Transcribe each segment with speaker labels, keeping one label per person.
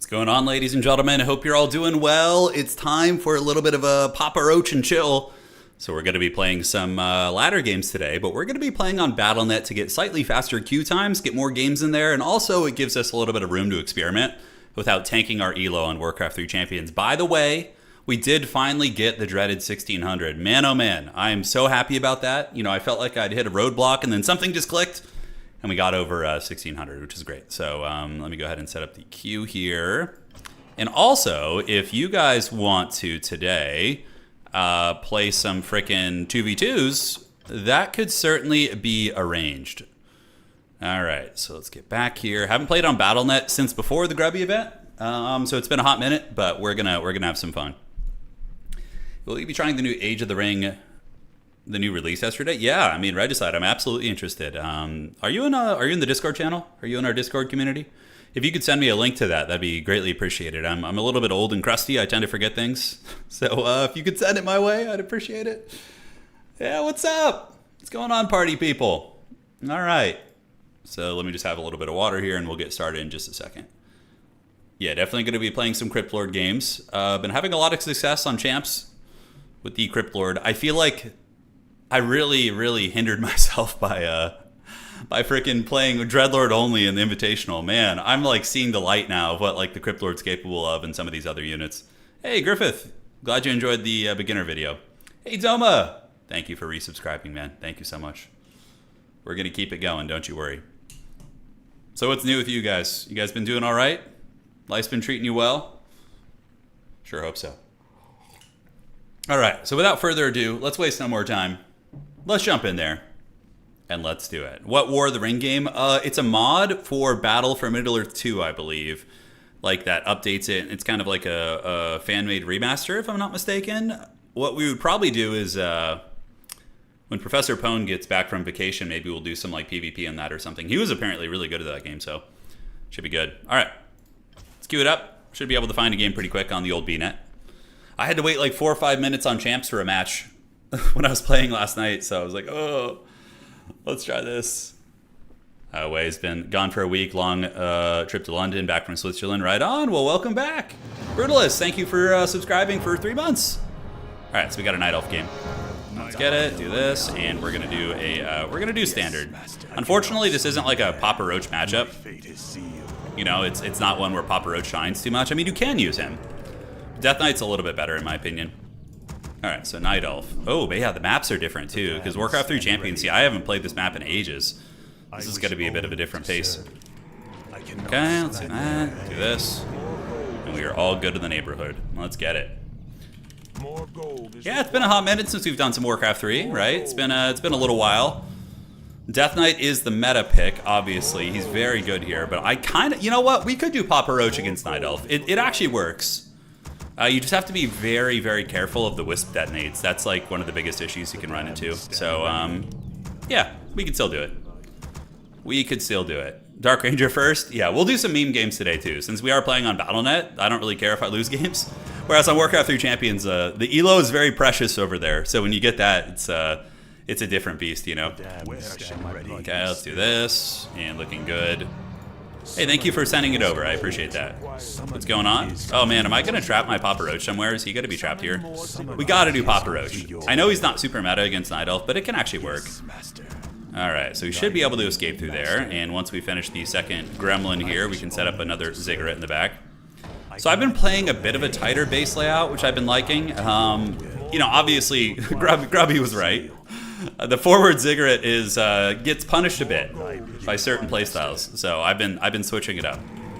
Speaker 1: What's going on, ladies and gentlemen? I hope you're all doing well. It's time for a little bit of a Papa Roach and chill. So we're going to be playing some ladder games today, but we're going to be playing on Battle.net to get slightly faster queue times, get more games in there, and also it gives us a little bit of room to experiment without tanking our elo on Warcraft 3 Champions. By the way, we did finally get the dreaded 1600. Man, oh man, I am so happy about that. You know, I felt like I'd hit a roadblock and then something just clicked and we got over 1600, which is great. So let me go ahead and set up the queue here. And also, if you guys want to today play some frickin' 2v2s, that could certainly be arranged. All right, so let's get back here. Haven't played on Battle.net since before the Grubby event, so it's been a hot minute, but we're gonna have some fun. Will you be trying the new Age of the Ring, the new release yesterday? Yeah, I mean, Regicide, I'm absolutely interested. Are you in the Discord channel? Are you in our Discord community? If you could send me a link to that, that'd be greatly appreciated. I'm a little bit old and crusty. I tend to forget things. So if you could send it my way, I'd appreciate it. Yeah, what's up? What's going on, party people? All right. So let me just have a little bit of water here and we'll get started in just a second. Yeah, definitely going to be playing some Crypt Lord games. Been having a lot of success on champs with the Crypt Lord. I feel like I really hindered myself by freaking playing Dreadlord only in the Invitational. Man, I'm like seeing the light now of what like the Crypt Lord's capable of in some of these other units. Hey, Griffith. Glad you enjoyed the beginner video. Hey, Doma. Thank you for resubscribing, man. Thank you so much. We're going to keep it going, don't you worry. So what's new with you guys? You guys been doing all right? Life's been treating you well? Sure hope so. All right, so without further ado, let's waste no more time. Let's jump in there. And let's do it. What War of the Ring game? It's a mod for Battle for Middle-earth 2, I believe. Like that updates it. It's kind of like a fan-made remaster, if I'm not mistaken. What we would probably do is when Professor Pone gets back from vacation, maybe we'll do some like PvP on that or something. He was apparently really good at that game, so should be good. All right, let's queue it up. Should be able to find a game pretty quick on the old BNet. I had to wait like 4 or 5 minutes on champs for a match when I was playing last night, so I was like, oh, let's try this. Way's been gone for a week-long trip to London, back from Switzerland. Right on. Well, welcome back. Brutalist, thank you for subscribing for 3 months. All right, so we got a Night Elf game. Let's get it, do this, and we're gonna do a standard. Unfortunately, this isn't like a Papa Roach matchup. You know, it's not one where Papa Roach shines too much. I mean, you can use him. Death Knight's a little bit better in my opinion. All right, so Night Elf. Oh, but yeah, the maps are different too, because Warcraft 3 Champions, see, I haven't played this map in ages. This is gonna be a bit of a different pace. Okay, let's do that, do this, and we are all good in the neighborhood. Let's get it. Yeah, it's been a hot minute since we've done some Warcraft 3, right? It's been a little while. Death Knight is the meta pick, obviously. He's very good here, but I kind of, you know what? We could do Papa Roach against Night Elf. It actually works. You just have to be very careful of the Wisp detonates. That's like one of the biggest issues you can run into. So, yeah, we could still do it. We could still do it. Dark Ranger first? Yeah, we'll do some meme games today too. Since we are playing on Battle.net, I don't really care if I lose games. Whereas on Warcraft 3 Champions, the elo is very precious over there. So when you get that, it's a different beast, you know? Okay, let's do this. And looking good. Hey, thank you for sending it over. I appreciate that. What's going on? Oh man, am I gonna trap my Papa Roach somewhere? Is he gonna be trapped here? We gotta do Papa Roach. I know he's not super meta against Night Elf, but it can actually work. All right, so we should be able to escape through there. And once we finish the second gremlin here, we can set up another ziggurat in the back. So I've been playing a bit of a tighter base layout, which I've been liking. You know, obviously, Grubby was right. The forward ziggurat gets punished a bit by certain playstyles, so I've been switching it up.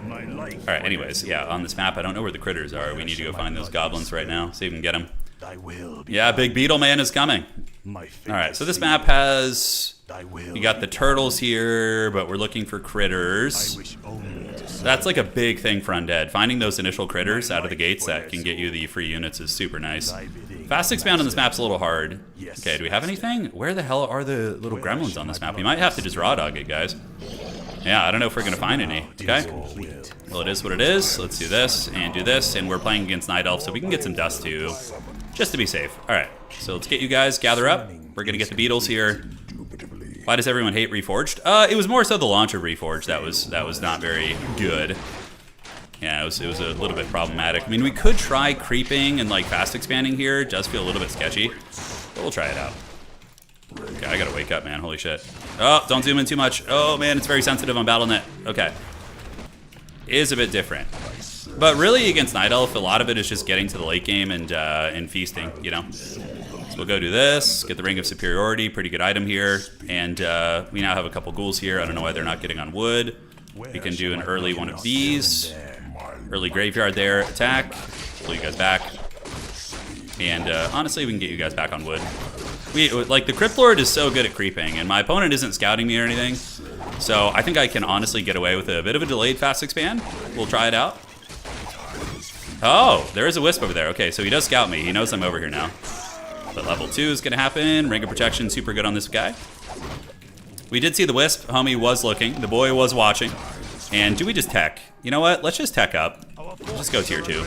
Speaker 1: All right, anyways, yeah, on this map, I don't know where the critters are. We need to go find those goblins right now, see if we can get them. Yeah, Big Beetle Man is coming. All right, so this map has, you got the turtles here, but we're looking for critters. That's like a big thing for Undead. Finding those initial critters out of the gates that can get you the free units is super nice. Fast expand on this map's a little hard. Okay, do we have anything? Where the hell are the little gremlins on this map? We might have to just raw dog it, guys. Yeah, I don't know if we're gonna find any. Okay. Well, it is what it is. Let's do this, and we're playing against Night Elf, so we can get some dust too, just to be safe. All right, so let's get you guys gather up. We're gonna get the beetles here. Why does everyone hate Reforged? It was more so the launch of Reforged that was not very good. Yeah, it was a little bit problematic. I mean, we could try creeping and like fast expanding here. It does feel a little bit sketchy, but we'll try it out. Okay, I gotta wake up, man. Holy shit. Oh, don't zoom in too much. Oh man, it's very sensitive on Battle.net. Okay. Is a bit different. But really against Night Elf, a lot of it is just getting to the late game and feasting, you know? So we'll go do this, get the Ring of Superiority, pretty good item here. And we now have a couple ghouls here. I don't know why they're not getting on wood. We can do an early one of these. Early graveyard there, attack, pull you guys back. And honestly, we can get you guys back on wood. Like, the Crypt Lord is so good at creeping, and my opponent isn't scouting me or anything. So I think I can honestly get away with a bit of a delayed fast expand. We'll try it out. Oh, there is a Wisp over there. Okay, so he does scout me. He knows I'm over here now. But level 2 is going to happen. Ring of Protection, super good on this guy. We did see the Wisp. Homie was looking. The boy was watching. And do we just tech? You know what? Let's just tech up. Just go tier 2.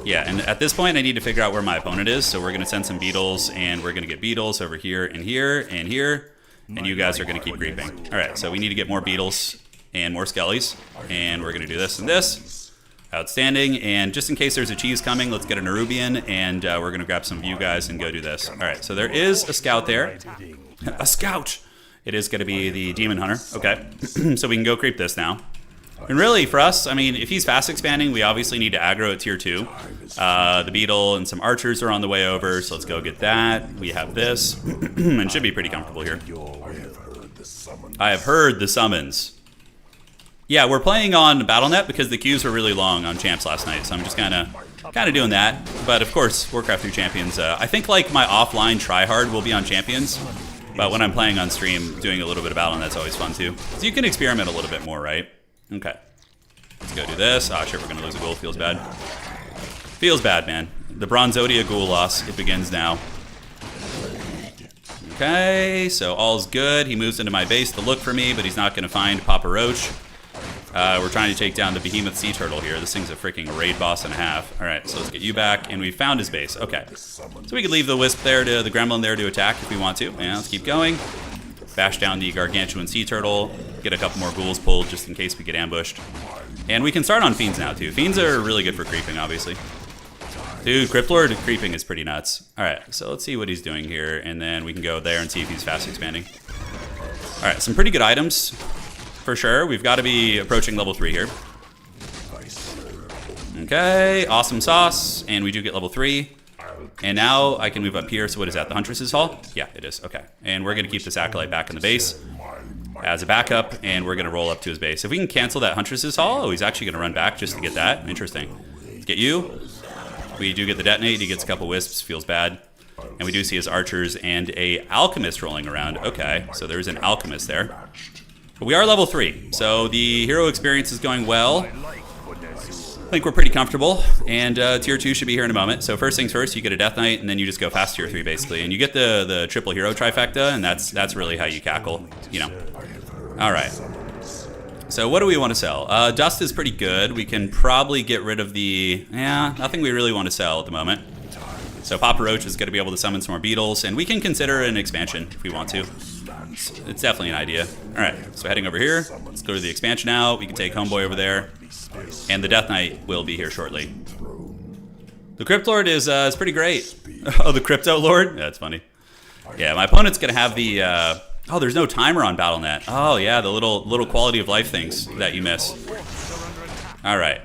Speaker 1: Yeah, and at this point, I need to figure out where my opponent is. So we're going to send some beetles, and we're going to get beetles over here and here and here. And you guys are going to keep creeping. All right, so we need to get more beetles and more skellies. And we're going to do this and this. Outstanding. And just in case there's a cheese coming, let's get a Nerubian, and we're going to grab some of you guys and go do this. All right, so there is a scout there. A scout! It is going to be the Demon Hunter. Okay, so we can go creep this now. And really, for us, I mean, if he's fast expanding, we obviously need to aggro at tier 2. The beetle and some archers are on the way over, so let's go get that. We have this, and should be pretty comfortable here. I have heard the summons. Yeah, we're playing on Battle.net because the queues were really long on Champs last night, so I'm just kind of doing that. But of course, Warcraft 3 Champions, I think like my offline tryhard will be on Champions, but when I'm playing on stream, doing a little bit of Battle.net's always fun too. So you can experiment a little bit more, right? Okay. Let's go do this. Ah, shit, we're gonna lose a ghoul. Feels bad. Feels bad, man. The Bronzodia ghoul loss, it begins now. Okay, so all's good. He moves into my base to look for me, but he's not gonna find Papa Roach. We're trying to take down the Behemoth Sea Turtle here. This thing's a freaking raid boss and a half. All right, so let's get you back, and we found his base. Okay, so we could leave the Wisp there, the Gremlin there to attack if we want to. Yeah, let's keep going. Bash down the Gargantuan Sea Turtle. Get a couple more ghouls pulled just in case we get ambushed. And we can start on Fiends now, too. Fiends are really good for creeping, obviously. Dude, Crypt Lord creeping is pretty nuts. All right, so let's see what he's doing here, and then we can go there and see if he's fast expanding. All right, some pretty good items. For sure, we've got to be approaching level 3 here. Okay, awesome sauce, and we do get level 3. And now I can move up here, so what is that, the Huntress's Hall? Yeah, it is, okay. And we're gonna keep this Acolyte back in the base as a backup, and we're gonna roll up to his base. If we can cancel that Huntress's Hall, oh, he's actually gonna run back just to get that. Interesting. Let's get you. We do get the Detonate, he gets a couple Wisps, feels bad. And we do see his Archers and a Alchemist rolling around. Okay, so there's an Alchemist there. But we are level 3, so the hero experience is going well. I think we're pretty comfortable, and tier 2 should be here in a moment. So first things first, you get a Death Knight, and then you just go fast tier 3 basically, and you get the triple hero trifecta, and that's really how you cackle, you know. All right. So what do we want to sell? Dust is pretty good. We can probably get rid of the nothing we really want to sell at the moment. So Papa Roach is going to be able to summon some more beetles, and we can consider an expansion if we want to. It's definitely an idea. All right, so heading over here. Let's go to the expansion now. We can take Homeboy over there, and the Death Knight will be here shortly. The Crypt Lord is pretty great. Oh, the Crypto Lord? That's funny. Yeah, my opponent's gonna have the. Oh, there's no timer on Battle.net. Oh yeah, the little quality of life things that you miss. All right.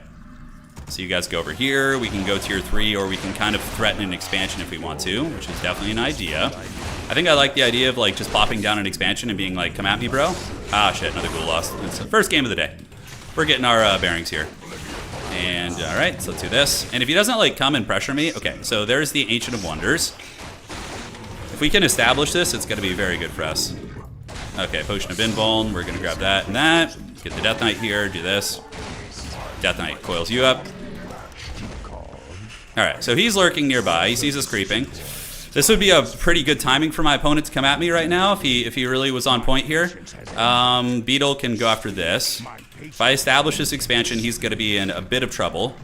Speaker 1: So you guys go over here. We can go tier 3, or we can kind of threaten an expansion if we want to, which is definitely an idea. I think I like the idea of like just popping down an expansion and being like, come at me, bro. Ah, shit, another ghoul lost. It's the first game of the day. We're getting our bearings here. And all right, so let's do this. And if he doesn't like come and pressure me, okay, so there's the Ancient of Wonders. If we can establish this, it's gonna be very good for us. Okay, Potion of Invuln, we're gonna grab that and that. Get the Death Knight here, do this. Death Knight coils you up. All right, so he's lurking nearby. He sees us creeping. This would be a pretty good timing for my opponent to come at me right now if he really was on point here. Beetle can go after this. If I establish this expansion, he's going to be in a bit of trouble.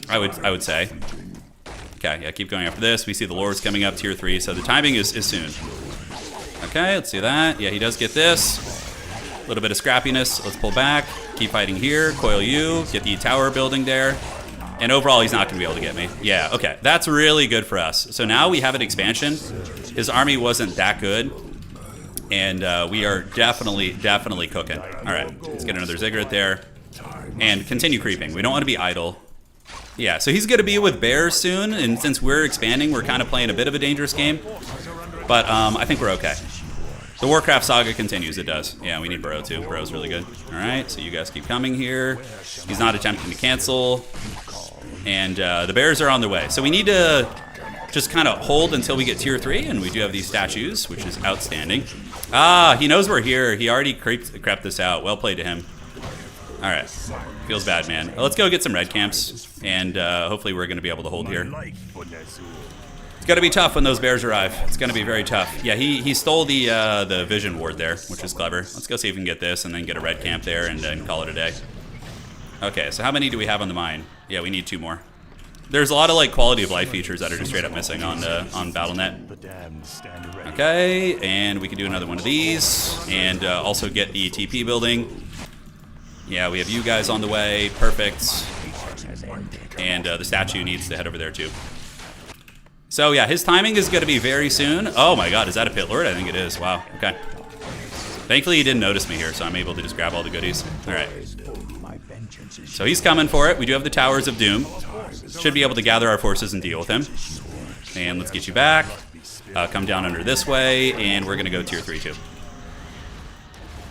Speaker 1: I would say. Okay, yeah, keep going after this. We see the Lords coming up tier 3, so the timing is soon. Okay, let's do that. Yeah, he does get this. A little bit of scrappiness. Let's pull back. Keep fighting here. Coil you. Get the tower building there. And overall, he's not going to be able to get me. Yeah, okay. That's really good for us. So now we have an expansion. His army wasn't that good. And we are definitely cooking. All right, let's get another ziggurat there. And continue creeping. We don't want to be idle. Yeah, so he's going to be with bears soon. And since we're expanding, we're kind of playing a bit of a dangerous game. But I think we're okay. The Warcraft saga continues, it does. Yeah, we need Burrow too. Burrow's really good. All right, so you guys keep coming here. He's not attempting to cancel. And the bears are on their way. So we need to just kind of hold until we get tier 3, and we do have these statues, which is outstanding. Ah, he knows we're here. He already crept this out. Well played to him. All right, feels bad, man. Let's go get some red camps, and hopefully we're going to be able to hold here. It's going to be tough when those bears arrive. It's going to be very tough. Yeah, he stole the vision ward there, which is clever. Let's go see if we can get this and then get a red camp there and then call it a day. Okay, so how many do we have on the mine? Yeah, we need 2 more. There's a lot of like quality of life features that are just straight up missing on Battle.net. Okay, and we can do another one of these and also get the TP building. Yeah, we have you guys on the way. Perfect. And the statue needs to head over there too. So yeah, his timing is going to be very soon. Oh my god, is that a pit lord? I think it is. Wow, okay. Thankfully he didn't notice me here, so I'm able to just grab all the goodies. All right. So he's coming for it. We do have the Towers of Doom. Should be able to gather our forces and deal with him. And let's get you back. Come down under this way, and we're going to go tier 3 too.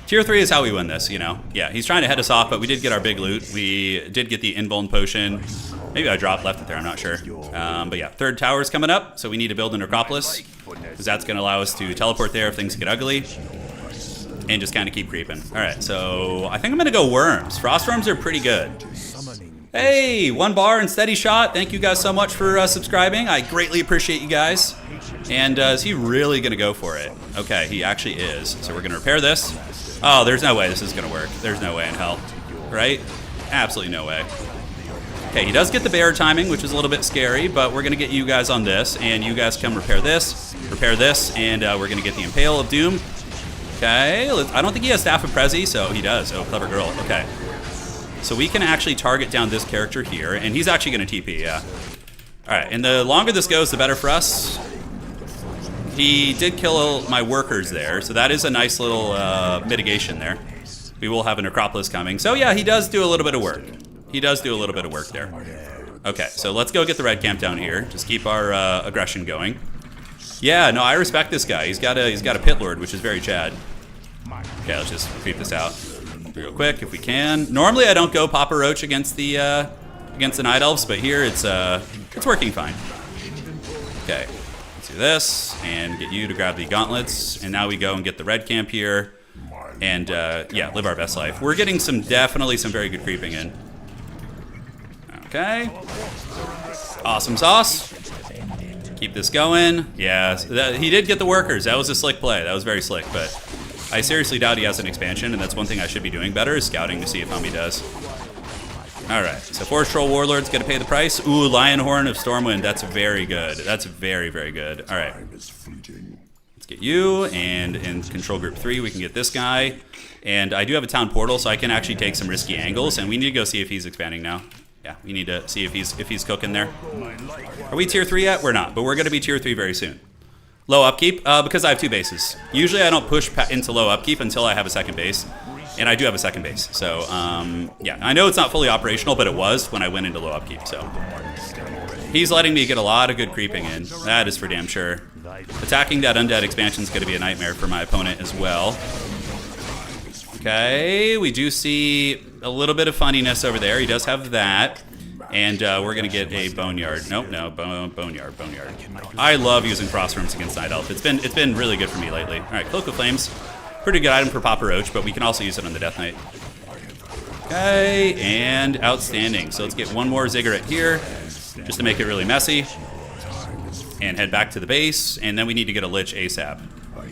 Speaker 1: Tier 3 is how we win this, you know. Yeah, he's trying to head us off, but we did get our big loot. We did get the invuln potion. Maybe I left it there, I'm not sure. But yeah, 3rd tower is coming up, so we need to build a necropolis, because that's going to allow us to teleport there if things get ugly. And just kind of keep creeping. All right, so I think I'm going to go worms. Frost worms are pretty good. Hey, 1 bar and steady shot. Thank you guys so much for subscribing. I greatly appreciate you guys. And is he really going to go for it? Okay, he actually is. So we're going to repair this. Oh, there's no way this is going to work. There's no way in hell. Right? Absolutely no way. Okay, he does get the bear timing, which is a little bit scary, but we're going to get you guys on this. And you guys come repair this, and we're going to get the Impale of Doom. Okay, I don't think he has Staff of Prezi, so he does. Oh, clever girl. Okay. So we can actually target down this character here, and he's actually going to TP, yeah. All right, and the longer this goes, the better for us. He did kill my workers there, so that is a nice little mitigation there. We will have a necropolis coming. So yeah, he does do a little bit of work. He does do a little bit of work there. Okay, so let's go get the red camp down here. Just keep our aggression going. Yeah, no, I respect this guy. He's got a pit lord, which is very Chad. Okay, let's just creep this out real quick if we can. Normally, I don't go Papa Roach against the night elves, but here it's working fine. Okay, let's do this and get you to grab the gauntlets, and now we go and get the red camp here, and yeah, live our best life. We're getting definitely some very good creeping in. Okay, awesome sauce. Keep this going. Yeah, he did get the workers. That was a slick play. That was very slick, but I seriously doubt he has an expansion, and that's one thing I should be doing better is scouting to see if Humby does. All right, so Forest Troll Warlord's going to pay the price. Ooh, Lionhorn of Stormwind. That's very good. That's very, very good. All right. Let's get you, and in Control Group 3, we can get this guy. And I do have a town portal, so I can actually take some risky angles, and we need to go see if he's expanding now. Yeah, we need to see if he's cooking there. Are we tier 3 yet? We're not, but we're going to be tier 3 very soon. Low upkeep, because I have 2 bases. Usually I don't push into low upkeep until I have a second base, and I do have a second base. So, yeah, I know it's not fully operational, but it was when I went into low upkeep, so. He's letting me get a lot of good creeping in. That is for damn sure. Attacking that undead expansion is going to be a nightmare for my opponent as well. Okay, we do see a little bit of funniness over there. He does have that. And we're going to get a Boneyard. Nope, no, Boneyard. I love using Frost Rooms against Night Elf. It's been really good for me lately. All right, Cloak of Flames. Pretty good item for Papa Roach, but we can also use it on the Death Knight. Okay, and outstanding. So let's get 1 more Ziggurat here, just to make it really messy. And head back to the base, and then we need to get a Lich ASAP.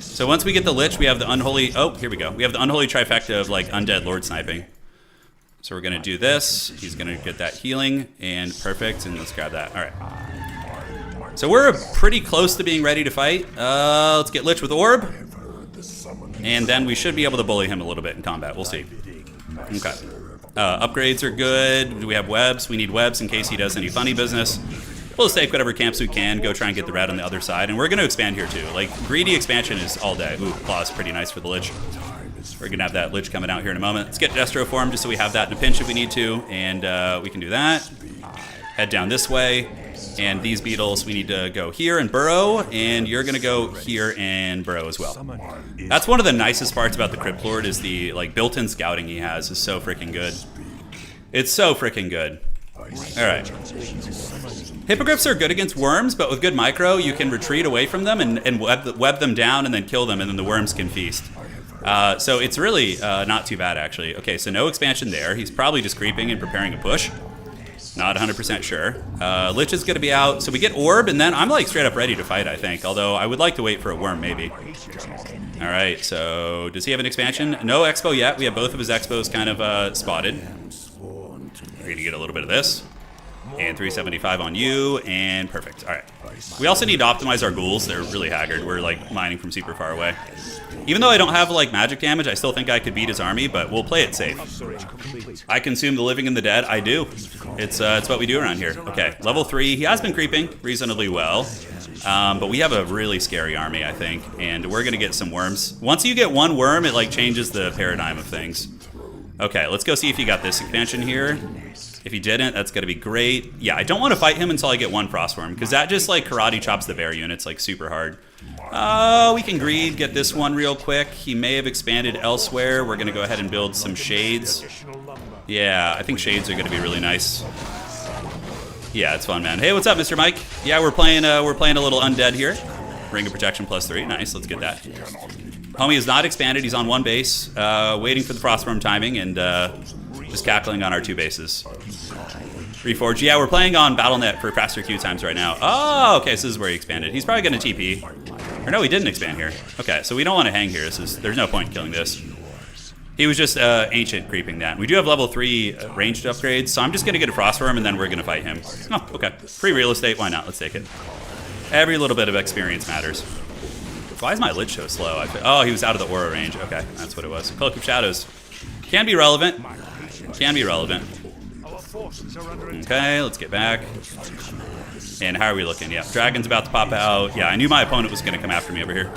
Speaker 1: So once we get the Lich, we have the unholy... Oh, here we go. We have the unholy trifecta of, like, undead Lord sniping. So we're going to do this. He's going to get that healing, and perfect, and let's grab that. All right. So we're pretty close to being ready to fight. Let's get Lich with Orb. And then we should be able to bully him a little bit in combat. We'll see. Okay. Upgrades are good. Do we have webs? We need webs in case he does any funny business. We'll just take whatever camps we can, go try and get the red on the other side. And we're going to expand here too. Like, greedy expansion is all day. Ooh, claw's pretty nice for the Lich. We're going to have that Lich coming out here in a moment. Let's get Destro form just so we have that in a pinch if we need to. And we can do that. Head down this way. And these beetles, we need to go here and burrow. And you're going to go here and burrow as well. That's one of the nicest parts about the Crypt Lord is the like built-in scouting he has is so freaking good. It's so freaking good. All right. Hippogriffs are good against worms, but with good micro, you can retreat away from them and web them down and then kill them, and then the worms can feast. So it's really not too bad, actually. Okay, so no expansion there. He's probably just creeping and preparing a push. Not 100% sure. Lich is going to be out. So we get Orb, and then I'm like straight up ready to fight, I think. Although I would like to wait for a worm, maybe. All right, so does he have an expansion? No Expo yet. We have both of his Expos kind of spotted. We're going to get a little bit of this. And 375 on you, and perfect. All right. We also need to optimize our ghouls. They're really haggard. We're like mining from super far away. Even though I don't have like magic damage, I still think I could beat his army, but we'll play it safe. I consume the living and the dead. I do. It's what we do around here. Okay, level 3. He has been creeping reasonably well, but we have a really scary army, I think, and we're gonna get some worms. Once you get one worm, it like changes the paradigm of things. Okay, let's go see if he got this expansion here. If he didn't, that's going to be great. Yeah, I don't want to fight him until I get one Frostworm, because that just like karate chops the bear units like super hard. We can greed, get this one real quick. He may have expanded elsewhere. We're going to go ahead and build some shades. Yeah, I think shades are going to be really nice. Yeah, it's fun, man. Hey, what's up, Mr. Mike? Yeah, we're playing a little undead here. Ring of Protection +3. Nice, let's get that. Homie is not expanded. He's on one base, waiting for the Frostworm timing, and just cackling on our 2 bases. Reforge. Yeah, we're playing on Battle.net for faster queue times right now. Oh, okay, so this is where he expanded. He's probably going to TP. Or no, he didn't expand here. Okay, so we don't want to hang here. There's no point in killing this. He was just ancient creeping that. We do have level 3 ranged upgrades, so I'm just going to get a Frostworm, and then we're going to fight him. Oh, okay. Free real estate. Why not? Let's take it. Every little bit of experience matters. Why is my Lich so slow? Oh, he was out of the aura range. Okay, that's what it was. Cloak of Shadows. Can be relevant. Can be relevant. Okay, let's get back. And how are we looking? Yeah, dragon's about to pop out. Yeah, I knew my opponent was going to come after me over here.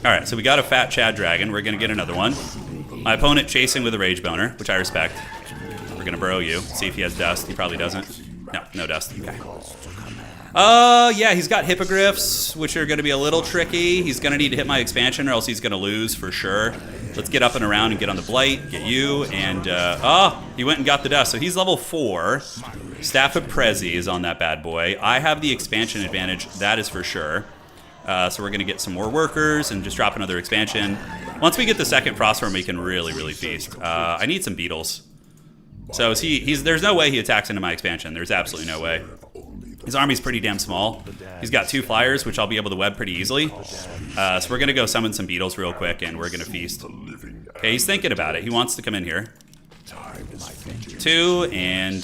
Speaker 1: All right, so we got a fat Chad dragon. We're going to get another one. My opponent chasing with a rage boner, which I respect. We're going to burrow you. See if he has dust. He probably doesn't. No, no dust. Okay. Yeah, he's got hippogriffs, which are going to be a little tricky. He's going to need to hit my expansion or else he's going to lose for sure. Let's get up and around and get on the blight, get you, and, he went and got the dust. So he's level 4. Staff of Prezi is on that bad boy. I have the expansion advantage, that is for sure. So we're going to get some more workers and just drop another expansion. Once we get the second Frostworm, we can really, really feast. I need some beetles. So there's no way he attacks into my expansion. There's absolutely no way. His army's pretty damn small. He's got 2 flyers, which I'll be able to web pretty easily. So we're going to go summon some beetles real quick, and we're going to feast. Okay, he's thinking about it. He wants to come in here. 2, and,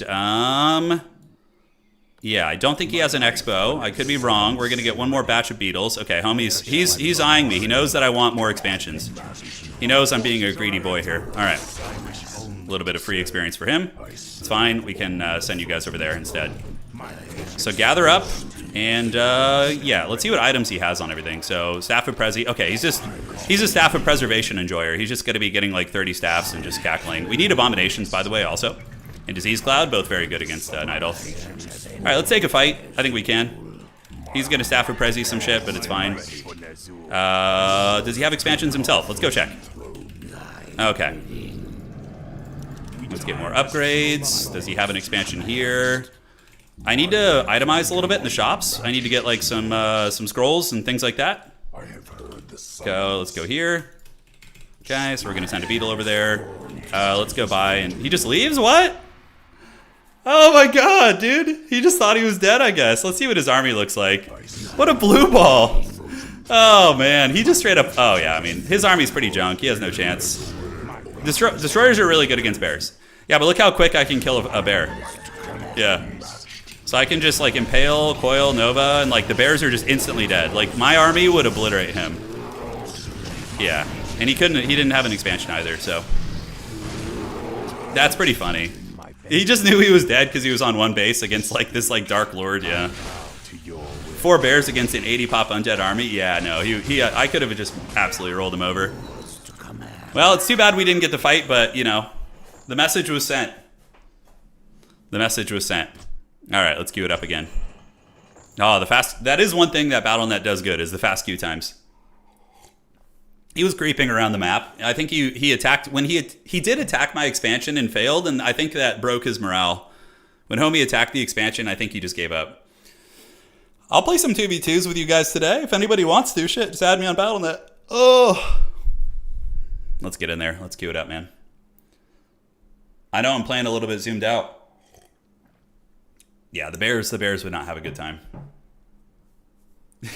Speaker 1: yeah, I don't think he has an expo. I could be wrong. We're going to get one more batch of beetles. Okay, homie's, he's eyeing me. He knows that I want more expansions. He knows I'm being a greedy boy here. All right. A little bit of free experience for him. It's fine. We can send you guys over there instead. So gather up, and yeah, let's see what items he has on everything. So Staff of Prezi. Okay, he's a Staff of Preservation enjoyer. He's just going to be getting like 30 staffs and just cackling. We need Abominations, by the way, also. And Disease Cloud, both very good against Night Elf. All right, let's take a fight. I think we can. He's going to Staff of Prezi some shit, but it's fine. Does he have expansions himself? Let's go check. Okay. Let's get more upgrades. Does he have an expansion here? I need to itemize a little bit in the shops. I need to get like some scrolls and things like that. Let's go here. Okay, so we're gonna send a beetle over there. Let's go by, and he just leaves? What? Oh my god, dude. He just thought he was dead, I guess. Let's see what his army looks like. What a blue ball. Oh man, he just straight up, oh yeah, I mean, his army's pretty junk. He has no chance. Destroyers are really good against bears. Yeah, but look how quick I can kill a bear. Yeah. So I can just like impale, coil, nova, and like the bears are just instantly dead. Like my army would obliterate him. Yeah, and he didn't have an expansion either, so that's pretty funny. He just knew he was dead because he was on one base against like this like Dark Lord, yeah. 4 bears against an 80 pop undead army. Yeah, no, I could have just absolutely rolled him over. Well, it's too bad we didn't get the fight, but you know, the message was sent. The message was sent. All right, let's queue it up again. Oh, the fast. That is one thing that Battle.net does good is the fast queue times. He was creeping around the map. I think he attacked when he did attack my expansion and failed, and I think that broke his morale. When Homie attacked the expansion, I think he just gave up. I'll play some 2v2s with you guys today. If anybody wants to, shit, just add me on Battle.net. Oh. Let's get in there. Let's queue it up, man. I know I'm playing a little bit zoomed out. Yeah, the Bears would not have a good time.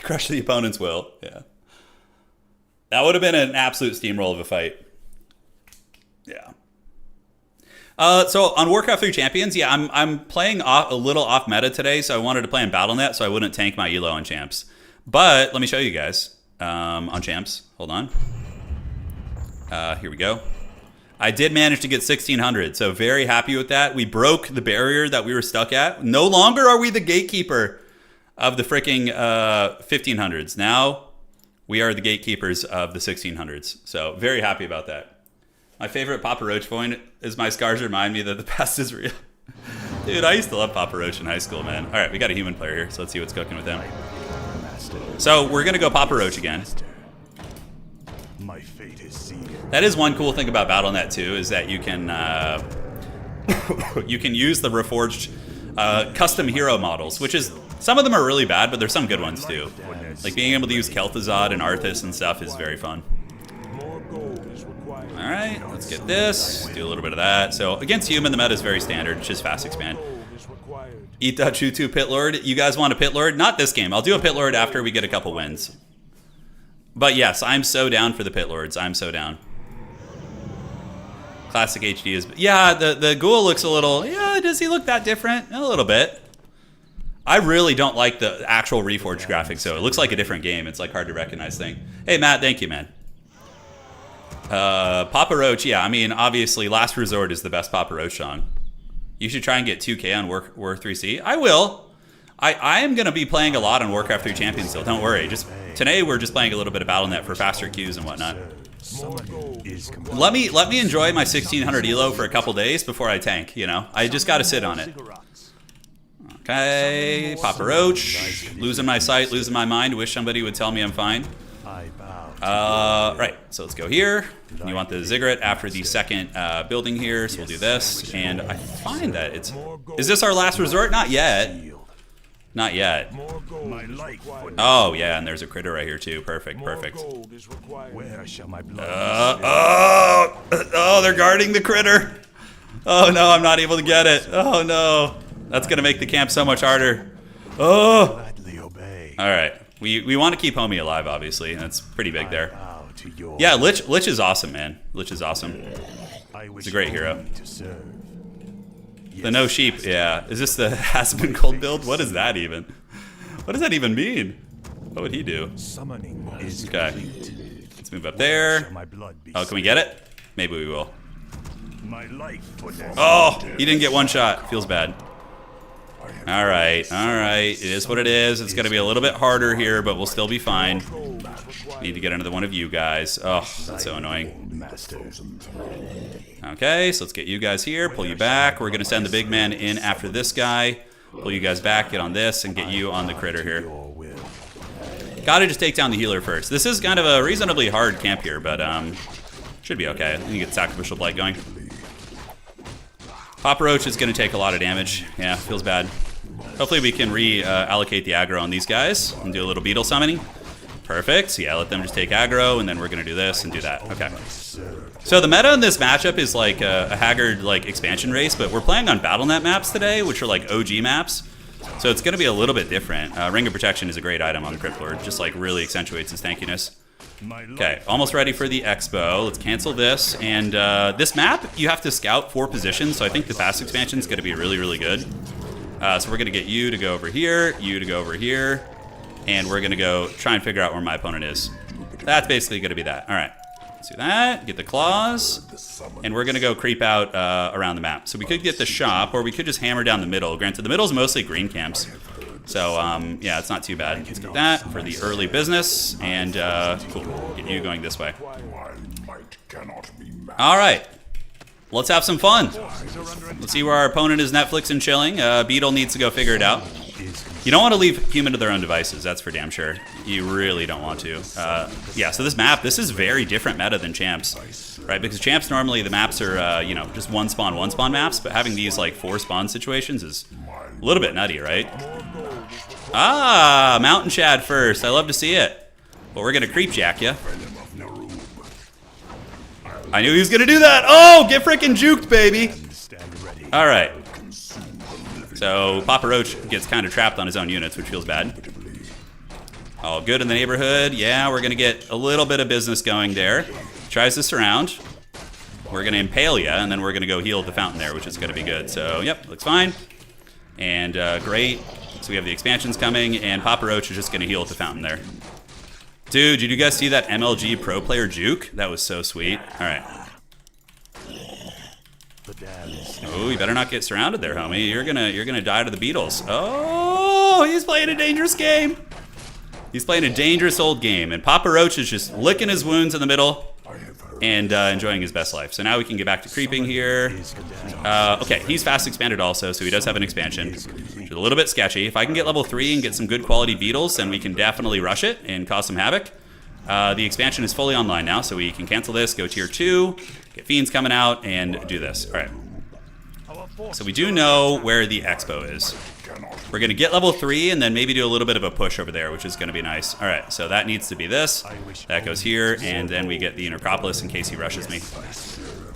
Speaker 1: Crush the opponent's will. Yeah. That would have been an absolute steamroll of a fight. Yeah. So on Warcraft 3 Champions, yeah, I'm playing a little off meta today, so I wanted to play on Battle.net so I wouldn't tank my elo on champs. But let me show you guys on champs. Hold on. Here we go. I did manage to get 1600, so very happy with that. We broke the barrier that we were stuck at. No longer are we the gatekeeper of the freaking 1500s. Now we are the gatekeepers of the 1600s. So very happy about that. My favorite Papa Roach point is my scars remind me that the past is real. Dude, I used to love Papa Roach in high school, man. All right, we got a human player here, so let's see what's cooking with him. So we're going to go Papa Roach again.
Speaker 2: My fate is sealed.
Speaker 1: That is one cool thing about Battle.net too, is that you can you can use the reforged custom hero models, which is some of them are really bad, but there's some good ones too. Like being able to use Kel'Thuzad and Arthas and stuff is very fun. All right, let's get this. Do a little bit of that. So against human, the meta is very standard. It's just fast expand. Eat that Chutu Pit Lord. You guys want a Pit Lord? Not this game. I'll do a Pit Lord after we get a couple wins. But yes, I'm so down for the Pit Lords. I'm so down. Classic HD is... Yeah, the ghoul looks a little... Yeah, does he look that different? A little bit. I really don't like the actual Reforged graphics, so it looks like a different game. It's like hard to recognize thing. Hey, Matt, thank you, man. Papa Roach, yeah, I mean, obviously, Last Resort is the best Papa Roach song. You should try and get 2K on War 3C. I will. I am going to be playing a lot on Warcraft 3 Champions still. Don't worry. Just today we're just playing a little bit of Battle.net for faster queues and whatnot. Let me enjoy my 1600 elo for a couple days before I tank, you know. I just got to sit on it. Okay, Papa Roach. Losing my sight, losing my mind. Wish somebody would tell me I'm fine. Right, so let's go here. You want the ziggurat after the second building here, so we'll do this. And I find that it's... Is this our last resort? Not yet. Not yet. Oh, yeah, and there's a critter right here, too. Perfect, perfect. Oh, they're guarding the critter. Oh, no, I'm not able to get it. Oh, no. That's going to make the camp so much harder. Oh. All right. We want to keep Homie alive, obviously. That's pretty big there. Yeah, Lich is awesome, man. Lich is awesome. He's a great hero. The no sheep, yeah. Is this the has-been cold build? What is that even? What does that even mean? What would he do? Okay. Let's move up there. Oh, can we get it? Maybe we will. Oh, he didn't get one shot. Feels bad. All right. It is what it is. It's going to be a little bit harder here, but we'll still be fine. Need to get another one of you guys. Oh, that's so annoying. Okay, so let's get you guys here. Pull you back. We're going to send the big man in after this guy. Pull you guys back, get on this, and get you on the critter here. Gotta just take down the healer first. This is kind of a reasonably hard camp here, but should be okay. You get Sacrificial Blight going. Papa Roach is going to take a lot of damage. Yeah, feels bad. Hopefully we can reallocate the aggro on these guys and do a little beetle summoning. Perfect. So yeah, let them just take aggro, and then we're going to do this and do that. Okay. So the meta in this matchup is like a Haggard like expansion race, but we're playing on Battle.net maps today, which are like OG maps. So it's going to be a little bit different. Ring of Protection is a great item on the Crypt Lord, just like really accentuates his tankiness. Okay, almost ready for the expo. Let's cancel this. And this map, you have to scout 4 positions, so I think the fast expansion is going to be really, really good. So we're going to get you to go over here, you to go over here, and we're going to go try and figure out where my opponent is. That's basically going to be that. All right. Let's do that. Get the claws. And we're going to go creep out around the map. So we could get the shop, or we could just hammer down the middle. Granted, the middle's mostly green camps. So, yeah, it's not too bad. Let's get that for the early business. And, cool. Get you going this way. All right. Let's have some fun. Let's see where our opponent is Netflix and chilling. Beetle needs to go figure it out. You don't want to leave human to their own devices, that's for damn sure. You really don't want to. Yeah, so this is very different meta than champs, right? Because champs normally the maps are, you know, just one spawn maps, but having these like 4 spawn situations is a little bit nutty, right? Ah, Mountain Chad first. I love to see it. But we're gonna creep jack ya. I knew he was gonna do that. Oh, get freaking juked, baby. All right. So Papa Roach gets kind of trapped on his own units, which feels bad. All good in the neighborhood. Yeah, we're gonna get a little bit of business going there. Tries to surround. We're gonna impale ya, and then we're gonna go heal at the fountain there, which is gonna be good. So, yep, looks fine. And great. So we have the expansions coming, and Papa Roach is just gonna heal at the fountain there. Dude, did you guys see that MLG pro player juke? That was so sweet. All right. Oh, you better not get surrounded there, homie. You're gonna die to the beetles. Oh, he's playing a dangerous game. He's playing a dangerous old game, and Papa Roach is just licking his wounds in the middle and enjoying his best life. So now we can get back to creeping here. Okay, he's fast expanded also, so he does have an expansion, which is a little bit sketchy. If I can get level 3 and get some good quality beetles, then we can definitely rush it and cause some havoc. The expansion is fully online now, so we can cancel this, go tier 2, get fiends coming out, and do this. All right. So we do know where the expo is. We're going to get level 3 and then maybe do a little bit of a push over there, which is going to be nice. All right, so that needs to be this. That goes here, and then we get the Necropolis in case he rushes me.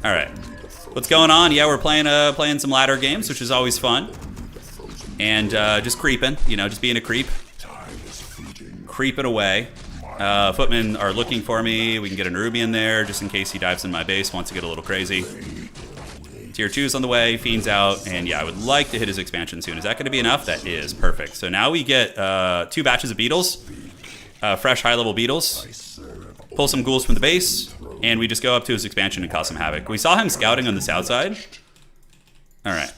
Speaker 1: All right. What's going on? Yeah, we're playing some ladder games, which is always fun. And just creeping, you know, just being a creep. Creeping away. Footmen are looking for me. We can get an Ruby in there just in case he dives in my base, wants to get a little crazy. Tier 2's on the way, Fiend's out, and yeah, I would like to hit his expansion soon. Is that going to be enough? That is perfect. So now we get 2 batches of beetles, fresh high-level beetles, pull some ghouls from the base, and we just go up to his expansion and cause some havoc. We saw him scouting on the south side. All right.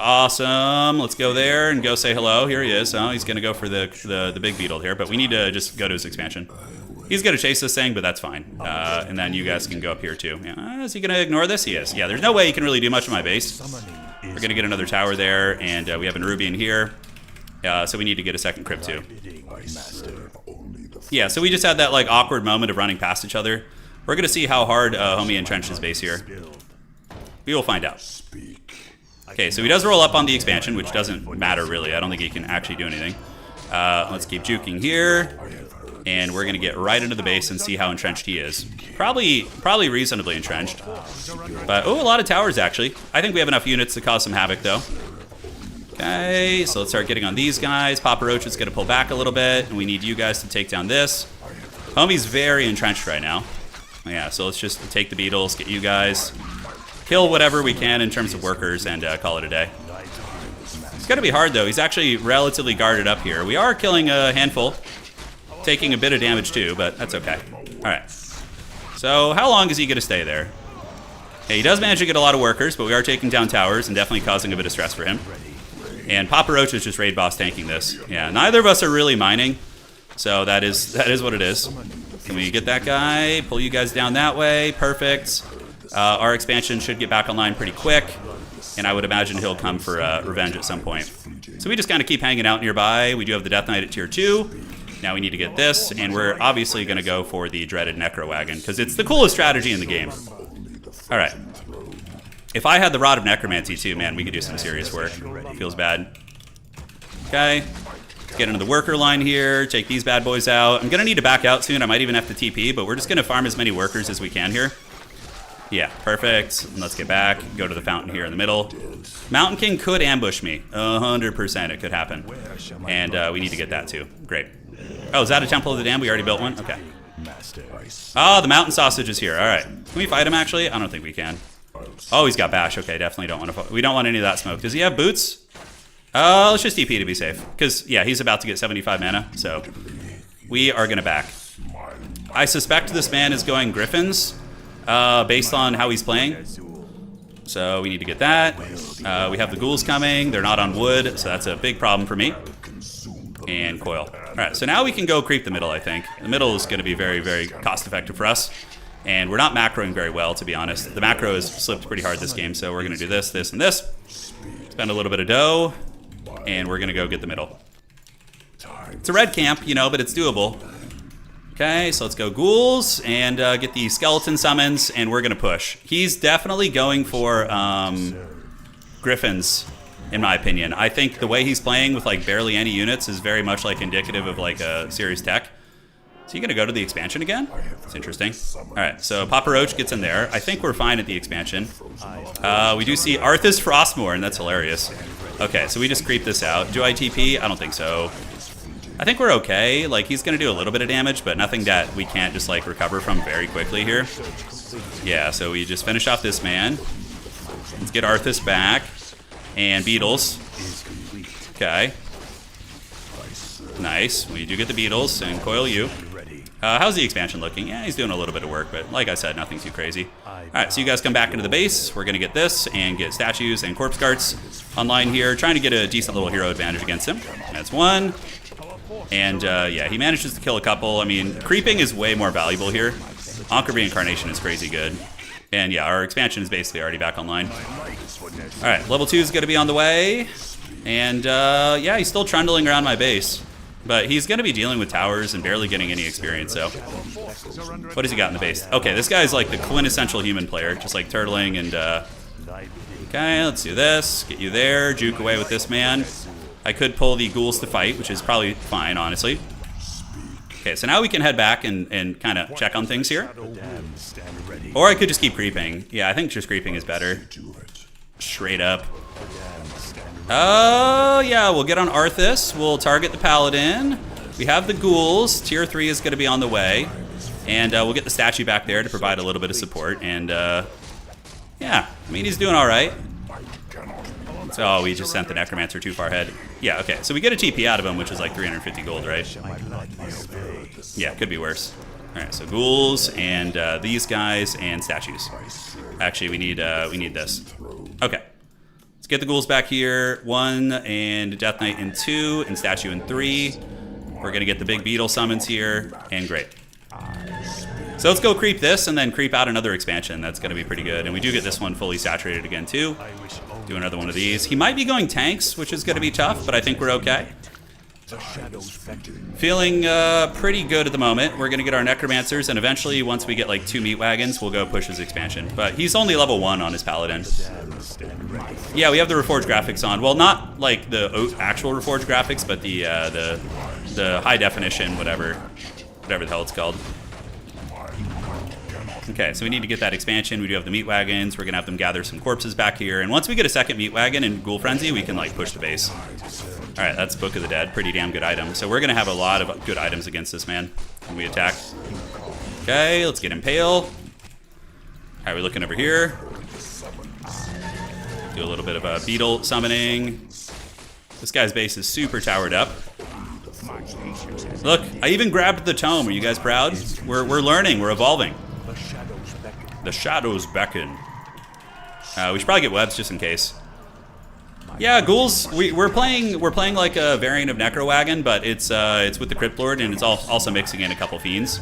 Speaker 1: Awesome. Let's go there and go say hello. Here he is. Oh, he's going to go for the big beetle here, but we need to just go to his expansion. He's going to chase this thing, but that's fine. And then you guys can go up here too. Yeah. Is he going to ignore this? He is. Yeah, there's no way he can really do much in my base. We're going to get another tower there, and we have an Ruby in here. So we need to get a second Crypt too. Yeah, so we just had that like awkward moment of running past each other. We're going to see how hard homie entrenched his base here. We will find out. Okay, so he does roll up on the expansion, which doesn't matter really. I don't think he can actually do anything. Let's keep juking here. And we're going to get right into the base and see how entrenched he is. Probably reasonably entrenched. But, oh, a lot of towers, actually. I think we have enough units to cause some havoc, though. Okay, so let's start getting on these guys. Papa Roach is going to pull back a little bit, and we need you guys to take down this. Homie's very entrenched right now. Yeah, so let's just take the beetles, get you guys, kill whatever we can in terms of workers, and call it a day. It's going to be hard, though. He's actually relatively guarded up here. We are killing a handful. Taking a bit of damage too, but that's okay. All right. So how long is he going to stay there? Hey, he does manage to get a lot of workers, but we are taking down towers and definitely causing a bit of stress for him. And Papa Roach is just raid boss tanking this. Yeah, neither of us are really mining, so that is what it is. Can we get that guy? Pull you guys down that way. Perfect. Our expansion should get back online pretty quick, and I would imagine he'll come for revenge at some point. So we just kind of keep hanging out nearby. We do have the Death Knight at tier 2. Now we need to get this, and we're obviously going to go for the dreaded Necro Wagon, because it's the coolest strategy in the game. All right. If I had the Rod of Necromancy too, man, we could do some serious work. Feels bad. Okay. Let's get into the worker line here, take these bad boys out. I'm going to need to back out soon. I might even have to TP, but we're just going to farm as many workers as we can here. Yeah, perfect. And let's get back, go to the fountain here in the middle. Mountain King could ambush me. 100% it could happen. And we need to get that too. Great. Oh, is that a Temple of the Dam? We already built one? Okay. Oh, the Mountain Sausage is here. All right. Can we fight him, actually? I don't think we can. Oh, he's got Bash. Okay, definitely don't want to... We don't want any of that smoke. Does he have boots? Let's just TP to be safe. Because, yeah, he's about to get 75 mana, so we are going to back. I suspect this man is going Griffins, based on how he's playing. So we need to get that. We have the ghouls coming. They're not on wood, so that's a big problem for me. And coil. All right, so now we can go creep the middle, I think. The middle is going to be very, very cost-effective for us. And we're not macroing very well, to be honest. The macro has slipped pretty hard this game, so we're going to do this, this, and this. Spend a little bit of dough, and we're going to go get the middle. It's a red camp, you know, but it's doable. Okay, so let's go ghouls and get the skeleton summons, and we're going to push. He's definitely going for griffins, in my opinion. I think the way he's playing with like barely any units is very much like indicative of like a serious tech. Is he going to go to the expansion again? It's interesting. All right, so Papa Roach gets in there. I think we're fine at the expansion. We do see Arthas Frostmourne. That's hilarious. Okay, so we just creep this out. Do I TP? I don't think so. I think we're okay. Like, he's going to do a little bit of damage, but nothing that we can't just, like, recover from very quickly here. Yeah, so we just finish off this man. Let's get Arthas back. And Beetles. Okay. Nice. We do get the Beetles and coil you. How's the expansion looking? Yeah, he's doing a little bit of work, but like I said, nothing too crazy. Alright, so you guys come back into the base. We're going to get this and get statues and corpse carts online here. Trying to get a decent little hero advantage against him. That's one. And yeah, he manages to kill a couple. I mean, creeping is way more valuable here. Anchor Reincarnation is crazy good. And yeah, our expansion is basically already back online. Alright, level 2 is going to be on the way. And yeah, he's still trundling around my base. But he's going to be dealing with towers and barely getting any experience, so. What has he got in the base? Okay, this guy's like the quintessential human player, just like turtling and, okay, let's do this. Get you there, juke away with this man. I could pull the ghouls to fight, which is probably fine, honestly. Okay, so now we can head back and kind of check on things here. Or I could just keep creeping. Yeah, I think just creeping is better. Straight up. Oh, yeah, we'll get on Arthas. We'll target the Paladin. We have the ghouls. Tier 3 is going to be on the way. And we'll get the statue back there to provide a little bit of support. And, yeah, I mean, he's doing all right. So, we just sent the Necromancer too far ahead. Yeah, okay, so we get a TP out of him, which is like 350 gold, right? Yeah, could be worse. All right, so ghouls and these guys and statues. Actually, we need this. Okay. Get the ghouls back here. 1 and Death Knight in 2 and statue in 3. We're gonna get the big beetle summons here, and great. So let's go creep this and then creep out another expansion. That's gonna be pretty good. And we do get this one fully saturated again too. Do another one of these. He might be going tanks, which is gonna be tough, but I think we're okay. Feeling pretty good at the moment. We're gonna get our necromancers, and eventually, once we get like 2 meat wagons, we'll go push his expansion. But he's only level 1 on his paladin. Yeah, we have the reforged graphics on. Well, not like the actual reforged graphics, but the high definition, whatever the hell it's called. Okay, so we need to get that expansion. We do have the meat wagons. We're gonna have them gather some corpses back here, and once we get a second meat wagon and ghoul frenzy, we can like push the base. All right, that's Book of the Dead. Pretty damn good item. So we're going to have a lot of good items against this man when we attack. Okay, let's get Impale. All right, we're looking over here. Do a little bit of beetle summoning. This guy's base is super towered up. Look, I even grabbed the tome. Are you guys proud? We're learning. We're evolving. The shadows beckon. We should probably get webs just in case. Yeah, ghouls. We're playing like a variant of Necro Wagon, but it's with the Crypt Lord, and it's also mixing in a couple fiends,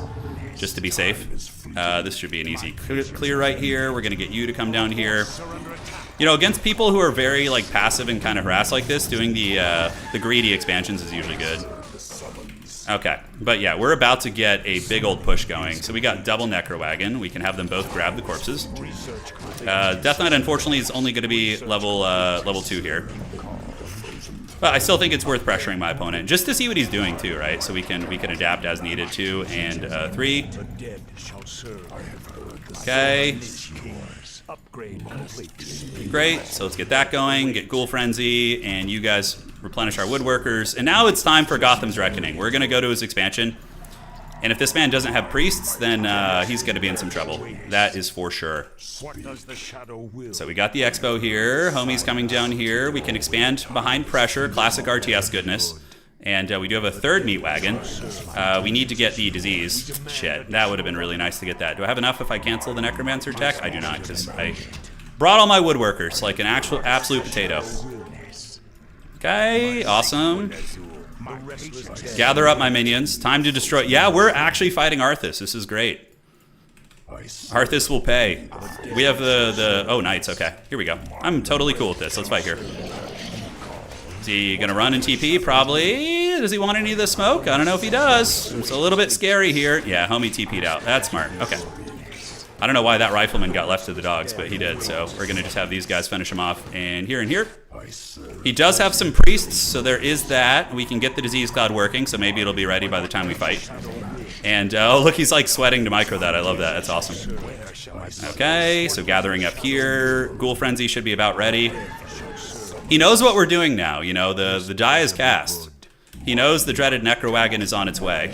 Speaker 1: just to be safe. This should be an easy clear right here. We're gonna get you to come down here. You know, against people who are very like passive and kind of harassed like this, doing the greedy expansions is usually good. Okay, but yeah, we're about to get a big old push going. So we got double Necro Wagon. We can have them both grab the corpses. Death Knight, unfortunately, is only going to be level 2 here. But I still think it's worth pressuring my opponent, just to see what he's doing too, right? So we can adapt as needed to. And 3. Okay. Great, so let's get that going, get Ghoul Frenzy, and you guys replenish our woodworkers. And now it's time for Gotham's Reckoning. We're going to go to his expansion, and if this man doesn't have priests, then he's going to be in some trouble. That is for sure. So we got the expo here. Homie's coming down here. We can expand behind pressure, classic RTS goodness. And we do have a third meat wagon. We need to get the disease. Shit, that would have been really nice to get that. Do I have enough if I cancel the necromancer tech? I do not, because I brought all my woodworkers like an actual absolute potato. Okay, awesome. Gather up my minions. Time to destroy. Yeah, we're actually fighting Arthas. This is great. Arthas will pay. We have oh, knights. Okay, here we go. I'm totally cool with this. Let's fight here. Is he gonna run in TP? Probably. Does he want any of the smoke? I don't know if he does. It's a little bit scary here. Yeah, homie TP'd out. That's smart. Okay. I don't know why that rifleman got left to the dogs, but he did. So we're gonna just have these guys finish him off. And here and here. He does have some priests, so there is that. We can get the disease cloud working, so maybe it'll be ready by the time we fight. And oh, look, he's like sweating to micro that. I love that. That's awesome. Okay, so gathering up here. Ghoul Frenzy should be about ready. He knows what we're doing now. You know, the die is cast. He knows the dreaded Necro Wagon is on its way.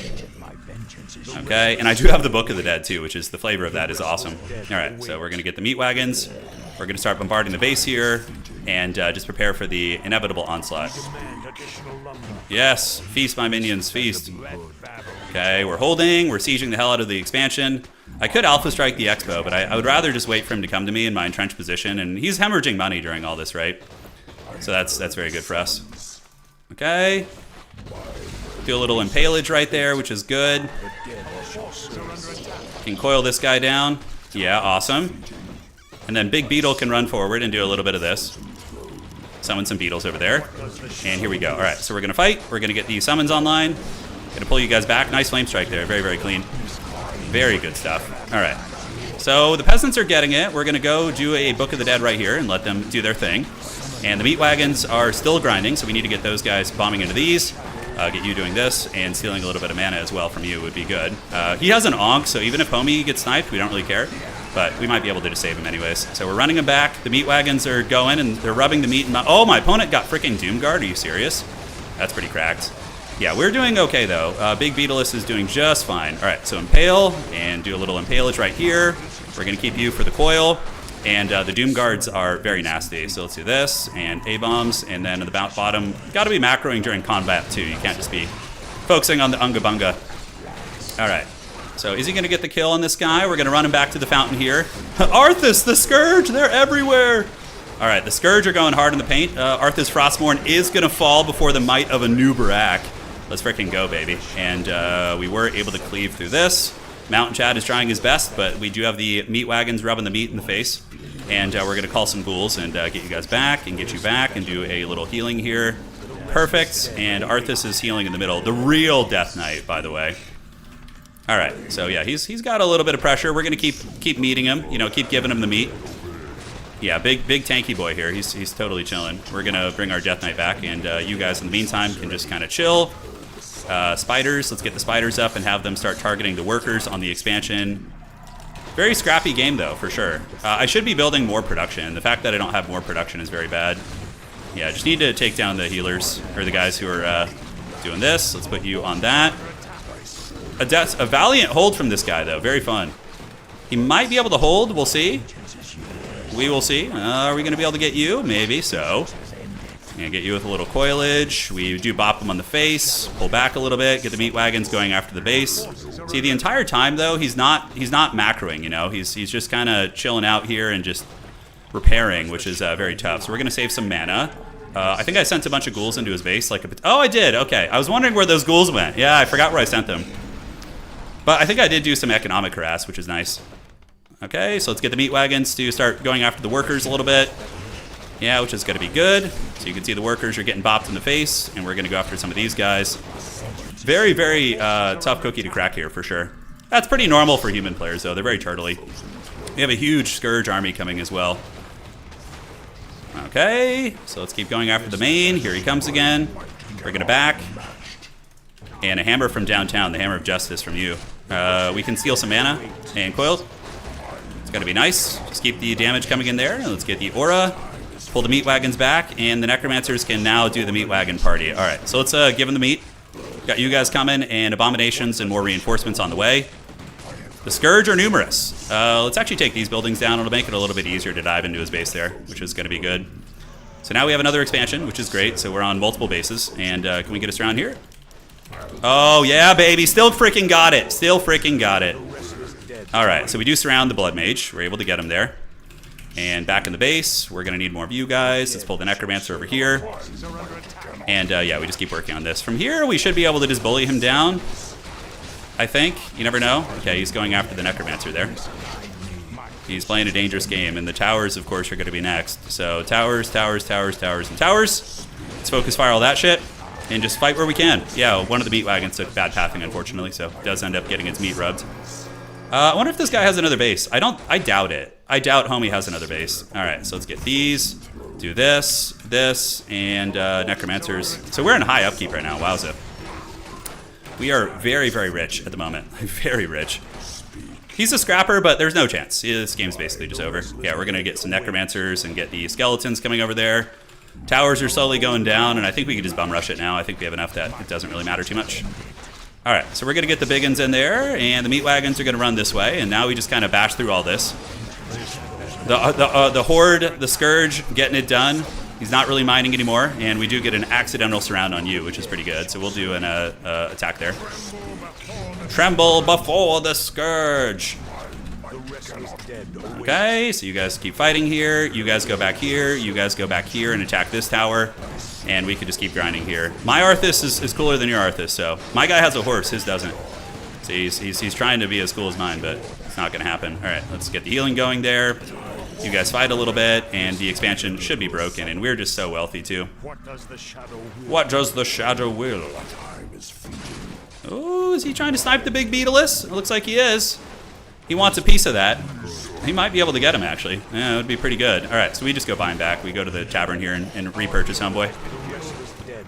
Speaker 1: Okay, and I do have the Book of the Dead too, which is the flavor of that is awesome. All right, so we're going to get the meat wagons. We're going to start bombarding the base here and just prepare for the inevitable onslaught. Yes, feast my minions, feast. Okay, we're holding, we're sieging the hell out of the expansion. I could alpha strike the expo, but I would rather just wait for him to come to me in my entrenched position, and he's hemorrhaging money during all this, right? So that's very good for us. Okay. Do a little impalage right there, which is good. Can coil this guy down. Yeah, awesome. And then Big Beetle can run forward and do a little bit of this. Summon some beetles over there. And here we go. All right, so we're going to fight. We're going to get these summons online. Going to pull you guys back. Nice flame strike there. Very, very clean. Very good stuff. All right. So the peasants are getting it. We're going to go do a Book of the Dead right here and let them do their thing. And the meat wagons are still grinding, so we need to get those guys bombing into these. Get you doing this, and stealing a little bit of mana as well from you would be good. He has an Onk, so even if homie gets sniped, we don't really care. But we might be able to just save him anyways. So we're running him back. The meat wagons are going, and they're rubbing the meat in my... Oh, my opponent got freaking Doomguard. Are you serious? That's pretty cracked. Yeah, we're doing okay, though. Big Beetleless is doing just fine. All right, so Impale, and do a little Impalage right here. We're going to keep you for the coil. And the Doom Guards are very nasty. So let's do this, and A-bombs, and then at the bottom, got to be macroing during combat too. You can't just be focusing on the Unga Bunga. All right, so is he going to get the kill on this guy? We're going to run him back to the fountain here. Arthas, the Scourge, they're everywhere. All right, the Scourge are going hard in the paint. Arthas Frostmourne is going to fall before the might of a new Barak. Let's freaking go, baby. And we were able to cleave through this. Mountain Chad is trying his best, but we do have the meat wagons rubbing the meat in the face. And we're going to call some ghouls and get you guys back and get you back and do a little healing here. Perfect. And Arthas is healing in the middle. The real Death Knight, by the way. All right. So, yeah, he's got a little bit of pressure. We're going to keep meeting him, you know, keep giving him the meat. Yeah, big tanky boy here. He's totally chilling. We're going to bring our Death Knight back, and you guys in the meantime can just kind of chill. Spiders, let's get the spiders up and have them start targeting the workers on the expansion. Very scrappy game, though, for sure. I should be building more production. The fact that I don't have more production is very bad. Yeah, I just need to take down the healers, or the guys who are doing this. Let's put you on that. A valiant hold from this guy, though. Very fun. He might be able to hold. We'll see. We will see. Are we going to be able to get you? Maybe so. Gonna get you with a little coilage. We do bop him on the face, pull back a little bit, get the meat wagons going after the base. See, the entire time though, he's not macroing, you know. He's just kind of chilling out here and just repairing, which is very tough. So we're gonna save some mana. I think I sent a bunch of ghouls into his base. Oh, I did. Okay, I was wondering where those ghouls went. Yeah, I forgot where I sent them. But I think I did do some economic harass, which is nice. Okay, so let's get the meat wagons to start going after the workers a little bit. Yeah, which is going to be good. So you can see the workers are getting bopped in the face, and we're going to go after some of these guys. Very, very tough cookie to crack here, for sure. That's pretty normal for human players, though. They're very turtly. We have a huge Scourge army coming as well. Okay, so let's keep going after the main. Here he comes again. We're going to back. And a hammer from downtown, the Hammer of Justice from you. We can steal some mana and coiled. It's going to be nice. Just keep the damage coming in there, and let's get the aura. Pull the meat wagons back, and the necromancers can now do the meat wagon party. All right, so let's give them the meat. Got you guys coming, and abominations and more reinforcements on the way. The Scourge are numerous. Let's actually take these buildings down. It'll make it a little bit easier to dive into his base there, which is going to be good. So now we have another expansion, which is great. So we're on multiple bases. And can we get us around here? Oh, yeah, baby. Still freaking got it. Still freaking got it. All right, so we do surround the Blood Mage. We're able to get him there. And back in the base, we're going to need more of you guys. Let's pull the Necromancer over here. And yeah, we just keep working on this. From here, we should be able to just bully him down, I think. You never know. Okay, he's going after the Necromancer there. He's playing a dangerous game, and the towers, of course, are going to be next. So towers, towers, towers, towers, and towers. Let's focus fire all that shit and just fight where we can. Yeah, one of the meat wagons took bad pathing, unfortunately, so it does end up getting its meat rubbed. I wonder if this guy has another base. I doubt it. I doubt homie has another base. All right, so let's get these, do this, and Necromancers. So we're in high upkeep right now, wowza. We are very, very rich at the moment. Very rich. He's a scrapper, but there's no chance. This game's basically just over. Yeah, we're gonna get some Necromancers and get the skeletons coming over there. Towers are slowly going down, and I think we can just bum rush it now. I think we have enough that it doesn't really matter too much. All right, so we're gonna get the big uns in there, and the meat wagons are gonna run this way, and now we just kind of bash through all this. The Horde, the Scourge, getting it done. He's not really mining anymore, and we do get an accidental surround on you, which is pretty good. So we'll do an attack there. Tremble before the Scourge. Okay, so you guys keep fighting here. You guys go back here. You guys go back here and attack this tower. And we can just keep grinding here. My Arthas is cooler than your Arthas, so. My guy has a horse, his doesn't. So he's trying to be as cool as mine, but it's not gonna happen. All right, let's get the healing going there. You guys fight a little bit, and the expansion should be broken, and we're just so wealthy too. What does the shadow will? Oh, is he trying to snipe the big Beetleless? It looks like he is. He wants a piece of that. He might be able to get him, actually. Yeah, it would be pretty good. All right, so we just go buy him back. We go to the tavern here and repurchase Homeboy.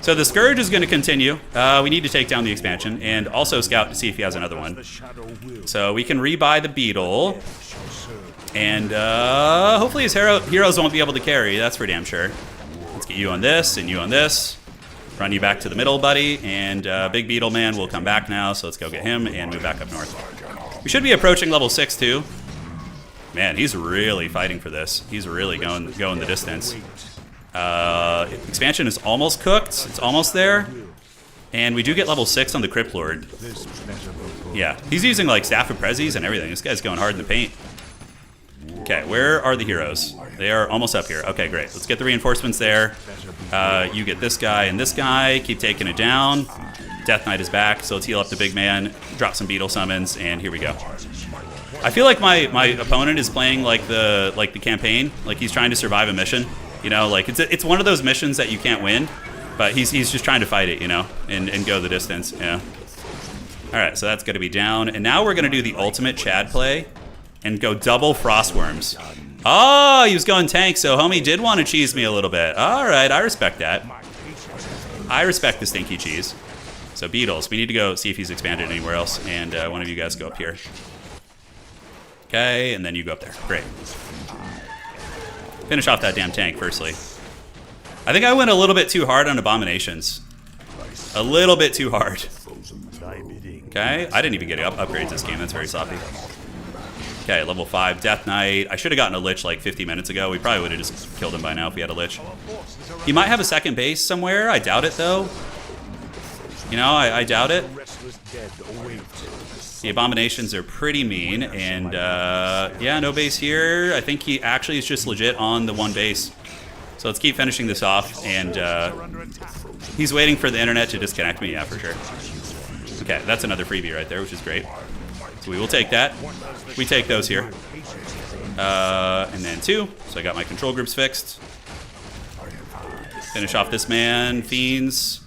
Speaker 1: So the Scourge is going to continue. We need to take down the expansion and also scout to see if he has another one. So we can rebuy the Beetle. And hopefully his heroes won't be able to carry. That's for damn sure. Let's get you on this and you on this. Run you back to the middle, buddy. And Big Beetle Man will come back now. So let's go get him and move back up north. We should be approaching level 6 too. Man, he's really fighting for this. He's really going the distance. Expansion is almost cooked. It's almost there. And we do get level 6 on the Crypt Lord. Yeah, he's using like Staff of Prezzies and everything. This guy's going hard in the paint. Okay, where are the heroes? They are almost up here. Okay, great. Let's get the reinforcements there. You get this guy and this guy. Keep taking it down. Death Knight is back, so let's heal up the big man. Drop some beetle summons, and here we go. I feel like my opponent is playing like the campaign, like he's trying to survive a mission. You know, like it's one of those missions that you can't win, but he's just trying to fight it, you know, and go the distance. Yeah. All right, so that's going to be down, and now we're going to do the ultimate Chad play and go double Frostworms. Oh, he was going tank, so homie did want to cheese me a little bit. All right, I respect that. I respect the stinky cheese. So Beetles, we need to go see if he's expanded anywhere else, and one of you guys go up here. Okay, and then you go up there. Great. Finish off that damn tank, firstly. I think I went a little bit too hard on Abominations. A little bit too hard. Okay, I didn't even get upgrades this game. That's very sloppy. Okay, level 5 Death Knight. I should have gotten a Lich like 50 minutes ago. We probably would have just killed him by now if we had a Lich. He might have a second base somewhere. I doubt it, though. You know, I doubt it. The Abominations are pretty mean, and yeah, no base here. I think he actually is just legit on the one base. So let's keep finishing this off, and he's waiting for the internet to disconnect me, yeah, for sure. Okay, that's another freebie right there, which is great. So we will take that. We take those here. And then 2, so I got my control groups fixed. Finish off this man, Fiends.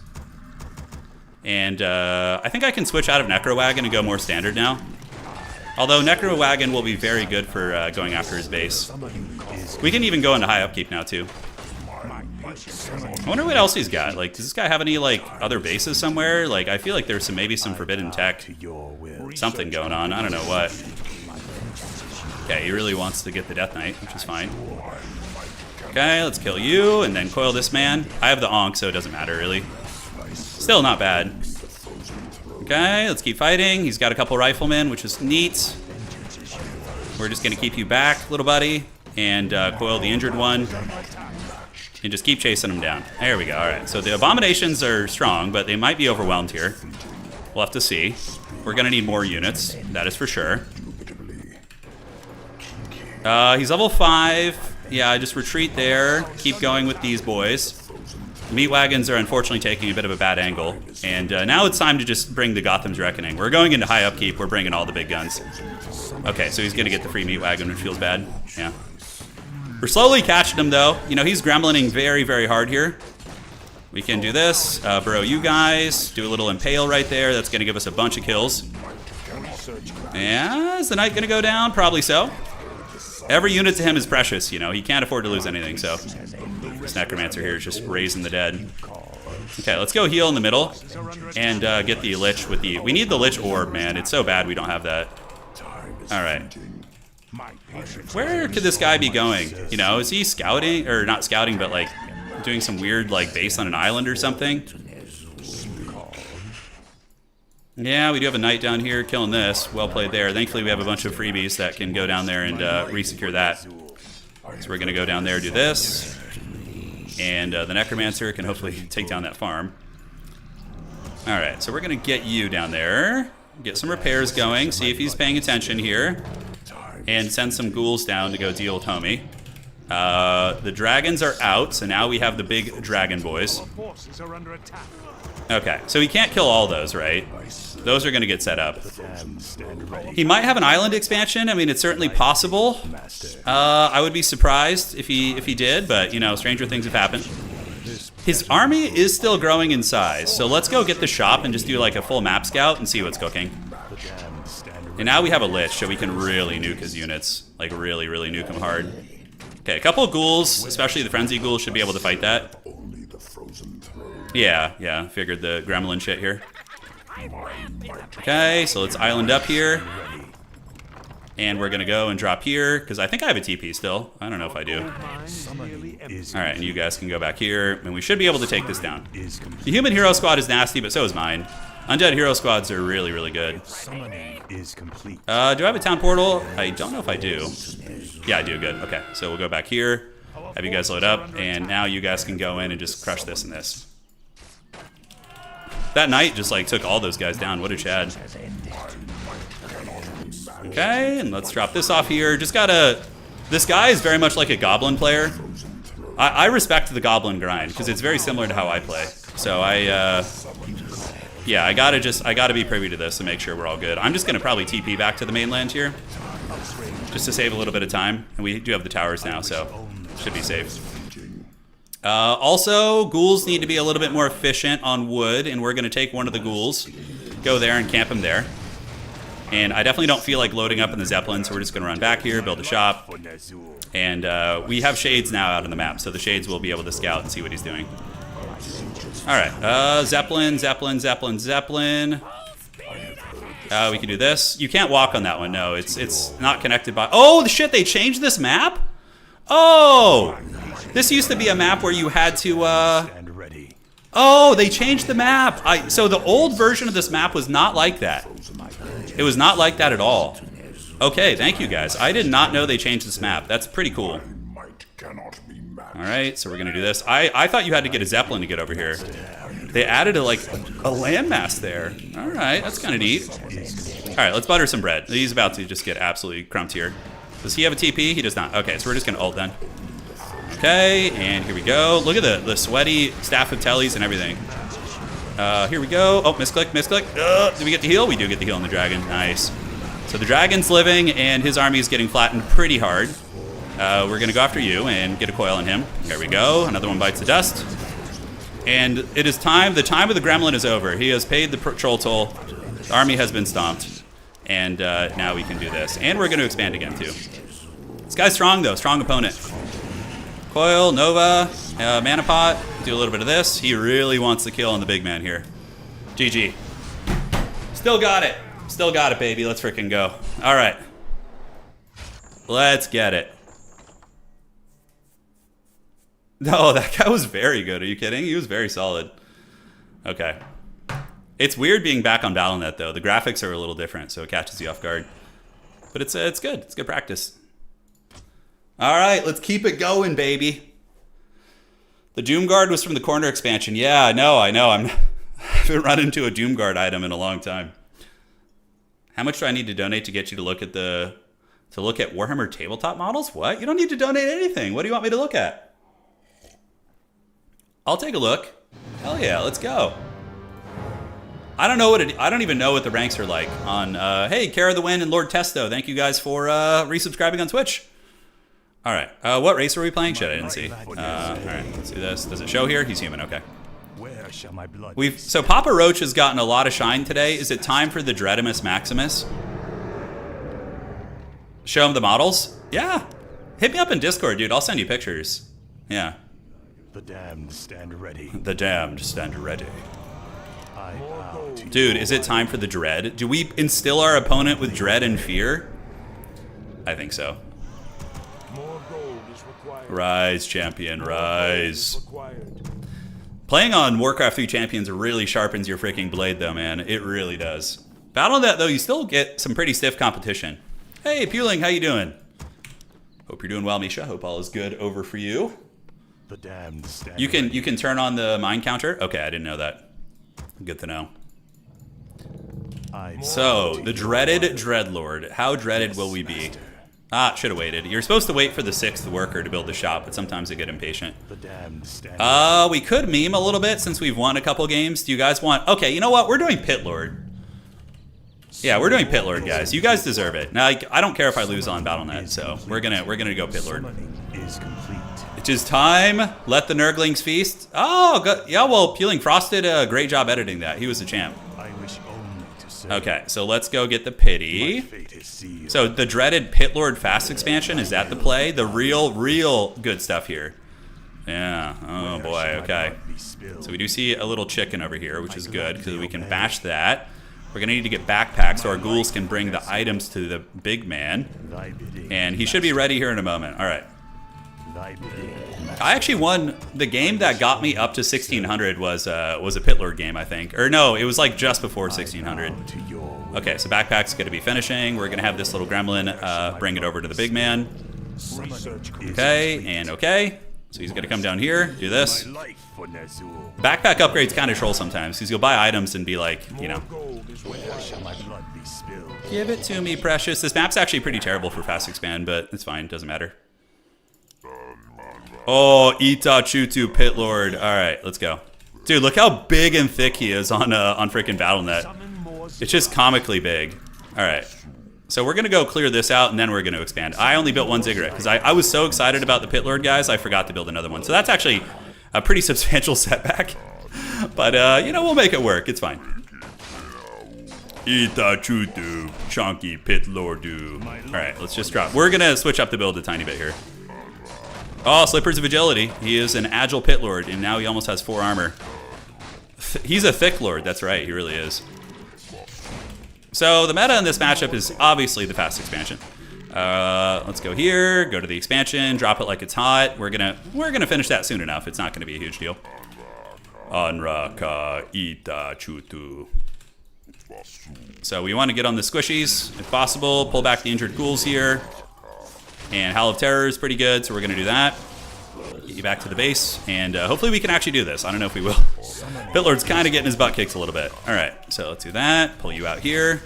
Speaker 1: And I think I can switch out of Necro Wagon and go more standard now. Although Necro Wagon will be very good for going after his base. We can even go into high upkeep now too. I wonder what else he's got. Like, does this guy have any like other bases somewhere? Like, I feel like there's maybe some forbidden tech, something going on. I don't know what. Okay, he really wants to get the Death Knight, which is fine. Okay, let's kill you and then coil this man. I have the Ankh, so it doesn't matter really. Still not bad. Okay, let's keep fighting. He's got a couple riflemen, which is neat. We're just gonna keep you back, little buddy, and coil the injured one. And just keep chasing them down. There we go. All right. So the abominations are strong, but they might be overwhelmed here. We'll have to see. We're going to need more units. That is for sure. He's level 5. Yeah, just retreat there. Keep going with these boys. Meat wagons are unfortunately taking a bit of a bad angle. And now it's time to just bring the Gotham's Reckoning. We're going into high upkeep. We're bringing all the big guns. Okay, so he's going to get the free meat wagon, which feels bad. Yeah. We're slowly catching him, though. You know, he's gremlining very, very hard here. We can do this. Burrow you guys. Do a little impale right there. That's going to give us a bunch of kills. Yeah, is the knight going to go down? Probably so. Every unit to him is precious, you know. He can't afford to lose anything, so this necromancer here is just raising the dead. Okay, let's go heal in the middle and get the lich with the... We need the lich orb, man. It's so bad we don't have that. All right. Where could this guy be going? You know, is he scouting? Or not scouting, but like doing some weird like base on an island or something? Yeah, we do have a knight down here killing this. Well played there. Thankfully, we have a bunch of freebies that can go down there and re-secure that. So we're going to go down there, do this. And the necromancer can hopefully take down that farm. All right, so we're going to get you down there. Get some repairs going. See if he's paying attention here. And send some ghouls down to go deal with homie. The dragons are out, so now we have the big dragon boys. Okay, so he can't kill all those, right? Those are going to get set up. He might have an island expansion. I mean, it's certainly possible. I would be surprised if he did, but, you know, stranger things have happened. His army is still growing in size, so let's go get the shop and just do, like, a full map scout and see what's cooking. And now we have a lich, so we can really nuke his units. Like, really, really nuke him hard. Okay, a couple of ghouls, especially the frenzy ghouls, should be able to fight that. Yeah, figured the gremlin shit here. Okay, so let's island up here. And we're gonna go and drop here, because I think I have a TP still. I don't know if I do. Alright, and you guys can go back here, and we should be able to take this down. The human hero squad is nasty, but so is mine. Undead hero squads are really, really good. Do I have a town portal? I don't know if I do. Yeah, I do, good. Okay, so we'll go back here, have you guys load up, and now you guys can go in and just crush this and this. That knight just like took all those guys down. What a Chad. Okay, and let's drop this off here. Just gotta... This guy is very much like a goblin player. I respect the goblin grind, because it's very similar to how I play. So yeah, I gotta be privy to this and make sure we're all good. I'm just gonna probably TP back to the mainland here, just to save a little bit of time. And we do have the towers now, so should be safe. Also, ghouls need to be a little bit more efficient on wood, and we're gonna take one of the ghouls, go there and camp him there. And I definitely don't feel like loading up in the Zeppelin, so we're just gonna run back here, build a shop. And we have shades now out on the map, so the shades will be able to scout and see what he's doing. Alright, Zeppelin. We can do this. You can't walk on that one, no. It's not connected by... Oh, shit, they changed this map? Oh! This used to be a map where you had to, Oh, they changed the map! So the old version of this map was not like that. It was not like that at all. Okay, thank you guys. I did not know they changed this map. That's pretty cool. Alright, so we're gonna do this. I thought you had to get a Zeppelin to get over here. They added a landmass there. Alright, that's kind of neat. Alright, let's butter some bread. He's about to just get absolutely crumped here. Does he have a TP? He does not. Okay, so we're just gonna ult then. Okay, and here we go. Look at the sweaty staff of tellies and everything. Here we go. Oh, misclick. Did we get the heal? We do get the heal on the dragon. Nice. So the dragon's living, and his army is getting flattened pretty hard. We're going to go after you and get a coil on him. There we go. Another one bites the dust. And it is time. The time of the gremlin is over. He has paid the patrol toll. The army has been stomped. And now we can do this. And we're going to expand again, too. This guy's strong, though. Strong opponent. Coil, Nova, Mana Pot. Do a little bit of this. He really wants the kill on the big man here. GG. Still got it. Still got it, baby. Let's freaking go. All right. Let's get it. No, that guy was very good. Are you kidding? He was very solid. Okay. It's weird being back on Battle.net, though. The graphics are a little different, so it catches you off guard. But it's good. It's good practice. All right, let's keep it going, baby. The Doomguard was from the corner expansion. Yeah, I know. I haven't run into a Doomguard item in a long time. How much do I need to donate to get you to look at Warhammer tabletop models? What? You don't need to donate anything. What do you want me to look at? I'll take a look. Hell yeah, let's go. I don't even know what the ranks are like on. Hey, Cara the Wind and Lord Testo. Thank you guys for resubscribing on Twitch. All right, what race are we playing? Shit, I didn't see. All right, let's do this. Does it show here? He's human. Okay.
Speaker 2: Where shall my blood
Speaker 1: So Papa Roach has gotten a lot of shine today. Is it time for the Dreadimus Maximus? Show him the models? Yeah. Hit me up in Discord, dude. I'll send you pictures. Yeah.
Speaker 2: The damned stand ready.
Speaker 1: The damned stand ready.
Speaker 2: I bow to
Speaker 1: Dude, is it time for the dread? Do we instill our opponent with dread and fear? I think so.
Speaker 3: More gold is required.
Speaker 1: Rise, champion, rise.
Speaker 3: Required.
Speaker 1: Playing on Warcraft 3 Champions really sharpens your freaking blade, though, man. It really does. Battle.net, though, you still get some pretty stiff competition. Hey, Puling, how you doing? Hope you're doing well, Misha. Hope all is good over for you.
Speaker 2: the damned stand
Speaker 1: You
Speaker 2: ready.
Speaker 1: can turn on the mine counter? Okay, I didn't know that. Good to know.
Speaker 2: I
Speaker 1: So,
Speaker 2: bow to
Speaker 1: the
Speaker 2: your
Speaker 1: dreaded
Speaker 2: orders.
Speaker 1: Dreadlord. How dreaded will we be?
Speaker 2: Master.
Speaker 1: Ah, should have waited. You're supposed to wait for the 6th worker to build the shop, but sometimes they get impatient.
Speaker 2: The damned stand
Speaker 1: We could meme a little bit since we've won a couple games. Do you guys want... Okay, you know what? We're doing Pit Lord. Yeah, we're doing Pit Lord, guys. You guys deserve it. Now, I don't care if I lose on Battle.net, so we're gonna go Pit Lord.
Speaker 2: Summoning is complete.
Speaker 1: It is time. Let the Nurglings feast. Oh, yeah, well, Peeling Frost did a great job editing that. He was the champ.
Speaker 2: I wish only to serve.
Speaker 1: Okay, so let's go get the
Speaker 2: My
Speaker 1: pity.
Speaker 2: fate is sealed.
Speaker 1: So the dreaded Pit Lord fast expansion, is that the play? The real good stuff here. Yeah, oh
Speaker 2: Where
Speaker 1: boy,
Speaker 2: shall my
Speaker 1: okay.
Speaker 2: blood be spilled?
Speaker 1: So we do see a little chicken over here, which is good because we can bash that. We're gonna need to get backpacks so our ghouls can bring the items to the big man.
Speaker 2: Thy bidding,
Speaker 1: And he should be ready here in a moment. All right.
Speaker 2: thy bidding,
Speaker 1: I actually won the game that got me up to 1600 was a Pit Lord game, I think. Or no, it was like just before 1600.
Speaker 2: bow to your will.
Speaker 1: Okay, so backpack's gonna be finishing. We're gonna have this little gremlin bring it over to the big man.
Speaker 3: Research
Speaker 2: Is
Speaker 1: Okay,
Speaker 2: complete.
Speaker 1: and okay. So he's gonna come down here, do this.
Speaker 2: My life for Nazul.
Speaker 1: Backpack upgrades kind of troll sometimes because you'll buy items and be like, you know,
Speaker 3: More gold is
Speaker 2: Where
Speaker 3: required.
Speaker 2: shall my blood be spilled?
Speaker 1: give it to me, precious. This map's actually pretty terrible for fast expand, but it's fine, doesn't matter. Oh, Itachutu Pit Lord. All right, let's go. Dude, look how big and thick he is on freaking Battle.net.
Speaker 3: Summon more
Speaker 1: It's just comically big. All right. So we're going to go clear this out, and then we're going to expand. I only built one ziggurat because I was so excited about the Pit Lord guys, I forgot to build another one. So that's actually a pretty substantial setback. But, you know, we'll make it work. It's fine. Itachutu, chunky Pit Lordu. All right, let's just drop. We're going to switch up the build a tiny bit here. Oh, Slippers of Agility. He is an agile Pit Lord, and now he almost has 4 armor. He's a thick Lord. That's right. He really is. So the meta in this matchup is obviously the fast expansion. Let's go here, go to the expansion, drop it like it's hot. We're gonna finish that soon enough. It's not gonna be a huge deal. Anraka ita chutu. So we want to get on the squishies if possible. Pull back the injured ghouls here. And Howl of Terror is pretty good, so we're gonna do that. Get you back to the base, and hopefully we can actually do this. I don't know if we will. Pit Lord's kind of getting his butt kicked a little bit. All right, so let's do that. Pull you out here.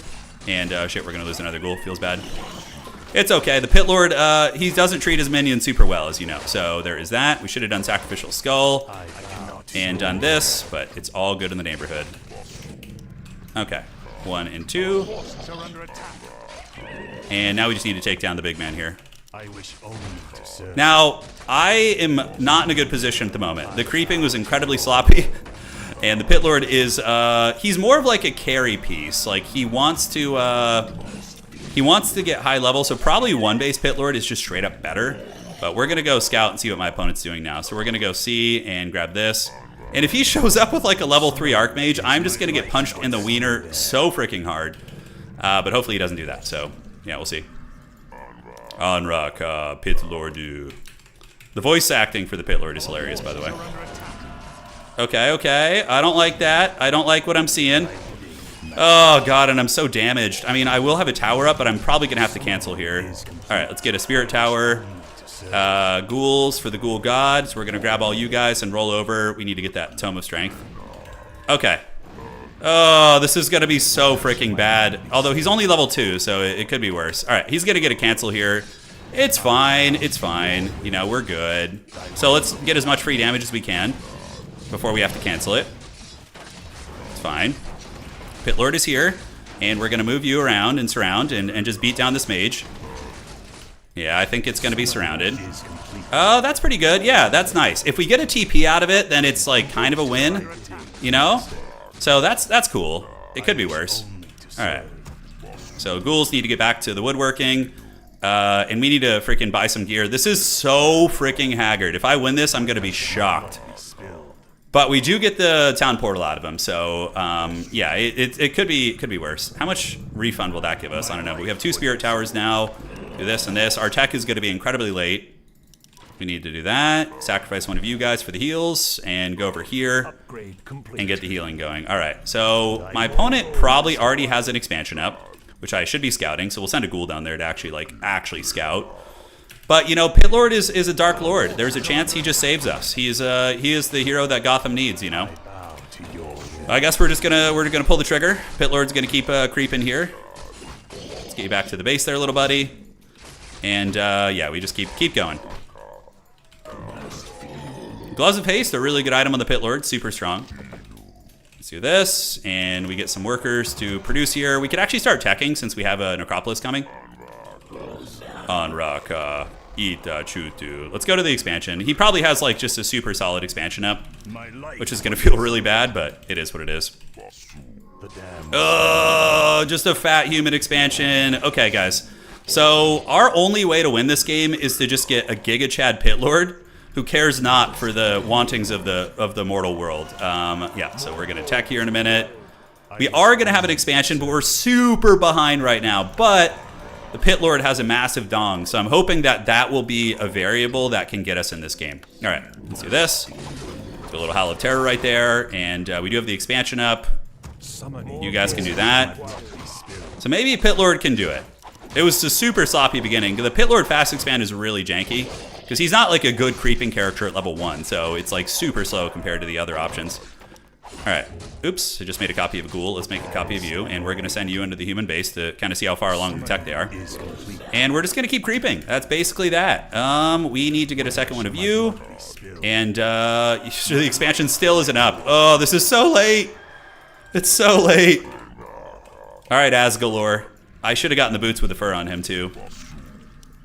Speaker 1: And shit, we're going to lose another ghoul. Feels bad. It's okay. The Pit Lord, he doesn't treat his minions super well, as you know. So there is that. We should have done Sacrificial Skull
Speaker 2: I cannot
Speaker 1: and done this, but it's all good in the neighborhood. Okay, 1 and 2.
Speaker 2: are under attack.
Speaker 1: And now we just need to take down the big man here.
Speaker 2: I wish only to serve.
Speaker 1: Now, I am not in a good position at the moment. The creeping was incredibly sloppy, and the Pit Lord is, he's more of like a carry piece. Like, he wants to get high level, so probably 1-base Pit Lord is just straight up better. But we're going to go scout and see what my opponent's doing now. So we're going to go see and grab this. And if he shows up with like a level 3 Archmage, I'm just going to get punched in the wiener so freaking hard. But hopefully he doesn't do that, so yeah, we'll see. Anraka Pit Lordu. The voice acting for the Pit Lord is hilarious, by the way. Okay. I don't like that. I don't like what I'm seeing. Oh, God, and I'm so damaged. I mean, I will have a tower up, but I'm probably going to have to cancel here. All right, let's get a Spirit Tower. Ghouls for the ghoul god. So we're going to grab all you guys and roll over. We need to get that Tome of Strength. Okay. Oh, this is going to be so freaking bad. Although he's only level 2, so it could be worse. All right, he's going to get a cancel here. It's fine. It's fine. You know, we're good. So let's get as much free damage as we can before we have to cancel it. It's fine. Pit Lord is here, and we're going to move you around and surround and just beat down this mage. Yeah, I think it's going to be surrounded. Oh, that's pretty good. Yeah, that's nice. If we get a TP out of it, then it's like kind of a win, you know? So that's cool. It could be worse. All right. So ghouls need to get back to the woodworking. And we need to freaking buy some gear. This is so freaking haggard. If I win this, I'm going to be shocked. But we do get the town portal out of him. So, yeah, it could be worse. How much refund will that give us? I don't know. We have 2 spirit towers now. Do this and this. Our tech is going to be incredibly late. We need to do that. Sacrifice one of you guys for the heals and go over here and get the healing going. All right. So my opponent probably already has an expansion up, which I should be scouting. So we'll send a ghoul down there to actually scout. But you know, Pit Lord is a dark lord. There's a chance he just saves us. He is the hero that Gotham needs. You know. I guess we're gonna pull the trigger. Pit Lord's gonna keep creeping here. Let's get you back to the base there, little buddy. And yeah, we just keep going. Gloves of Haste, a really good item on the Pit Lord, super strong. Let's do this, and we get some workers to produce here. We could actually start teching since we have a necropolis coming. Anraka, Ita Chutu. Let's go to the expansion. He probably has like just a super solid expansion up, which is gonna feel really bad, but it is what it is. Oh, just a fat human expansion. Okay, guys. So our only way to win this game is to just get a Giga Chad Pit Lord who cares not for the wantings of the mortal world. Yeah, so we're gonna tech here in a minute. We are gonna have an expansion, but we're super behind right now. But the Pit Lord has a massive dong, so I'm hoping that will be a variable that can get us in this game. All right, let's do this. Do a little Howl of Terror right there, and we do have the expansion up. You guys can do that. So maybe Pit Lord can do it. It was a super sloppy beginning. The Pit Lord fast expand is really janky because he's not like a good creeping character at level 1, so it's like super slow compared to the other options. All right, oops, I just made a copy of a ghoul. Let's make a copy of you, and we're gonna send you into the human base to kind of see how far along the tech they are. And we're just gonna keep creeping. That's basically that. We need to get a second one of you, and the expansion still isn't up. Oh, this is so late. It's so late. All right, Asgalore. I should have gotten the boots with the fur on him too.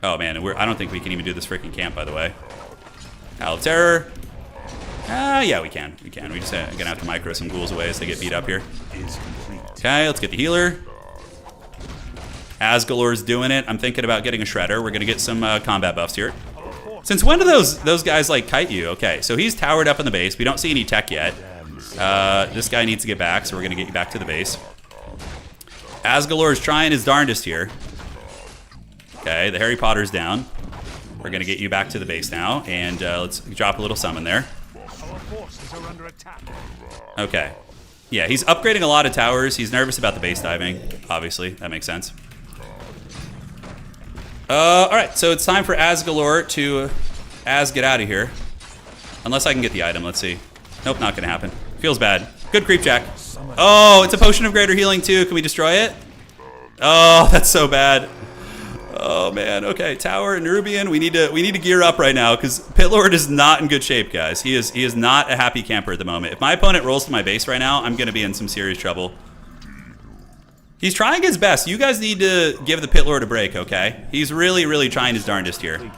Speaker 1: Oh man, I don't think we can even do this freaking camp, by the way. Howl of Terror. Yeah, we can. We just gonna have to micro some ghouls away as they get beat up here. Okay, let's get the healer. Asgalore's doing it. I'm thinking about getting a shredder. We're gonna get some combat buffs here. Since when do those guys like kite you? Okay, so he's towered up in the base. We don't see any tech yet. This guy needs to get back, so we're gonna get you back to the base. Asgalore's trying his darndest here. Okay, the Harry Potter's down. We're gonna get you back to the base now, and let's drop a little summon there. Okay. Yeah, he's upgrading a lot of towers. He's nervous about the base diving, obviously. That makes sense. All right, so it's time for Asgalore to get out of here. Unless I can get the item, let's see. Nope, not gonna happen. Feels bad. Good creep jack. Oh, it's a potion of greater healing too. Can we destroy it? Oh, that's so bad. Oh man. Okay, Tower and Nerubian. We need to gear up right now because Pit Lord is not in good shape, guys. He is not a happy camper at the moment. If my opponent rolls to my base right now, I'm gonna be in some serious trouble. He's trying his best. You guys need to give the Pit Lord a break, okay? He's really trying his darndest here.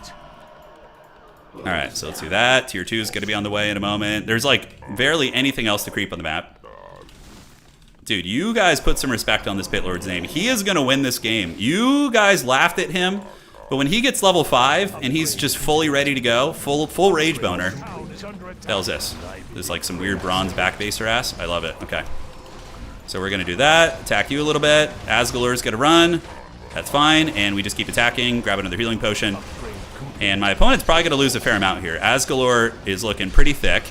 Speaker 1: All right, so let's do that. Tier 2 is gonna be on the way in a moment. There's like barely anything else to creep on the map. Dude, you guys put some respect on this Pit Lord's name. He is gonna win this game. You guys laughed at him, but when he gets level 5 and he's just fully ready to go, full rage boner. What the hell is this? There's like some weird bronze backbaser ass. I love it. Okay. So we're gonna do that. Attack you a little bit. Asgalore's gonna run. That's fine. And we just keep attacking. Grab another healing potion. And my opponent's probably gonna lose a fair amount here. Asgalore is looking pretty thick.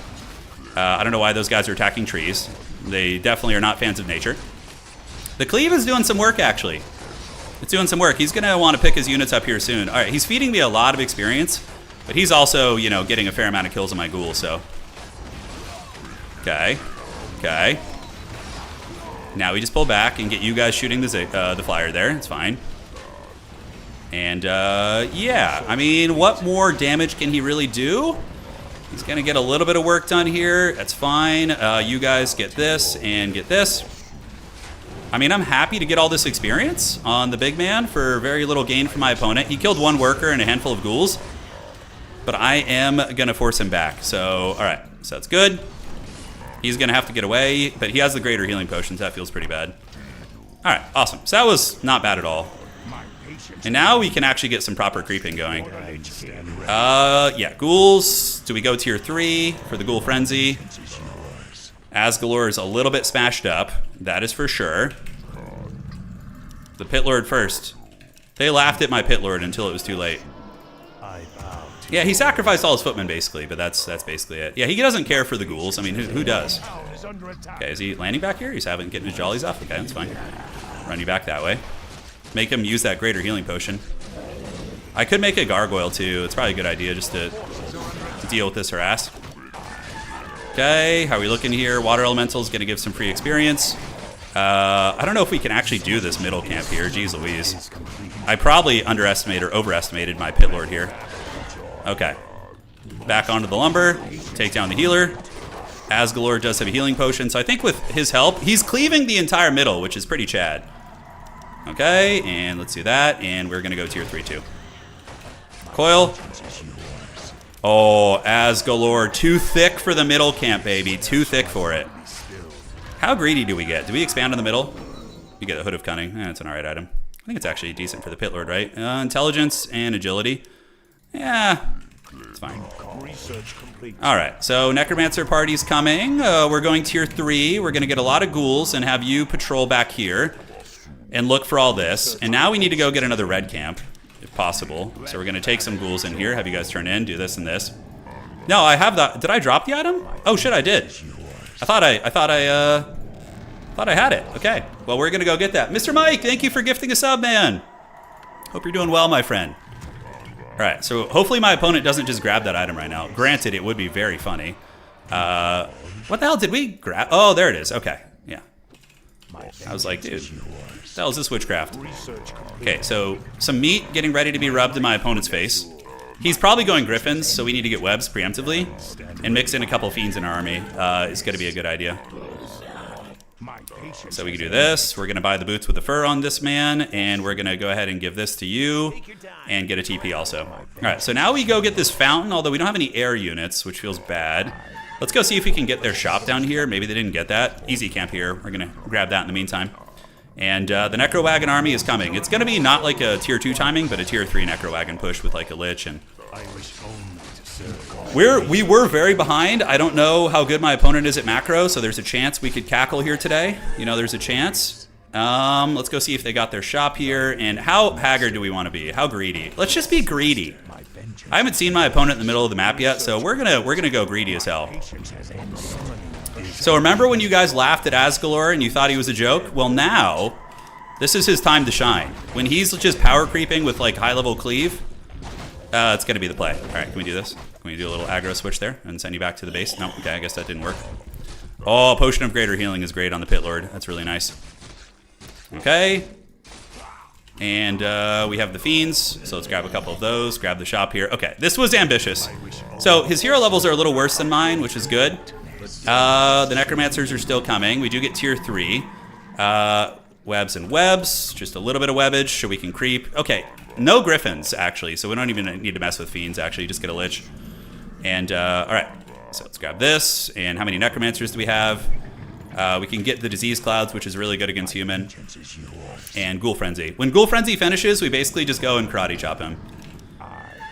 Speaker 1: I don't know why those guys are attacking trees. They definitely are not fans of nature. The cleave is doing some work, actually. It's doing some work. He's going to want to pick his units up here soon. All right, he's feeding me a lot of experience, But he's also, you know, getting a fair amount of kills on my ghoul, so. Okay. Okay. Now we just pull back and get you guys shooting the flyer there. It's fine. And, yeah. I mean, what more damage can he really do? He's going to get a little bit of work done here. That's fine. You guys get this and get this. I mean, I'm happy to get all this experience on the big man for very little gain from my opponent. He killed one worker and a handful of ghouls. But I am going to force him back. So, all right. So that's good. He's going to have to get away. But he has the greater healing potions. That feels pretty bad. All right. Awesome. So that was not bad at all. And now we can actually get some proper creeping going. Yeah, ghouls. Do we go tier 3 for the ghoul frenzy? Asgalore is a little bit smashed up. That is for sure. The Pit Lord first. They laughed at my Pit Lord until it was too late. Yeah, he sacrificed all his footmen basically, but that's basically it. Yeah, he doesn't care for the ghouls. I mean, who does? Okay, is he landing back here? He's getting his jollies off. Okay, that's fine. Run you back that way. Make him use that greater healing potion. I could make a gargoyle too. It's probably a good idea just to deal with this harass. Okay, how are we looking here? Water Elemental is going to give some free experience. I don't know if we can actually do this middle camp here. Jeez Louise. I probably underestimated or overestimated my Pit Lord here. Okay. Back onto the lumber. Take down the healer. Asgalore does have a healing potion, so I think with his help, he's cleaving the entire middle, which is pretty chad. Okay, and let's do that, and we're going to go tier 3 too. Coil. Oh, Asgalore. Too thick for the middle camp, baby. Too thick for it. How greedy do we get? Do we expand on the middle? We get the Hood of Cunning. That's an alright item. I think it's actually decent for the Pit Lord, right? Intelligence and agility. Yeah, it's fine. Alright, so Necromancer party's coming. We're going tier 3. We're going to get a lot of ghouls and have you patrol back here and look for all this. And now we need to go get another red camp, if possible. So we're going to take some ghouls in here, have you guys turn in, do this and this. No, I have that. Did I drop the item? Oh shit, I did. I thought I had it. Okay, well we're going to go get that. Mr. Mike, thank you for gifting a sub, man. Hope you're doing well, my friend. All right, so hopefully my opponent doesn't just grab that item right now. Granted, it would be very funny. What the hell did we grab? Oh, there it is. Okay, yeah. I was like, dude, what the hell is this witchcraft? Okay, so some meat getting ready to be rubbed in my opponent's face. He's probably going griffins, so we need to get webs preemptively. And mix in a couple fiends in our army is going to be a good idea. So we can do this. We're going to buy the boots with the fur on this man, and we're going to go ahead and give this to you and get a TP also. All right, so now we go get this fountain, although we don't have any air units, which feels bad. Let's go see if we can get their shop down here. Maybe they didn't get that. Easy camp here. We're going to grab that in the meantime. And the Necro Wagon army is coming. It's going to be not like a tier 2 timing, but a tier 3 Necro Wagon push with like a Lich. And we were very behind. I don't know how good my opponent is at macro, so there's a chance we could cackle here today. You know, there's a chance. Let's go see if they got their shop here. And how haggard do we want to be? How greedy? Let's just be greedy. I haven't seen my opponent in the middle of the map yet, so we're gonna go greedy as hell. So remember when you guys laughed at Asgalore and you thought he was a joke? Well, now this is his time to shine. When he's just power creeping with like high level cleave, it's gonna be the play. All right, can we do this? Can we do a little aggro switch there and send you back to the base? No, okay, I guess that didn't work. Oh, Potion of Greater Healing is great on the Pit Lord. That's really nice. Okay. And we have the Fiends, so let's grab a couple of those, grab the shop here. Okay, this was ambitious. So his hero levels are a little worse than mine, which is good. The Necromancers are still coming. We do get tier 3. Webs and webs, just a little bit of webbage so we can creep. Okay, no Griffins, actually, so we don't even need to mess with Fiends, actually. Just get a Lich. And, all right, so let's grab this. And how many Necromancers do we have? We can get the Disease Clouds, which is really good against human. And Ghoul Frenzy. When Ghoul Frenzy finishes, we basically just go and karate chop him.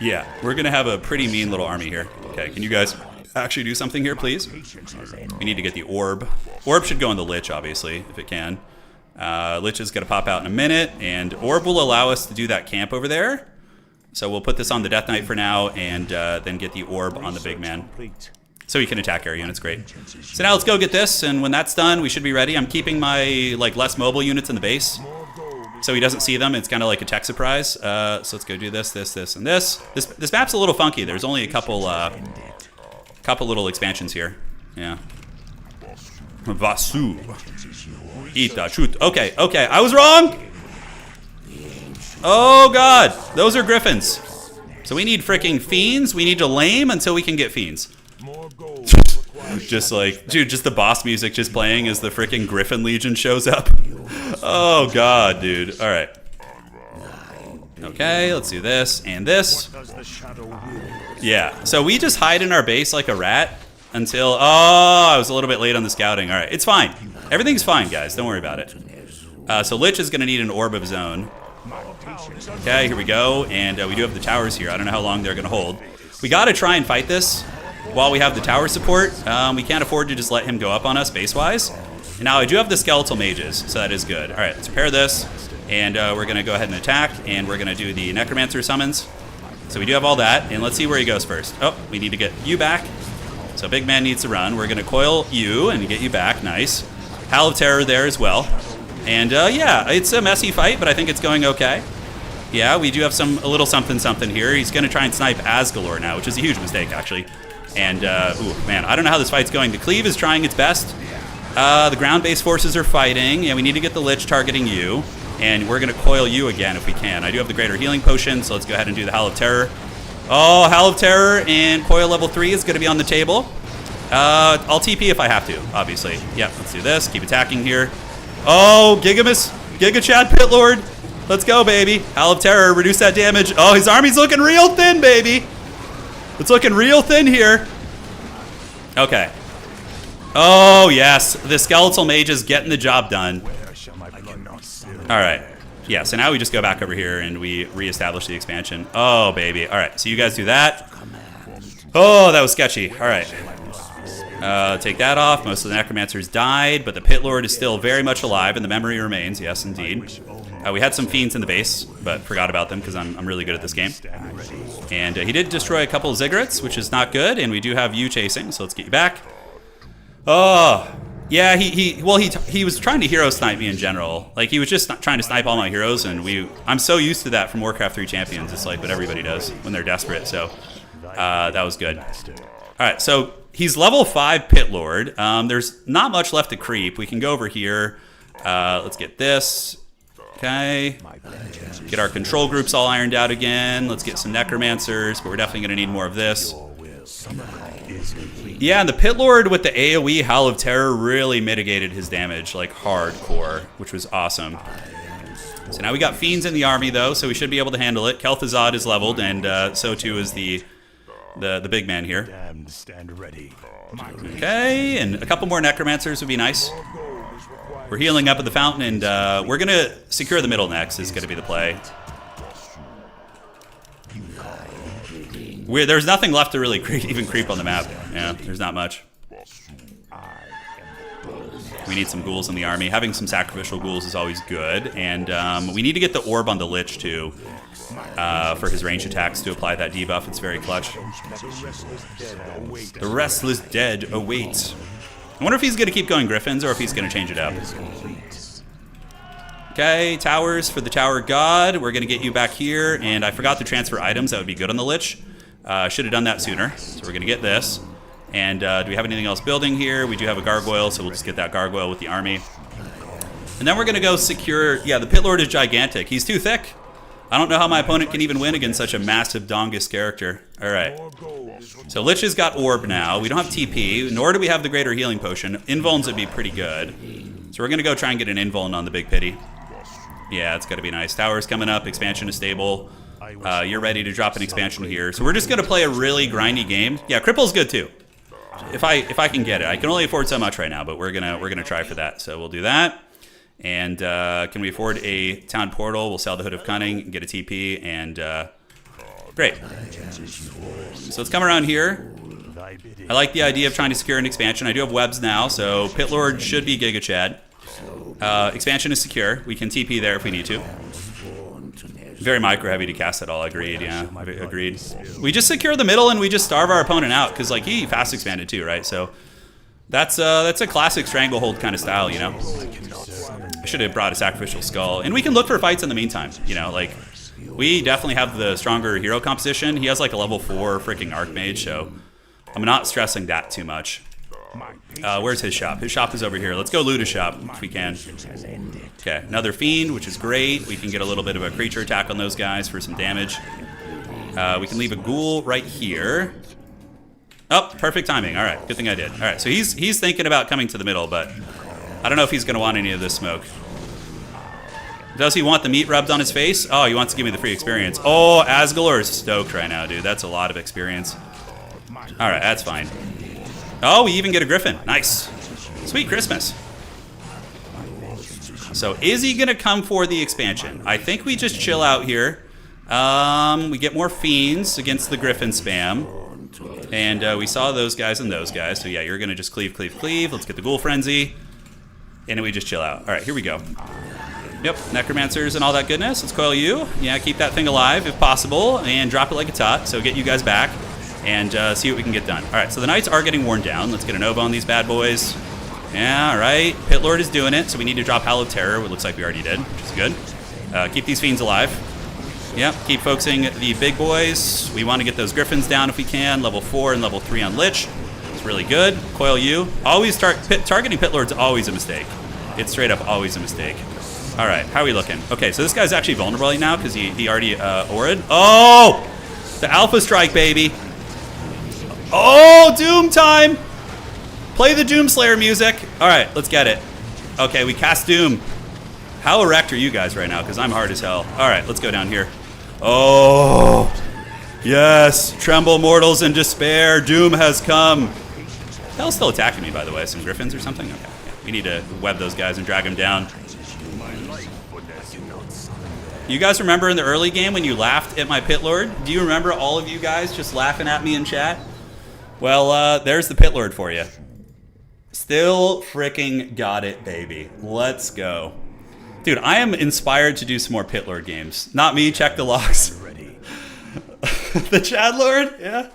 Speaker 1: Yeah, we're going to have a pretty mean little army here. Okay, can you guys actually do something here, please? We need to get the Orb. Orb should go in the Lich, obviously, if it can. Lich is going to pop out in a minute, and Orb will allow us to do that camp over there. So we'll put this on the Death Knight for now, and then get the Orb on the big man. So he can attack air units, great. So now let's go get this, and when that's done, we should be ready. I'm keeping my less mobile units in the base. so he doesn't see them. It's kind of like a tech surprise. So let's go do this, and this. This map's a little funky. There's only a couple little expansions here. Yeah. Vasu. Ita, shoot. Okay, I was wrong! Oh god, those are griffins. So we need freaking fiends. We need to lame until we can get fiends.
Speaker 3: More gold is required.
Speaker 1: Just like, dude, just the boss music just playing as the freaking Griffin Legion shows up. Oh god, dude. All right. Okay, let's do this and this.
Speaker 3: Does the shadow will?
Speaker 1: Yeah, so we just hide in our base like a rat until, oh, I was a little bit late on the scouting. All right, it's fine. Everything's fine, guys. Don't worry about it. So Lich is going to need an orb of his own. Okay, here we go. And we do have the towers here. I don't know how long they're going to hold. We got to try and fight this while we have the tower support. We can't afford to just let him go up on us base-wise. And now I do have the skeletal mages, so that is good. All right, let's repair this. And we're going to go ahead and attack. And we're going to do the necromancer summons. So we do have all that. And let's see where he goes first. Oh, we need to get you back. So big man needs to run. We're going to coil you and get you back. Nice. Howl of Terror there as well. And yeah, it's a messy fight, but I think it's going okay. Yeah, we do have a little something here. He's going to try and snipe Asgalore now, which is a huge mistake, actually. And, ooh, man, I don't know how this fight's going. The Cleave is trying its best. The ground-based forces are fighting. Yeah, we need to get the Lich targeting you. And we're going to coil you again if we can. I do have the Greater Healing Potion, so let's go ahead and do the Howl of Terror. Oh, Howl of Terror and Coil level 3 is going to be on the table. I'll TP if I have to, obviously. Yeah, let's do this. Keep attacking here. Oh, Giga Chad Pit Lord. Let's go, baby. Howl of Terror, reduce that damage. Oh, his army's looking real thin, baby. It's looking real thin here. Okay. Oh, yes. The skeletal mage is getting the job done. All right. Yeah, so now we just go back over here and we reestablish the expansion. Oh, baby. All right, so you guys do that. Oh, that was sketchy. All right. Take that off. Most of the necromancers died, but the Pit Lord is still very much alive and the memory remains. Yes, indeed. We had some fiends in the base, but forgot about them because I'm really good at this game. And he did destroy a couple of ziggurats, which is not good, and we do have you chasing, so let's get you back. Oh, yeah, he was trying to hero snipe me in general. Like, he was just trying to snipe all my heroes, and I'm so used to that from Warcraft 3 Champions. It's like what everybody does when they're desperate, so that was good. All right, so he's level 5 Pit Lord. There's not much left to creep. We can go over here. Let's get this. Okay. Get our control groups all ironed out again. Let's get some necromancers, but we're definitely going to need more of this. Yeah, and the Pit Lord with the AoE Howl of Terror really mitigated his damage, like hardcore, which was awesome. So now we got fiends in the army, though, so we should be able to handle it. Kel'Thuzad is leveled, and so too is the big man here. Okay, and a couple more necromancers would be nice. We're healing up at the fountain, and we're going to secure the middle next is going to be the play. There's nothing left to really even creep on the map. Yeah, there's not much. We need some ghouls in the army. Having some sacrificial ghouls is always good. And we need to get the orb on the Lich, too, for his range attacks to apply that debuff. It's very clutch. The Restless Dead awaits. I wonder if he's going to keep going Griffins or if he's going to change it up. Okay, towers for the Tower God. We're going to get you back here. And I forgot to transfer items. That would be good on the Lich. Should have done that sooner. So we're going to get this. And do we have anything else building here? We do have a gargoyle, so we'll just get that gargoyle with the army. And then we're going to go secure... Yeah, the Pit Lord is gigantic. He's too thick. I don't know how my opponent can even win against such a massive Dongus character. All right. So Lich has got Orb now. We don't have TP, nor do we have the Greater Healing Potion. Invulns would be pretty good. So we're going to go try and get an Invuln on the Big Pity. Yeah, it's going to be nice. Tower's coming up. Expansion is stable. You're ready to drop an expansion here. So we're just going to play a really grindy game. Yeah, Cripple's good too. If I can get it. I can only afford so much right now, but we're gonna try for that. So we'll do that. And can we afford a town portal? We'll sell the Hood of Cunning and get a TP. And great. So let's come around here. I like the idea of trying to secure an expansion. I do have webs now, so Pit Lord should be Giga Chad. Expansion is secure. We can TP there if we need to. Very micro heavy to cast it all. Agreed. Yeah, agreed. We just secure the middle and we just starve our opponent out because like he fast expanded too, right? So that's a classic stranglehold kind of style, you know. I should have brought a sacrificial skull. And we can look for fights in the meantime. You know, like, we definitely have the stronger hero composition. He has like a level 4 freaking Archmage, so I'm not stressing that too much. Where's his shop? His shop is over here. Let's go loot his shop if we can. Okay, another Fiend, which is great. We can get a little bit of a creature attack on those guys for some damage. We can leave a Ghoul right here. Oh, perfect timing. All right, good thing I did. All right, so he's thinking about coming to the middle, but I don't know if he's going to want any of this smoke. Does he want the meat rubbed on his face? Oh, he wants to give me the free experience. Oh, Asgalor is stoked right now, dude. That's a lot of experience. All right, that's fine. Oh, we even get a Griffin. Nice. Sweet Christmas. So is he going to come for the expansion? I think we just chill out here. We get more Fiends against the Griffin spam. And we saw those guys and those guys. So yeah, you're going to just cleave, cleave, cleave. Let's get the Ghoul Frenzy. And then we just chill out. All right, here we go. Yep, Necromancers and all that goodness. Let's coil you. Yeah, keep that thing alive if possible. And drop it like a tot. So get you guys back. And see what we can get done. All right, so the Knights are getting worn down. Let's get a Nova on these bad boys. Yeah, all right. Pit Lord is doing it, so we need to drop Hallowed Terror. It looks like we already did, which is good. Keep these Fiends alive. Yep, keep focusing the big boys. We want to get those Griffins down if we can. Level 4 and level 3 on Lich. It's really good. Coil you. Always targeting Pit Lord's always a mistake. It's straight up always a mistake. All right, how are we looking? Okay, so this guy's actually vulnerable right now because he already Aura'd. Oh! The Alpha Strike, baby. Oh, Doom time! Play the Doomslayer music. All right, let's get it. Okay, we cast Doom. How erect are you guys right now? Because I'm hard as hell. All right, let's go down here. Oh, yes. Tremble, mortals, in despair. Doom has come. Hell's still attacking me, by the way. Some Griffins or something? Okay, yeah. We need to web those guys and drag them down. You guys remember in the early game when you laughed at my Pit Lord? Do you remember all of you guys just laughing at me in chat? Well, there's the Pit Lord for you. Still freaking got it, baby. Let's go. Dude, I am inspired to do some more Pit Lord games. Not me, check the logs. The Chad Lord? Yeah.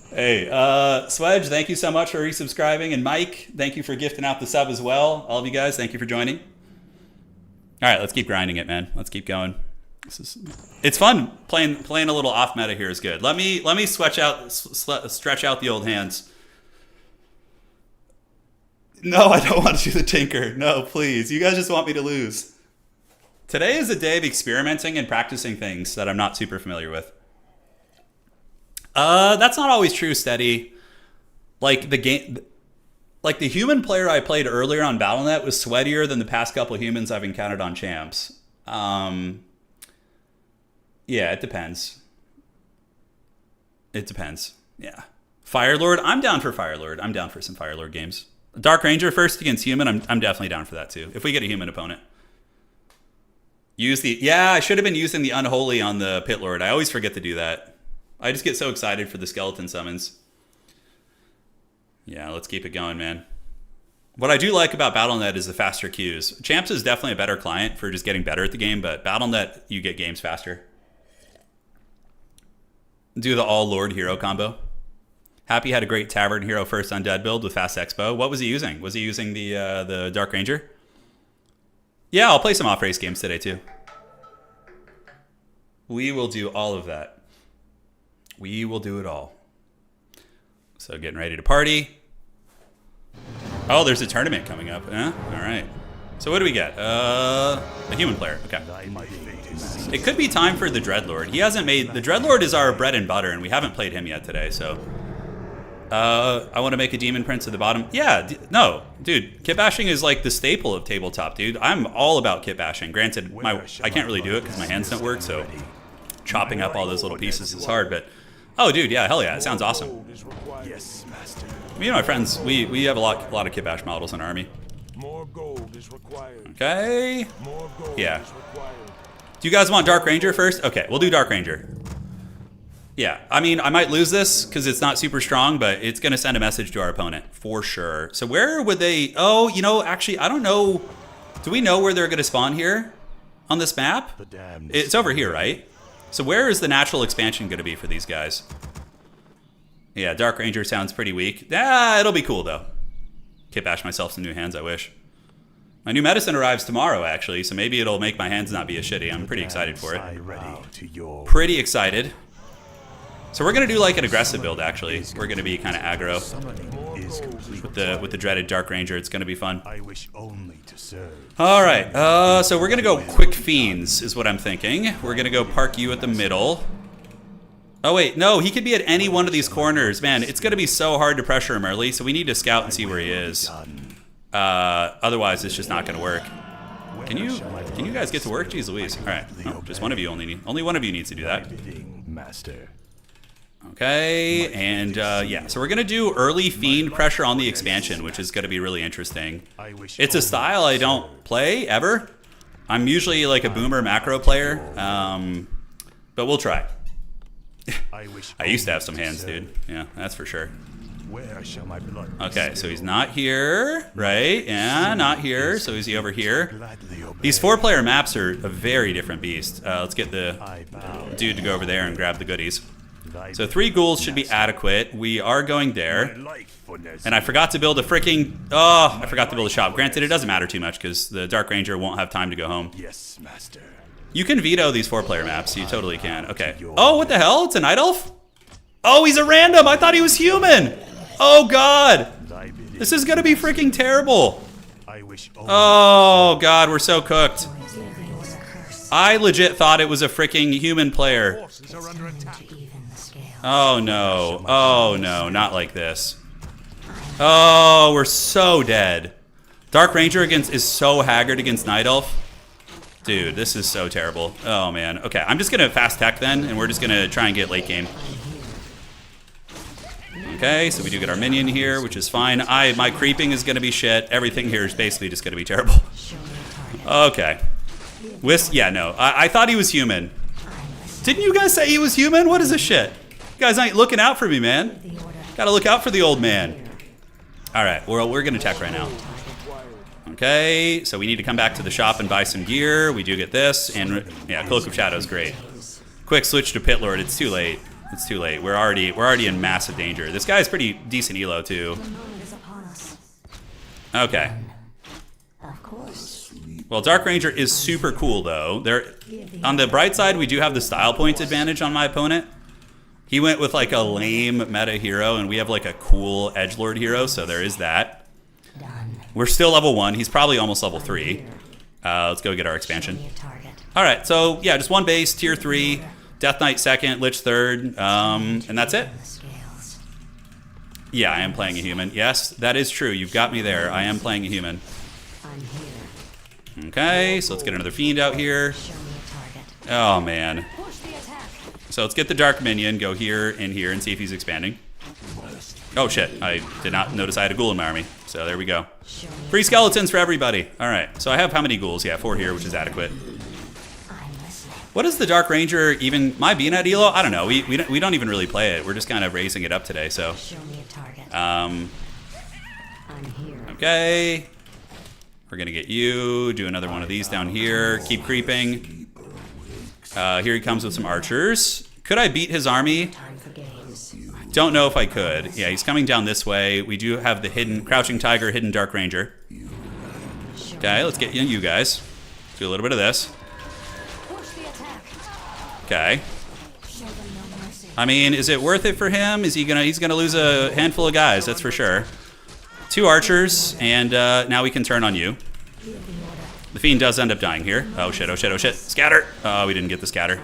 Speaker 1: Hey, Swedge, thank you so much for resubscribing. And Mike, thank you for gifting out the sub as well. All of you guys, thank you for joining. All right, let's keep grinding it, man. Let's keep going. It's fun playing a little off meta here is good. Let me stretch out the old hands. No, I don't want to do the Tinker. No, please. You guys just want me to lose. Today is a day of experimenting and practicing things that I'm not super familiar with. That's not always true, Steady. Like the human player I played earlier on Battle.net was sweatier than the past couple of humans I've encountered on Champs. Yeah, it depends. It depends. Yeah. Firelord, I'm down for Firelord. I'm down for some Firelord games. Dark Ranger first against human, I'm definitely down for that too. If we get a human opponent. Yeah, I should have been using the Unholy on the Pit Lord. I always forget to do that. I just get so excited for the skeleton summons. Yeah, let's keep it going, man. What I do like about Battle.net is the faster queues. Champs is definitely a better client for just getting better at the game, but Battle.net, you get games faster. Do the all Lord hero combo. Happy had a great Tavern Hero first undead build with Fast Expo. What was he using? Was he using the Dark Ranger? Yeah, I'll play some off-race games today too. We will do all of that. We will do it all. So getting ready to party. Oh, there's a tournament coming up. All right. So what do we get? A human player. Okay. It could be time for the Dreadlord. He hasn't made... The Dreadlord is our bread and butter, and we haven't played him yet today, so... I want to make a Demon Prince at the bottom. Yeah, no. Dude, kit bashing is like the staple of tabletop, dude. I'm all about kit bashing. Granted, I can't really do it because my hands don't work, so... Chopping up all those little pieces is hard, but... Oh, dude, yeah, hell yeah. It sounds awesome.
Speaker 2: Yes, master.
Speaker 1: Me and my friends, we have a lot of kit bash models in our army.
Speaker 3: More gold is required.
Speaker 1: Okay.
Speaker 3: More gold
Speaker 1: Yeah.
Speaker 3: is required.
Speaker 1: Do you guys want Dark Ranger first? Okay, we'll do Dark Ranger. Yeah, I mean, I might lose this because it's not super strong, but it's going to send a message to our opponent for sure. So where would they... Oh, you know, actually, I don't know. Do we know where they're going to spawn here on this map?
Speaker 2: The damned
Speaker 1: It's over here, right? So where is the natural expansion going to be for these guys? Yeah, Dark Ranger sounds pretty weak. Ah, it'll be cool, though. Kit bash myself some new hands, I wish. My new medicine arrives tomorrow, actually, so maybe it'll make my hands not be as shitty. I'm pretty excited for it.
Speaker 2: Ready to your
Speaker 1: Pretty excited. So we're gonna do like an aggressive build, actually. We're gonna be kind of aggro
Speaker 2: summoning is complete.
Speaker 1: with the dreaded Dark Ranger. It's gonna be fun.
Speaker 2: I wish only to serve.
Speaker 1: All right, so we're gonna go quick fiends, is what I'm thinking. We're gonna go park you at the middle. Oh wait, no, he could be at any one of these corners. Man, it's gonna be so hard to pressure him early, so we need to scout and see where he is. Otherwise, it's just not gonna work. Can you guys get to work? Jeez Louise. All right, oh, just one of you only one of you needs to do that.
Speaker 2: Master.
Speaker 1: Okay, and yeah, so we're gonna do early fiend pressure on the expansion, which is gonna be really interesting. It's a style I don't play ever. I'm usually like a boomer macro player, but we'll try. I used to have some hands, dude. Yeah, that's for sure.
Speaker 2: Where shall my blood
Speaker 1: Okay, so he's not here, right? Yeah, not here. So is he over here?
Speaker 2: gladly obey?
Speaker 1: These 4-player maps are a very different beast. Let's get the
Speaker 2: I bow.
Speaker 1: dude to go over there and grab the goodies.
Speaker 2: Thy
Speaker 1: So 3 ghouls should be adequate. We are going there.
Speaker 2: life for Nes-
Speaker 1: And I forgot to build a freaking... Oh, I forgot to build a shop. Granted, it doesn't matter too much because the Dark Ranger won't have time to go home.
Speaker 2: Yes, master.
Speaker 1: You can veto these 4-player maps. You totally can. Okay. Oh, what the hell? It's a Night Elf? Oh, he's a random. I thought he was human. Oh, God.
Speaker 2: Thy bidding.
Speaker 1: This is going to be freaking terrible.
Speaker 2: I wish only
Speaker 1: Oh, God. We're so cooked. I legit thought it was a freaking human player.
Speaker 3: Forces are under attack.
Speaker 1: Oh, no. Oh, no. Not like this. Oh, we're so dead. Dark Ranger is so haggard against Night Elf. Dude, this is so terrible. Oh, man. Okay, I'm just going to fast tech then, and we're just going to try and get late game. Okay, so we do get our minion here, which is fine. My creeping is going to be shit. Everything here is basically just going to be terrible. Okay. Yeah, no. I thought he was human. Didn't you guys say he was human? What is this shit? You guys ain't looking out for me, man. Gotta look out for the old man. All right, we're going to tech right now. Okay, so we need to come back to the shop and buy some gear. We do get this, and yeah, Cloak of Shadow is great. Quick switch to Pit Lord. It's too late. It's too late. We're already in massive danger. This guy's pretty decent elo too. Okay. Well, Dark Ranger is super cool though. On the bright side, we do have the style points advantage on my opponent. He went with like a lame meta hero, and we have like a cool edgelord hero, so there is that. We're still level 1. He's probably almost level 3. Let's go get our expansion. All right, so yeah, just one base, tier 3. Death Knight second, Lich third, and that's it. Yeah, I am playing a human. Yes, that is true. You've got me there. I am playing a human. Okay, so let's get another fiend out here. Oh, man. So let's get the Dark Minion, go here and here, and see if he's expanding. Oh, shit. I did not notice I had a ghoul in my army. So there we go. Free skeletons for everybody. All right, so I have how many ghouls? Yeah, 4 here, which is adequate. What is the Dark Ranger even? My being at elo? I don't know. We don't even really play it. We're just kind of raising it up today. So, okay. We're gonna get you. Do another one of these down here. Keep creeping. Here he comes with some archers. Could I beat his army? Don't know if I could. Yeah, he's coming down this way. We do have the hidden Crouching Tiger, hidden Dark Ranger. Okay, let's get you guys. Do a little bit of this. Okay. I mean, is it worth it for him? Is he's gonna lose a handful of guys, that's for sure. 2 archers, and now we can turn on you. The fiend does end up dying here. Oh shit, oh shit, oh shit. Scatter! Oh, we didn't get the scatter.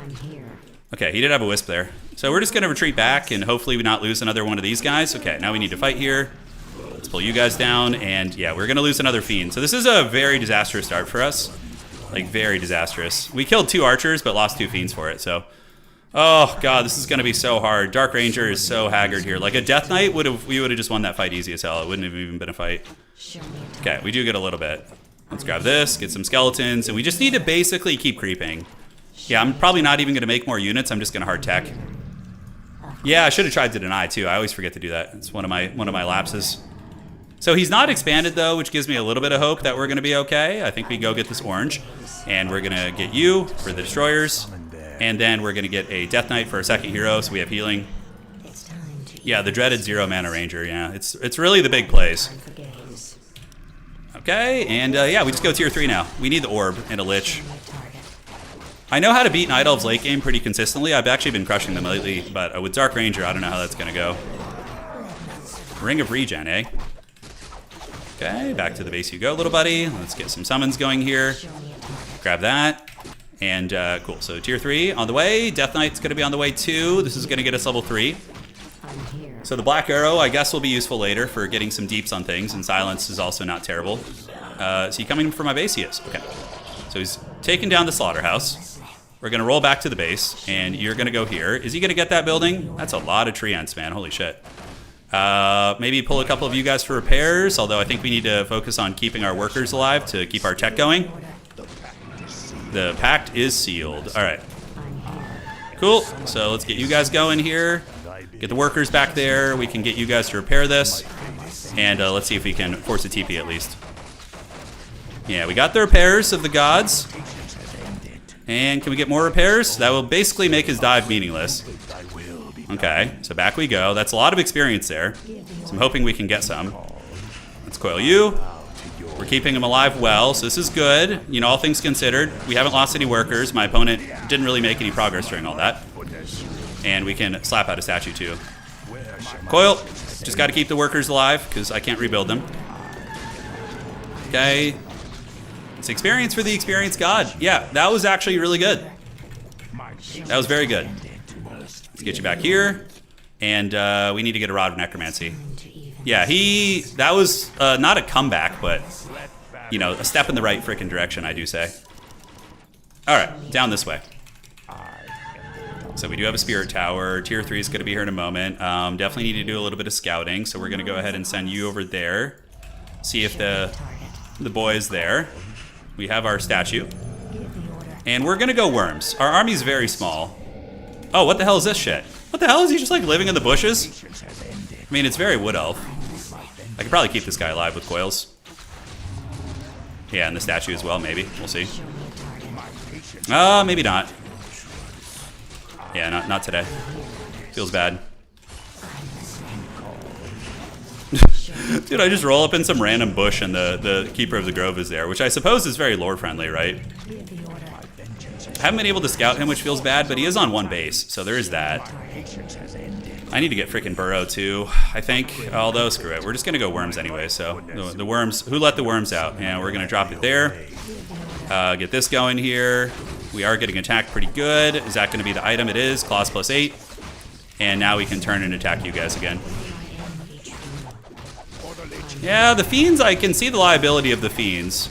Speaker 1: Okay, he did have a wisp there. So we're just gonna retreat back and hopefully we not lose another one of these guys. Okay, now we need to fight here. Let's pull you guys down, and yeah, we're gonna lose another fiend. So this is a very disastrous start for us. Like, very disastrous. We killed 2 archers, but lost 2 fiends for it, so... Oh, God, this is going to be so hard. Dark Ranger is so haggard here. Like, a Death Knight, we would have just won that fight easy as hell. It wouldn't have even been a fight. Okay, we do get a little bit. Let's grab this, get some skeletons, and we just need to basically keep creeping. Yeah, I'm probably not even going to make more units. I'm just going to hard tech. Yeah, I should have tried to deny, too. I always forget to do that. It's one of my lapses. So he's not expanded, though, which gives me a little bit of hope that we're going to be okay. I think we go get this orange, and we're going to get you for the destroyers, and then we're going to get a Death Knight for a second hero, so we have healing. Yeah, the dreaded 0 mana ranger, yeah. It's really the big plays. Okay, and yeah, we just go tier 3 now. We need the orb and a lich. I know how to beat Night Elves late game pretty consistently. I've actually been crushing them lately, but with Dark Ranger, I don't know how that's gonna go. Ring of Regen, eh? Okay, back to the base you go, little buddy. Let's get some summons going here. Grab that. And cool, so tier 3 on the way. Death Knight's gonna be on the way too. This is gonna get us level 3. So the Black Arrow, I guess, will be useful later for getting some deeps on things, and Silence is also not terrible. Is he coming from my base? He is, okay. So he's taking down the Slaughterhouse. We're gonna roll back to the base, and you're gonna go here. Is he gonna get that building? That's a lot of tree ends, man, holy shit. Maybe pull a couple of you guys for repairs, although I think we need to focus on keeping our workers alive to keep our tech going. The pact is sealed. All right. Cool. So let's get you guys going here. Get the workers back there. We can get you guys to repair this. And let's see if we can force a TP at least. Yeah, we got the repairs of the gods. And can we get more repairs? That will basically make his dive meaningless. Okay, so back we go. That's a lot of experience there. So I'm hoping we can get some. Let's coil you. We're keeping him alive well, so this is good. You know, all things considered, we haven't lost any workers. My opponent didn't really make any progress during all that. And we can slap out a statue too. Coil, just got to keep the workers alive because I can't rebuild them. Okay. It's experience for the experienced god. Yeah, that was actually really good. That was very good. Let's get you back here. And we need to get a Rod of Necromancy. Yeah, that was not a comeback, but, you know, a step in the right freaking direction, I do say. All right, down this way. So we do have a Spirit Tower. Tier 3 is going to be here in a moment. Definitely need to do a little bit of scouting, so we're going to go ahead and send you over there. See if the boy is there. We have our statue. And we're going to go worms. Our army's very small. Oh, what the hell is this shit? What the hell? Is he just like living in the bushes? I mean, it's very wood elf. I could probably keep this guy alive with coils. Yeah, and the statue as well, maybe. We'll see. Maybe not. Yeah, not today. Feels bad. Dude, I just roll up in some random bush and the Keeper of the Grove is there, which I suppose is very lore-friendly, right? I haven't been able to scout him, which feels bad, but he is on one base, so there is that. I need to get freaking Burrow too, I think. Although, screw it. We're just going to go worms anyway, so the worms... Who let the worms out? And we're going to drop it there. Get this going here. We are getting attacked pretty good. Is that going to be the item? It is. Claws +8. And now we can turn and attack you guys again. Yeah, the Fiends, I can see the liability of the Fiends.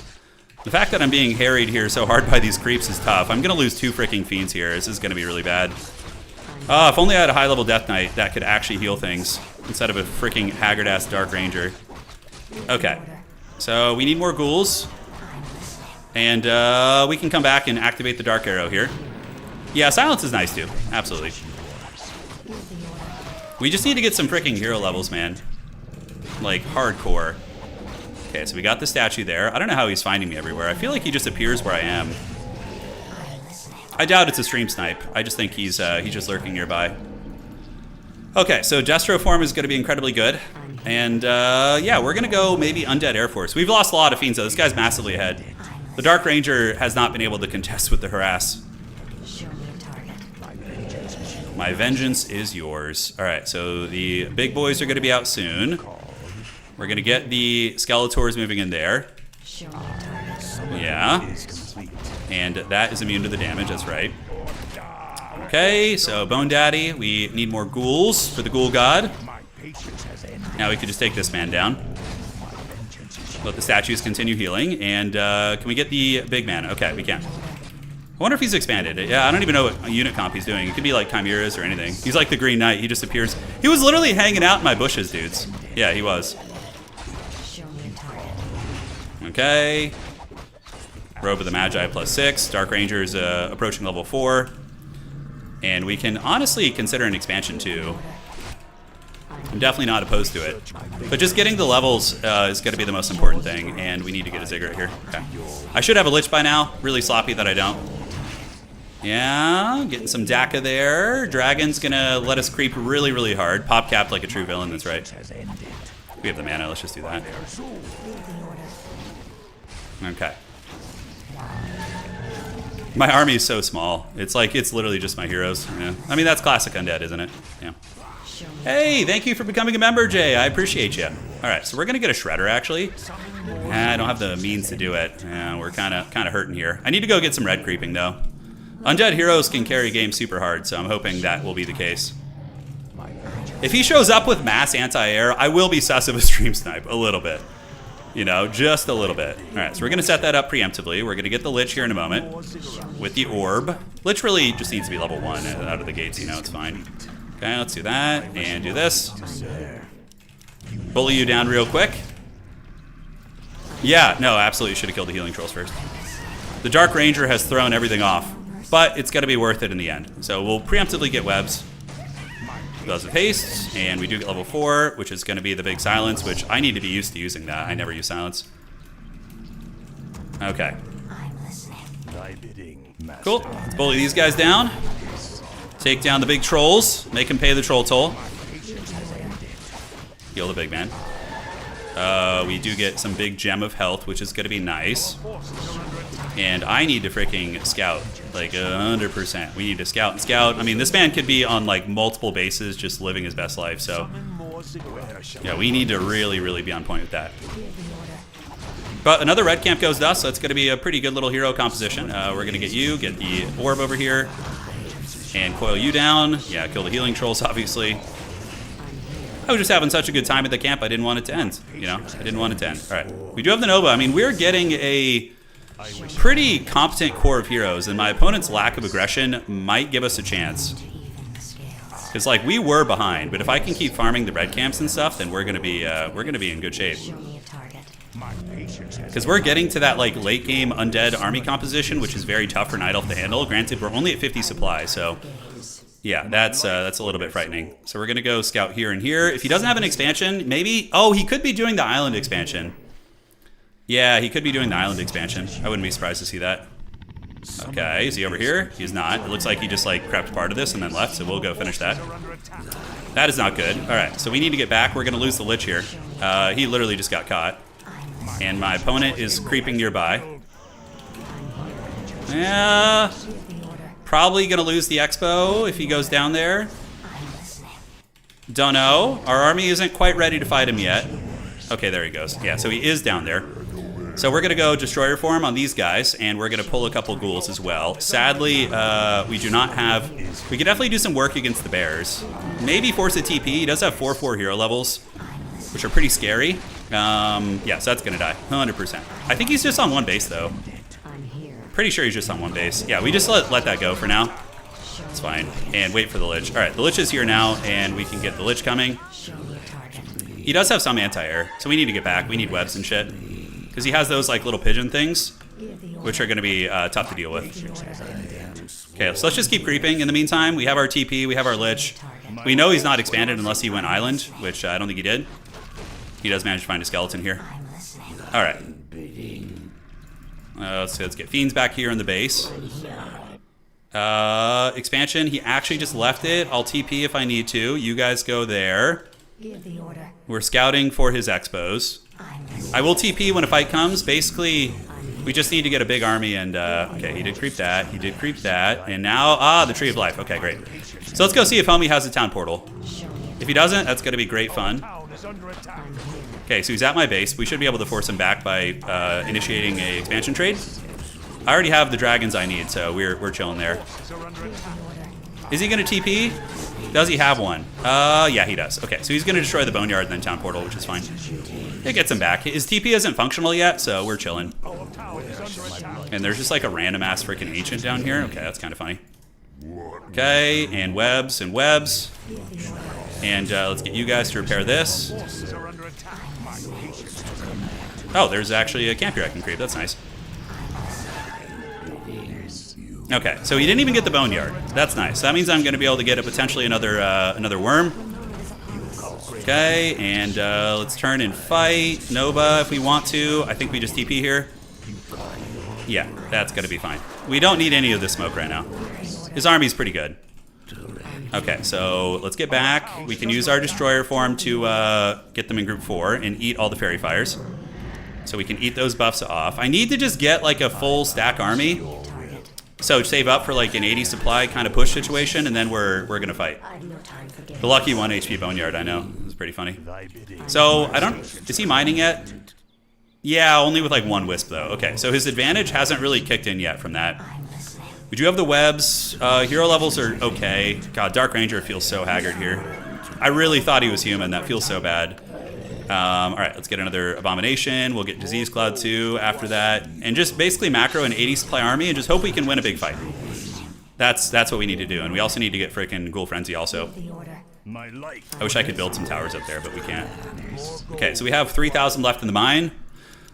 Speaker 1: The fact that I'm being harried here so hard by these creeps is tough. I'm going to lose 2 freaking Fiends here. This is going to be really bad. If only I had a high-level Death Knight that could actually heal things instead of a freaking haggard-ass Dark Ranger. Okay, so we need more ghouls. And we can come back and activate the Dark Arrow here. Yeah, Silence is nice too. Absolutely. We just need to get some freaking hero levels, man. Like, hardcore. Okay, so we got the statue there. I don't know how he's finding me everywhere. I feel like he just appears where I am. I doubt it's a stream snipe. I just think he's just lurking nearby. Okay, so Destro form is going to be incredibly good. And yeah, we're going to go maybe Undead Air Force. We've lost a lot of Fiends, though. This guy's massively ahead. The Dark Ranger has not been able to contest with the Harass. My vengeance is yours. All right, so the big boys are going to be out soon. We're going to get the Skeletors moving in there. Yeah. And that is immune to the damage, that's right. Okay, so Bone Daddy, we need more ghouls for the Ghoul God. Now we could just take this man down. Let the statues continue healing. And can we get the big man? Okay, we can. I wonder if he's expanded. Yeah, I don't even know what unit comp he's doing. It could be like Chimeras or anything. He's like the Green Knight. He just appears. He was literally hanging out in my bushes, dudes. Yeah, he was. Okay. Robe of the Magi +6. Dark Ranger is approaching level 4. And we can honestly consider an expansion too. I'm definitely not opposed to it. But just getting the levels is going to be the most important thing. And we need to get a Ziggurat here. Okay. I should have a Lich by now. Really sloppy that I don't. Yeah, getting some Daka there. Dragon's going to let us creep really, really hard. Pop cap like a true villain, that's right. We have the mana, let's just do that. Okay. My army is so small. It's like, it's literally just my heroes. Yeah. I mean, that's classic undead, isn't it? Yeah. Hey, thank you for becoming a member, Jay. I appreciate you. All right, so we're gonna get a shredder, actually. I don't have the means to do it. Yeah, we're kind of hurting here. I need to go get some red creeping, though. Undead heroes can carry games super hard, so I'm hoping that will be the case. If he shows up with mass anti-air, I will be sus of a stream snipe, a little bit. You know, just a little bit. All right, so we're going to set that up preemptively. We're going to get the Lich here in a moment with the orb. Lich really just needs to be level 1 out of the gates, you know, it's fine. Okay, let's do that and do this. Bully you down real quick. Yeah, no, absolutely should have killed the healing trolls first. The Dark Ranger has thrown everything off, but it's going to be worth it in the end. So we'll preemptively get webs. Does with haste, and we do get level 4, which is going to be the big silence, which I need to be used to using that. I never use silence. Okay. Cool. Let's bully these guys down. Take down the big trolls. Make them pay the troll toll. Heal the big man. We do get some big gem of health, which is going to be nice. And I need to freaking scout, like 100%. We need to scout and scout. I mean, this man could be on like multiple bases, just living his best life. So, yeah, we need to really, really be on point with that. But another red camp goes to us, so it's going to be a pretty good little hero composition. We're going to get you, get the orb over here, and coil you down. Yeah, kill the healing trolls, obviously. I was just having such a good time at the camp, I didn't want it to end. You know, I didn't want it to end. All right, we do have the Nova. I mean, we're getting a pretty competent core of heroes, and my opponent's lack of aggression might give us a chance. Because like we were behind, but if I can keep farming the red camps and stuff, then we're gonna be in good shape. Because we're getting to that like late game undead army composition, which is very tough for Night Elf to handle. Granted, we're only at 50 supply, so yeah, that's a little bit frightening. So we're gonna go scout here and here. If he doesn't have an expansion, maybe. Oh, he could be doing the island expansion. Yeah, he could be doing the island expansion. I wouldn't be surprised to see that. Okay, is he over here? He's not. It looks like he just like prepped part of this and then left, so we'll go finish that. That is not good. All right, so we need to get back. We're gonna lose the Lich here. He literally just got caught. And my opponent is creeping nearby. Yeah, probably gonna lose the Expo if he goes down there. Don't know. Our army isn't quite ready to fight him yet. Okay, there he goes. Yeah, so he is down there. So we're going to go Destroyer Form on these guys, and we're going to pull a couple ghouls as well. Sadly, we do not have... We could definitely do some work against the bears. Maybe force a TP. He does have 4/4 hero levels, which are pretty scary. Yeah, so that's going to die, 100%. I think he's just on one base, though. Pretty sure he's just on one base. Yeah, we just let that go for now. It's fine. And wait for the Lich. All right, the Lich is here now, and we can get the Lich coming. He does have some anti-air, so we need to get back. We need webs and shit. Because he has those like little pigeon things, which are going to be tough to deal with. Okay, so let's just keep creeping. In the meantime, we have our TP, we have our Lich. We know he's not expanded unless he went island, which I don't think he did. He does manage to find a skeleton here. All right. Let's get Fiends back here in the base. Expansion, he actually just left it. I'll TP if I need to. You guys go there. We're scouting for his expos. I will TP when a fight comes. Basically, we just need to get a big army and, okay, he did creep that, he did creep that, and now, the Tree of Life. Okay, great. So let's go see if Homie has a town portal. If he doesn't, that's going to be great fun. Okay, so he's at my base. We should be able to force him back by initiating a expansion trade. I already have the dragons I need, so we're chilling there. Is he going to TP? Does he have one? Yeah, he does. Okay, so he's going to destroy the Boneyard and then Town Portal, which is fine. It gets him back. His TP isn't functional yet, so we're chilling. And there's just like a random ass freaking ancient down here. Okay, that's kind of funny. Okay, and webs and webs. And let's get you guys to repair this. Oh, there's actually a camp here I can creep. That's nice. Okay, so he didn't even get the Boneyard. That's nice. That means I'm going to be able to get potentially another worm. Okay, and let's turn and fight Nova if we want to. I think we just TP here. Yeah, that's going to be fine. We don't need any of this smoke right now. His army's pretty good. Okay, so let's get back. We can use our destroyer form to get them in group 4 and eat all the fairy fires. So we can eat those buffs off. I need to just get like a full stack army. So save up for like an 80 supply kind of push situation, and then we're gonna fight. The lucky 1 HP boneyard, I know. It was pretty funny. So I don't, is he mining yet? Yeah, only with like 1 wisp though. Okay, so his advantage hasn't really kicked in yet from that. We do have the webs. Hero levels are okay. God, Dark Ranger feels so haggard here. I really thought he was human. That feels so bad. All right, let's get another Abomination. We'll get Disease Cloud 2 after that. And just basically macro an 80 supply army and just hope we can win a big fight. That's what we need to do. And we also need to get frickin' Ghoul Frenzy also. I wish I could build some towers up there, but we can't. Okay, so we have 3,000 left in the mine.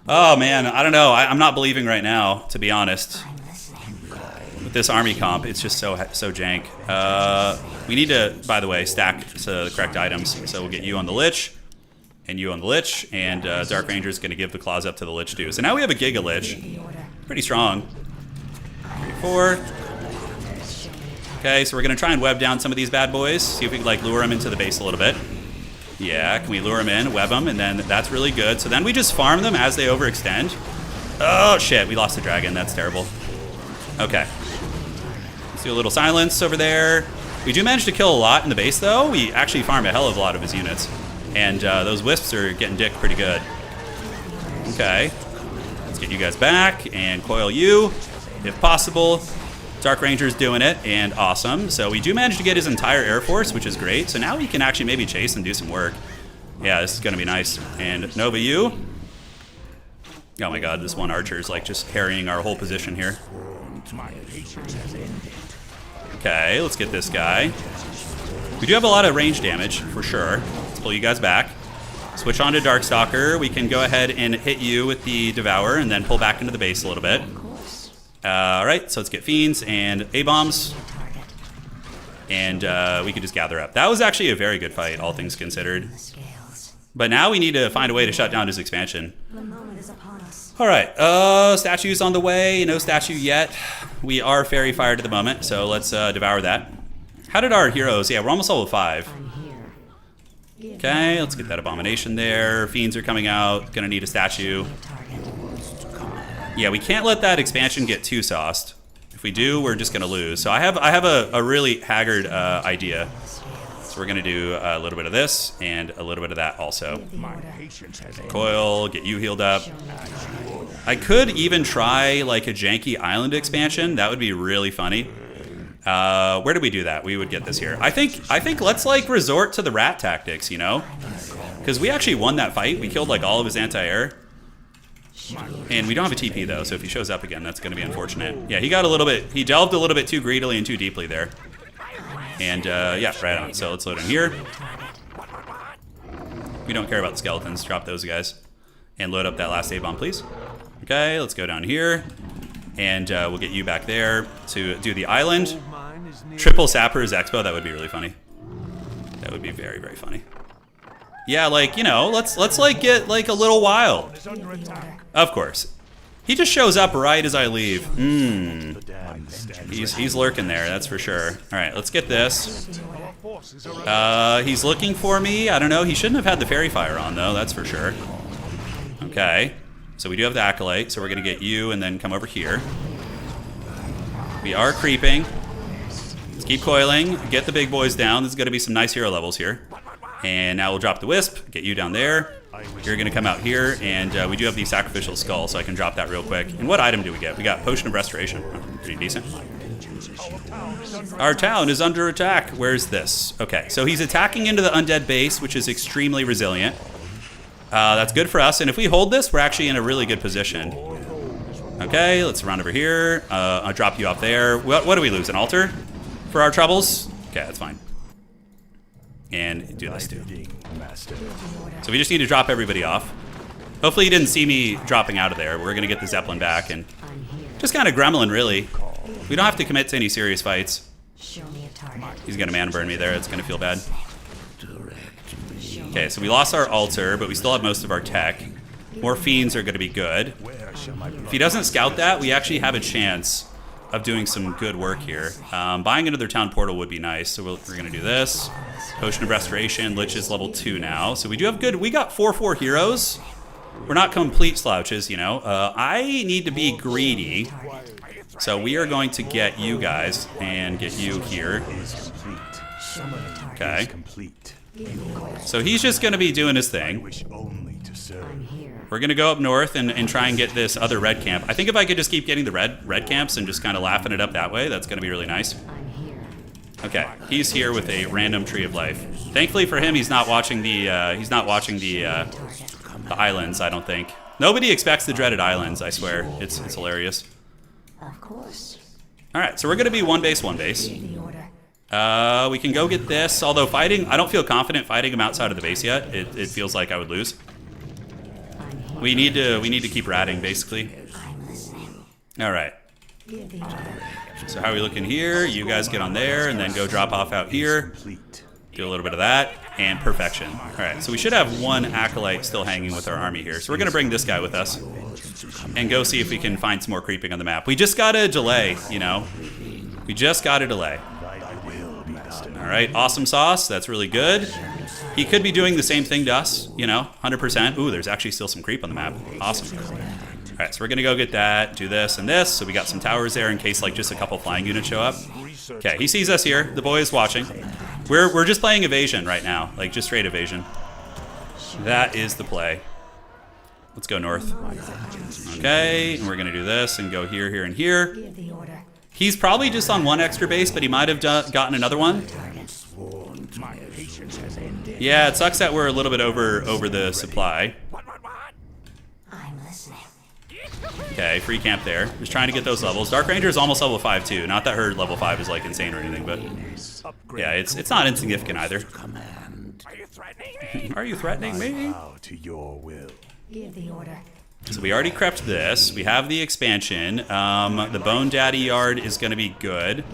Speaker 1: Oh man, I don't know. I'm not believing right now, to be honest. With this army comp, it's just so jank. We need to, by the way, stack the correct items. So we'll get you on the Lich, and you on the Lich, and Dark Ranger's going to give the claws up to the Lich too. So now we have a Giga Lich. Pretty strong. 3, 4. Okay, so we're going to try and web down some of these bad boys. See if we can like lure them into the base a little bit. Yeah, can we lure them in, web them, and then that's really good. So then we just farm them as they overextend. Oh shit, we lost the dragon. That's terrible. Okay. Let's do a little silence over there. We do manage to kill a lot in the base though. We actually farm a hell of a lot of his units. And those wisps are getting dick pretty good. Okay. Let's get you guys back and coil you, if possible. Dark Ranger's doing it, and awesome. So we do manage to get his entire Air Force, which is great. So now we can actually maybe chase and do some work. Yeah, this is going to be nice. And Nova, you. Oh my god, this one archer is like just carrying our whole position here. Okay, let's get this guy. We do have a lot of range damage, for sure. Let's pull you guys back. Switch on to Darkstalker. We can go ahead and hit you with the Devour and then pull back into the base a little bit. Alright, so let's get Fiends and A-Bombs. And we can just gather up. That was actually a very good fight, all things considered. But now we need to find a way to shut down his expansion. Alright, statue's on the way. No statue yet. We are fairy fired at the moment, so let's devour that. How did our heroes? Yeah, we're almost level 5. Okay, let's get that Abomination there. Fiends are coming out. Gonna need a statue. Yeah, we can't let that expansion get too sauced. If we do, we're just gonna lose. So I have a really haggard idea. So we're gonna do a little bit of this and a little bit of that also. Coil, get you healed up. I could even try like a janky island expansion. That would be really funny. Where do we do that? We would get this here. I think let's like resort to the rat tactics, you know? Because we actually won that fight. We killed like all of his anti-air. And we don't have a TP though, so if he shows up again, that's gonna be unfortunate. Yeah, he delved a little bit too greedily and too deeply there. And yeah, right on. So let's load him here. We don't care about the skeletons. Drop those guys. And load up that last A-bomb, please. Okay, let's go down here. And we'll get you back there to do the island. Triple Sappers Expo, that would be really funny. That would be very, very funny. Yeah, like, you know, let's like get like a little wild. Of course. He just shows up right as I leave. He's lurking there, that's for sure. All right, let's get this. He's looking for me. I don't know. He shouldn't have had the fairy fire on though, that's for sure. Okay. So we do have the Acolyte, so we're gonna get you and then come over here. We are creeping. Let's keep coiling, get the big boys down. There's gonna be some nice hero levels here. And now we'll drop the Wisp, get you down there. You're gonna come out here, and we do have the Sacrificial Skull, so I can drop that real quick. And what item do we get? We got Potion of Restoration, pretty decent. Our town is under attack. Where's this? Okay, so he's attacking into the undead base, which is extremely resilient. That's good for us, and if we hold this, we're actually in a really good position. Okay, let's run over here. I'll drop you off there. What do we lose, an altar for our troubles? Okay, that's fine. And do this too. So we just need to drop everybody off. Hopefully you didn't see me dropping out of there. We're gonna get the Zeppelin back and just kind of gremlin, really. We don't have to commit to any serious fights. He's gonna mana burn me there. It's gonna feel bad. Okay, so we lost our altar, but we still have most of our tech. More fiends are gonna be good. If he doesn't scout that, we actually have a chance of doing some good work here. Buying another town portal would be nice, so we're going to do this. Potion of Restoration, Lich is level 2 now. So we do have good, we got 4/4 heroes. We're not complete slouches, you know. I need to be greedy. So we are going to get you guys and get you here. Okay. So he's just going to be doing his thing. We're going to go up north and try and get this other red camp. I think if I could just keep getting the red camps and just kind of laughing it up that way, that's going to be really nice. Okay, he's here with a random tree of life. Thankfully for him, he's not watching the islands, I don't think. Nobody expects the dreaded islands, I swear. It's hilarious.
Speaker 4: Of course.
Speaker 1: All right, so we're going to be one base. We can go get this, although fighting, I don't feel confident fighting him outside of the base yet. It feels like I would lose. We need to keep ratting, basically. All right. So how are we looking here? You guys get on there and then go drop off out here. Do a little bit of that and perfection. All right, so we should have one acolyte still hanging with our army here. So we're gonna bring this guy with us and go see if we can find some more creeping on the map. We just got a delay, you know. We just got a delay. All right, awesome sauce. That's really good. He could be doing the same thing to us, you know, 100%. Ooh, there's actually still some creep on the map. Awesome. All right, so we're gonna go get that, do this and this. So we got some towers there in case like just a couple flying units show up. Okay, he sees us here. The boy is watching. We're just playing evasion right now, like just straight evasion. That is the play. Let's go north. Okay, and we're gonna do this and go here, here, and here. He's probably just on one extra base, but he might have gotten another one. Yeah, it sucks that we're a little bit over the supply. Okay, free camp there. Just trying to get those levels. Dark Ranger is almost level 5 too. Not that her level 5 is like insane or anything, but yeah, it's not insignificant either. Are you threatening me?
Speaker 3: To your will.
Speaker 4: Give the order.
Speaker 1: So we already crept this. We have the expansion. The Bone Daddy Yard is going to be good.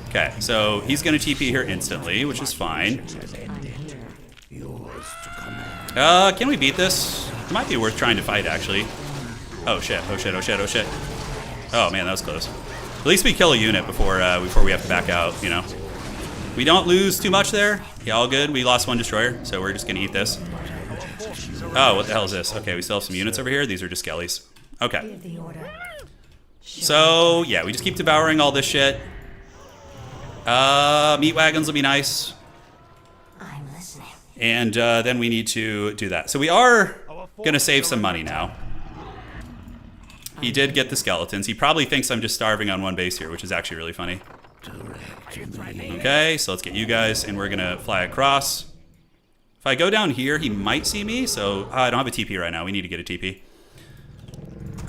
Speaker 1: Okay, so he's going to TP here instantly, which is fine. Can we beat this? It might be worth trying to fight, actually. Oh shit, oh shit, oh shit, oh shit. Oh man, that was close. At least we kill a unit before we have to back out, you know. We don't lose too much there. Yeah, all good. We lost one destroyer, so we're just gonna eat this. Oh, what the hell is this? Okay, we still have some units over here. These are just skellies. Okay. So, yeah, we just keep devouring all this shit. Meat wagons will be nice. And then we need to do that. So we are gonna save some money now. He did get the skeletons. He probably thinks I'm just starving on one base here, which is actually really funny. Okay, so let's get you guys, and we're gonna fly across. If I go down here, he might see me, so I don't have a TP right now. We need to get a TP.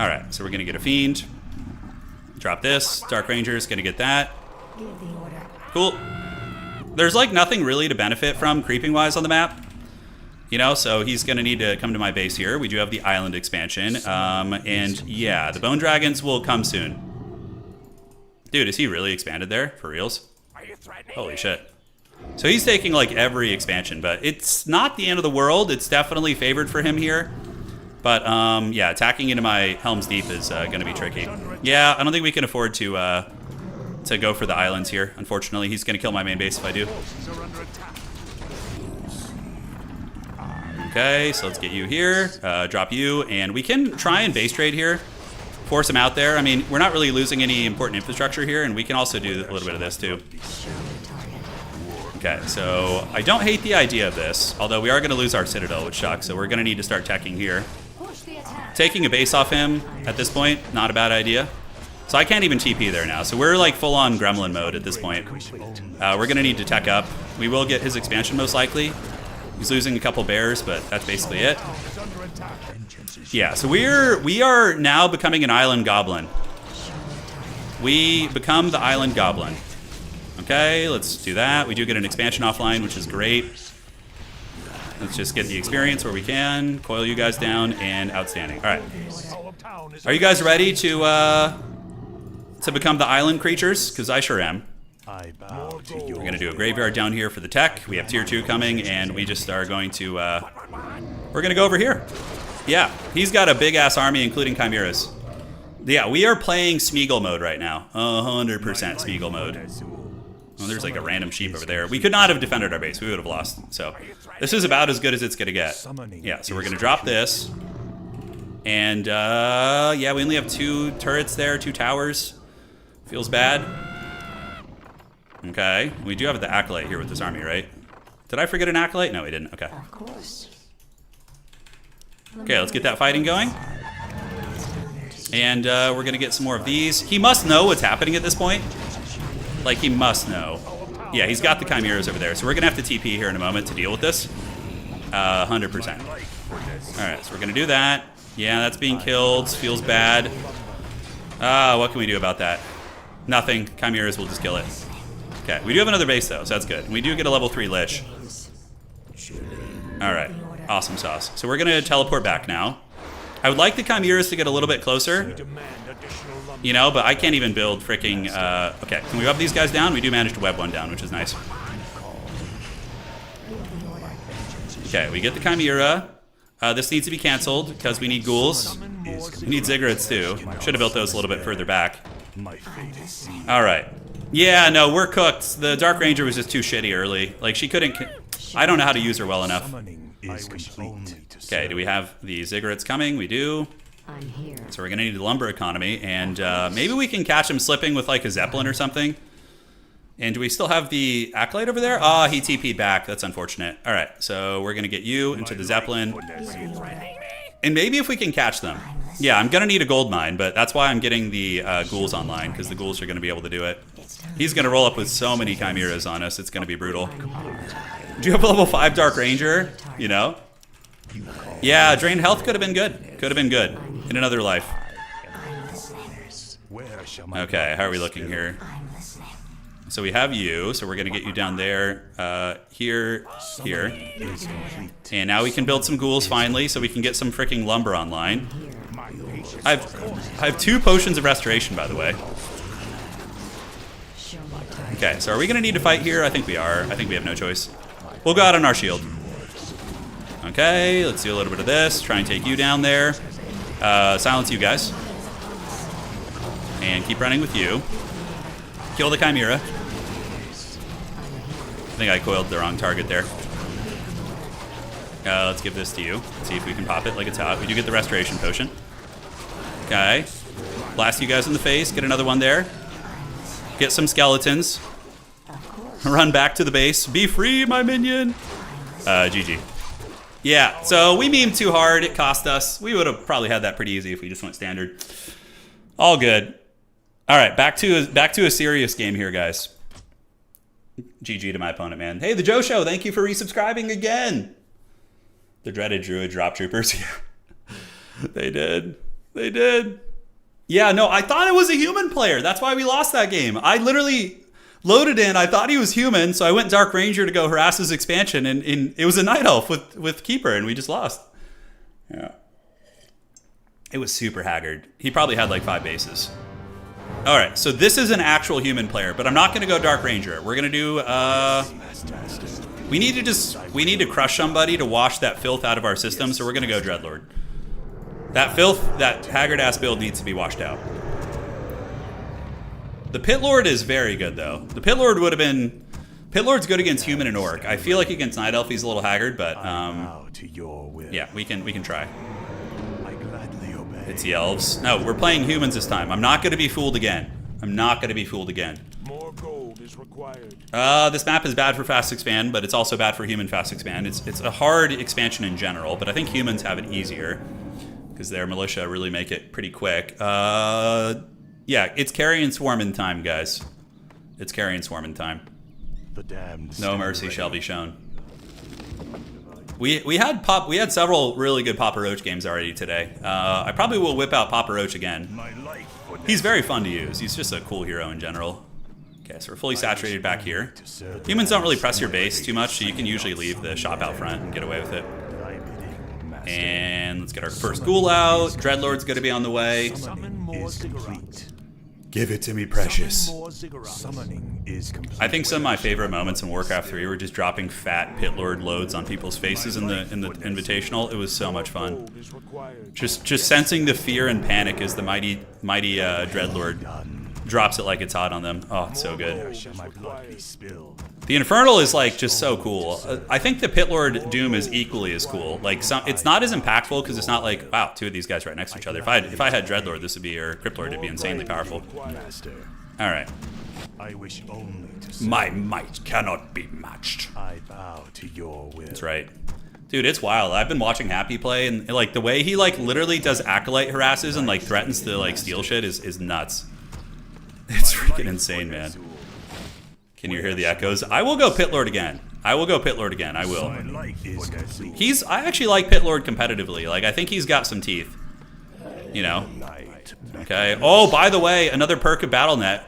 Speaker 1: All right, so we're gonna get a Fiend. Drop this. Dark Ranger's gonna get that. Cool. There's like nothing really to benefit from creeping-wise on the map. You know, so he's going to need to come to my base here. We do have the island expansion. And yeah, the Bone Dragons will come soon. Dude, is he really expanded there? For reals? Holy shit. So he's taking like every expansion, but it's not the end of the world. It's definitely favored for him here. But yeah, attacking into my Helm's Deep is going to be tricky. Yeah, I don't think we can afford to go for the islands here. Unfortunately, he's going to kill my main base if I do. Okay, so let's get you here, drop you, and we can try and base trade here, force him out there. I mean, we're not really losing any important infrastructure here, and we can also do a little bit of this too. Okay, so I don't hate the idea of this, although we are going to lose our Citadel, which sucks, so we're going to need to start teching here. Taking a base off him at this point, not a bad idea. So I can't even TP there now, so we're like full-on gremlin mode at this point. We're going to need to tech up. We will get his expansion most likely. He's losing a couple bears, but that's basically it. Yeah, so we are now becoming an island goblin. We become the island goblin. Okay, let's do that. We do get an expansion offline, which is great. Let's just get the experience where we can. Coil you guys down, and outstanding. All right. Are you guys ready to become the island creatures? Because I sure am. We're going to do a graveyard down here for the tech. We have tier 2 coming, and we just are going to, we're going to go over here. Yeah, he's got a big-ass army, including chimeras. Yeah, we are playing Smeagol mode right now. 100% Smeagol mode. Oh, there's like a random sheep over there. We could not have defended our base. We would have lost. So this is about as good as it's going to get. Yeah, so we're going to drop this. And, yeah, we only have 2 turrets there, 2 towers. Feels bad. Okay, we do have the Acolyte here with this army, right? Did I forget an Acolyte? No, we didn't. Okay.
Speaker 4: Of course.
Speaker 1: Okay, let's get that fighting going. And we're going to get some more of these. He must know what's happening at this point. Like, he must know. Yeah, he's got the Chimeras over there. So we're going to have to TP here in a moment to deal with this. 100%. All right, so we're going to do that. Yeah, that's being killed. Feels bad. What can we do about that? Nothing. Chimeras will just kill it. Okay, we do have another base, though, so that's good. We do get a level 3 Lich. All right, awesome sauce. So we're going to teleport back now. I would like the Chimeras to get a little bit closer, you know, but I can't even build freaking... okay, can we web these guys down? We do manage to web one down, which is nice. Okay, we get the Chimera. This needs to be canceled because we need ghouls. We need ziggurats too. Should have built those a little bit further back. All right. Yeah, no, we're cooked. The Dark Ranger was just too shitty early. Like, she couldn't... I don't know how to use her well enough. Okay, do we have the ziggurats coming? We do.
Speaker 4: I'm here.
Speaker 1: So we're going to need a lumber economy. And maybe we can catch him slipping with, like, a Zeppelin or something. And do we still have the Acolyte over there? Ah, he TP'd back. That's unfortunate. All right, so we're going to get you into the Zeppelin. And maybe if we can catch them. Yeah, I'm going to need a gold mine, but that's why I'm getting the ghouls online, because the ghouls are going to be able to do it. He's going to roll up with so many Chimeras on us. It's going to be brutal. Do you have a level 5 Dark Ranger? You know? Yeah, drained health could have been good. Could have been good in another life. Okay, how are we looking here? So we have you, so we're going to get you down there, here. And now we can build some ghouls finally, so we can get some freaking lumber online. I have 2 potions of restoration, by the way. Okay, so are we going to need to fight here? I think we are. I think we have no choice. We'll go out on our shield. Okay, let's do a little bit of this. Try and take you down there. Silence you guys. And keep running with you. Kill the Chimera. I think I coiled the wrong target there. Let's give this to you. See if we can pop it like it's hot. We do get the restoration potion. Okay. Blast you guys in the face. Get another one there. Get some skeletons. Run back to the base. Be free, my minion. GG. Yeah, so we memed too hard. It cost us. We would have probably had that pretty easy if we just went standard. All good. All right, back to a serious game here, guys. GG to my opponent, man. Hey, the Joe Show, thank you for resubscribing again. The dreaded Druid drop troopers. They did. They did. Yeah, no, I thought it was a human player. That's why we lost that game. I literally loaded in. I thought he was human, so I went Dark Ranger to go harass his expansion, and it was a Night Elf with Keeper, and we just lost. Yeah. It was super haggard. He probably had like 5 bases. All right, so this is an actual human player, but I'm not going to go Dark Ranger. We're going to do, we need to crush somebody to wash that filth out of our system, so we're going to go Dreadlord. That filth, that haggard-ass build needs to be washed out. The Pit Lord is very good, though. The Pit Lord would have been... Pit Lord's good against human and orc. I feel like against Night Elf, he's a little haggard, but, yeah, we can try. It's the elves. No, we're playing humans this time. I'm not going to be fooled again. I'm not going to be fooled again.
Speaker 3: More gold is required.
Speaker 1: This map is bad for fast expand, but it's also bad for human fast expand. It's a hard expansion in general, but I think humans have it easier because their militia really make it pretty quick. Yeah, it's carry and swarm in time, guys. It's carry and swarm in time.
Speaker 3: The damned
Speaker 1: no mercy shall be shown. We had several really good Papa Roach games already today. I probably will whip out Papa Roach again. He's very fun to use. He's just a cool hero in general. Okay, so we're fully saturated back here. Humans don't really press your base too much, so you can usually leave the shop out front and get away with it. And let's get our first ghoul out. Dreadlord's going to be on the way. Give it to me, precious.
Speaker 3: More ziggurat. Summoning is complete.
Speaker 1: I think some of my favorite moments in Warcraft 3 were just dropping fat pit lord loads on people's faces in the invitational. It was so much fun.
Speaker 3: Gold is required.
Speaker 1: Just sensing the fear and panic as the mighty dreadlord drops it like it's hot on them. Oh, it's so good.
Speaker 3: Shall my blood be spilled?
Speaker 1: The Infernal is like just so cool. I think the Pit Lord Doom is equally as cool. Like it's not as impactful because it's not like, wow, two of these guys right next to each other. If I had Dreadlord, this would be, or Crypt Lord, it'd be insanely powerful.
Speaker 3: Master,
Speaker 1: All right.
Speaker 3: I wish only to serve.
Speaker 1: My might cannot be matched.
Speaker 3: I bow to your will.
Speaker 1: That's right. Dude, it's wild. I've been watching Happy play, and like the way he like literally does acolyte harasses and like threatens to like steal shit is nuts. It's freaking insane, man. Can you hear the echoes? I will go Pit Lord again. I will.
Speaker 3: My life is complete.
Speaker 1: I actually like Pit Lord competitively. Like, I think he's got some teeth. You know? Okay. Oh, by the way, another perk of Battle.net.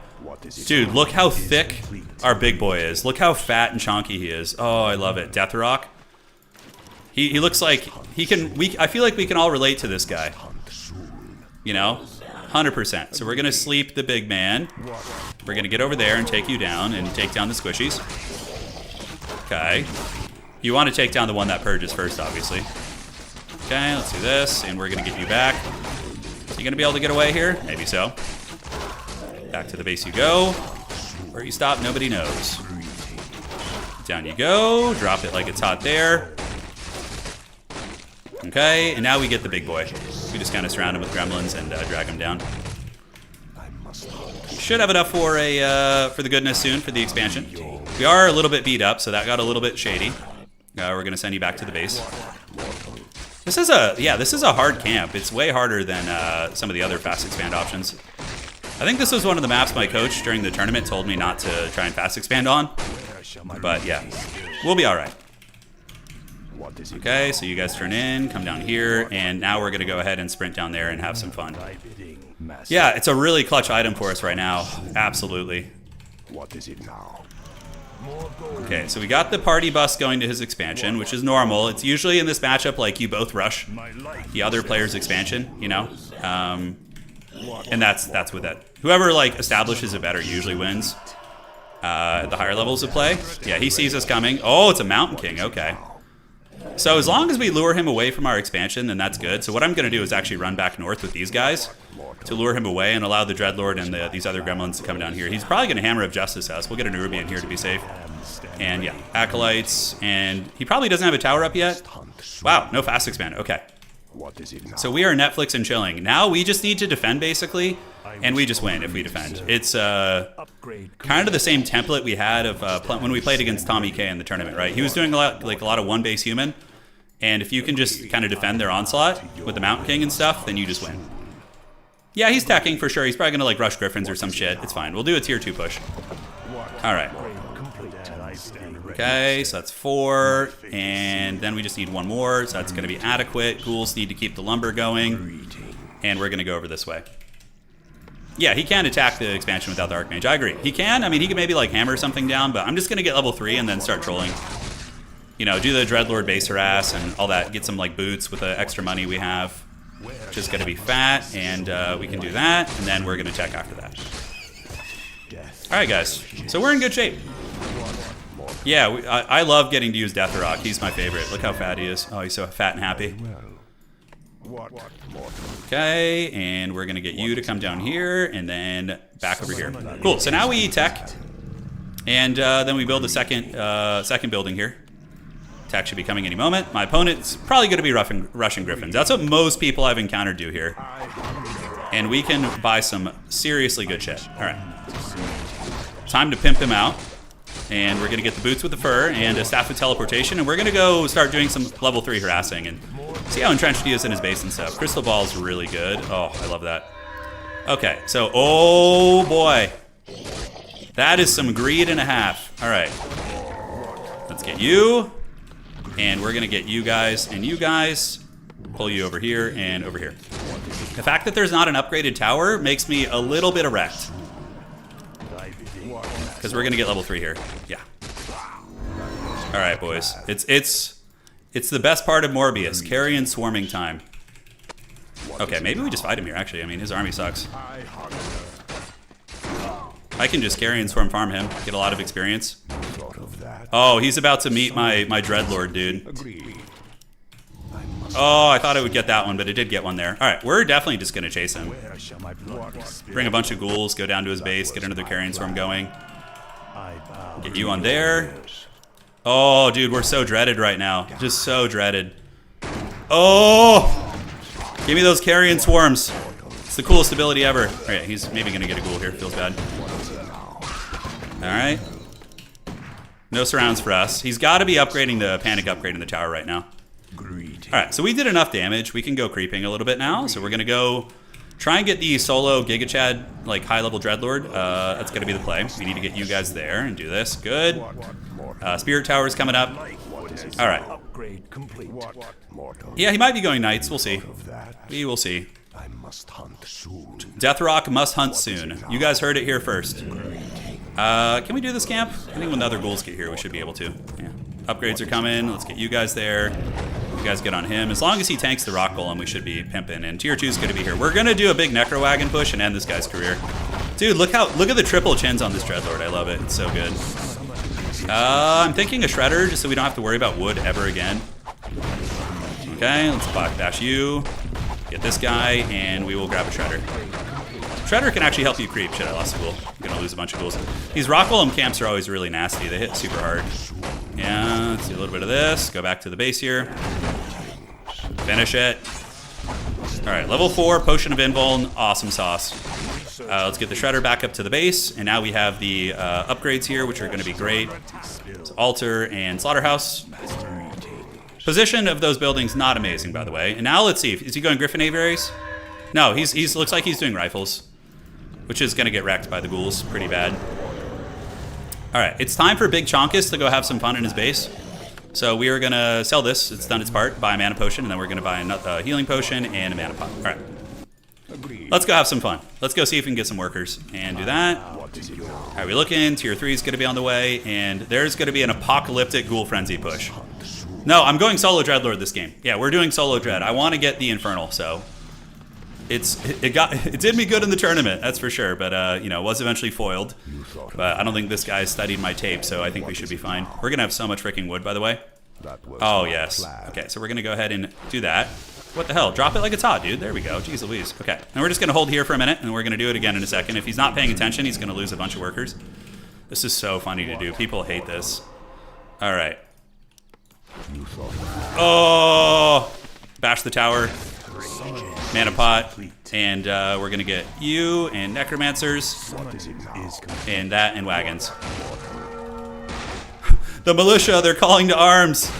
Speaker 1: Dude, look how thick our big boy is. Look how fat and chonky he is. Oh, I love it. Death Rock. He looks like he can... I feel like we can all relate to this guy. You know? 100%. So we're going to sleep the big man. We're going to get over there and take you down and take down the squishies. Okay. You want to take down the one that purges first, obviously. Okay, let's do this, and we're going to get you back. Are you going to be able to get away here? Maybe so. Back to the base you go. Where you stop, nobody knows. Down you go. Drop it like it's hot there. Okay, and now we get the big boy. We just kind of surround him with gremlins and drag him down. Should have enough for the goodness soon for the expansion. We are a little bit beat up, so that got a little bit shady. We're gonna send you back to the base. This is a hard camp. It's way harder than some of the other fast expand options. I think this was one of the maps my coach during the tournament told me not to try and fast expand on. But yeah, we'll be all right. Okay, so you guys turn in, come down here, and now we're gonna go ahead and sprint down there and have some fun. Yeah, it's a really clutch item for us right now. Absolutely.
Speaker 3: What is it now?
Speaker 1: Okay, so we got the party bus going to his expansion, which is normal. It's usually in this matchup like you both rush the other player's expansion, you know? And that's with it. Whoever like establishes it better usually wins at the higher levels of play. Yeah, he sees us coming. Oh, it's a Mountain King, okay. So as long as we lure him away from our expansion, then that's good. So what I'm going to do is actually run back north with these guys to lure him away and allow the Dreadlord and these other gremlins to come down here. He's probably going to Hammer of Justice us. We'll get an Urubian here to be safe. And yeah, Acolytes, and he probably doesn't have a tower up yet. Wow, no fast expand. Okay. So we are Netflix and chilling. Now we just need to defend, basically, and we just win if we defend. It's kind of the same template we had of when we played against Tommy K in the tournament, right? He was doing a lot of one-base human, and if you can just kind of defend their onslaught with the Mountain King and stuff, then you just win. Yeah, he's teching for sure. He's probably going to rush Griffins or some shit. It's fine. We'll do a tier 2 push. All right. Okay, so that's 4, and then we just need one more, so that's going to be adequate. Ghouls need to keep the lumber going, and we're going to go over this way. Yeah, he can attack the expansion without the Archmage. I agree. He can. I mean, he can maybe hammer something down, but I'm just going to get level 3 and then start trolling. You know, do the Dreadlord base harass and all that. Get some boots with the extra money we have, which is going to be fat, and we can do that, and then we're going to check after that. All right, guys. So we're in good shape. Yeah, I love getting to use Death Rock. He's my favorite. Look how fat he is. Oh, he's so fat and happy. Okay, and we're going to get you to come down here and then back over here. Cool, so now we tech, and then we build the second building here. Tech should be coming any moment. My opponent's probably going to be rushing Griffins. That's what most people I've encountered do here. And we can buy some seriously good shit. All right. Time to pimp him out. And we're going to get the boots with the fur and a staff of teleportation, and we're going to go start doing some level 3 harassing and see how entrenched he is in his base and stuff. Crystal Ball's really good. Oh, I love that. Okay, so, oh boy. That is some greed and a half. All right. Let's get you. And we're going to get you guys and you guys. Pull you over here and over here. The fact that there's not an upgraded tower makes me a little bit erect. Because we're gonna get level 3 here. Yeah. All right, boys. It's the best part of Morbius. Carrion swarming time. Okay, maybe we just fight him here. Actually, I mean his army sucks. I can just carry and swarm farm him, get a lot of experience.
Speaker 3: Thought of that.
Speaker 1: Oh, he's about to meet my Dreadlord, dude.
Speaker 3: Agreed.
Speaker 1: Oh, I thought I would get that one, but it did get one there. All right, we're definitely just going to chase him.
Speaker 2: Where shall my blood
Speaker 1: Bring a bunch of ghouls, go down to his base, get another carrion swarm going.
Speaker 2: I bow.
Speaker 1: Get you on there. Oh, dude, we're so dreaded right now. Just so dreaded. Oh! Give me those carrion swarms. It's the coolest ability ever. All right, he's maybe going to get a ghoul here. Feels bad. All right. No surrounds for us. He's got to be upgrading the panic upgrade in the tower right now. All right, so we did enough damage. We can go creeping a little bit now. So we're going to go try and get the solo Giga Chad, like high-level Dreadlord. That's going to be the play. We need to get you guys there and do this. Good. Spirit Tower's coming up. All right.
Speaker 2: Upgrade complete.
Speaker 3: Mortal.
Speaker 1: Yeah, he might be going knights. We'll see.
Speaker 3: Of that.
Speaker 1: We will see.
Speaker 3: I must hunt soon.
Speaker 1: Deathrock must hunt soon. You guys heard it here first. Can we do this camp? I think when the other ghouls get here, we should be able to. Yeah. Upgrades are coming. Let's get you guys there. You guys get on him. As long as he tanks the rock golem, we should be pimping. And tier 2 is going to be here. We're going to do a big necro wagon push and end this guy's career. Dude, look at the triple chins on this Dreadlord. I love it. It's so good. I'm thinking a shredder just so we don't have to worry about wood ever again. Okay, let's bash you. Get this guy, and we will grab a shredder. Shredder can actually help you creep. Shit, I lost a ghoul. I'm gonna lose a bunch of ghouls. These rock golem camps are always really nasty. They hit super hard. Yeah, let's do a little bit of this. Go back to the base here. Finish it. All right, level 4, Potion of Invuln. Awesome sauce. Let's get the shredder back up to the base, and now we have the upgrades here, which are gonna be great. So altar and slaughterhouse. Position of those buildings, not amazing, by the way. And now let's see, is he going Griffin Aviaries? No, he's looks like he's doing rifles, which is gonna get wrecked by the ghouls pretty bad. All right, it's time for Big Chonkus to go have some fun in his base. So we are gonna sell this, it's done its part, buy a mana potion, and then we're gonna buy a healing potion and a mana pot. All right, let's go have some fun. Let's go see if we can get some workers and do that. All right, we looking, tier 3 is gonna be on the way, and there's gonna be an apocalyptic ghoul frenzy push. No, I'm going solo Dreadlord this game. Yeah, we're doing solo Dread. I want to get the Infernal, so it did me good in the tournament, that's for sure. But you know, was eventually foiled. But I don't think this guy studied my tape, so I think we should be fine. We're gonna have so much freaking wood, by the way. Oh yes. Okay, so we're gonna go ahead and do that. What the hell? Drop it like it's hot, dude. There we go. Jeez Louise. Okay, and we're just gonna hold here for a minute, and we're gonna do it again in a second. If he's not paying attention, he's gonna lose a bunch of workers. This is so funny to do. People hate this. All right. Oh, bash the tower, mana pot, and we're gonna get you and necromancers, and that and wagons. The militia, they're calling to arms,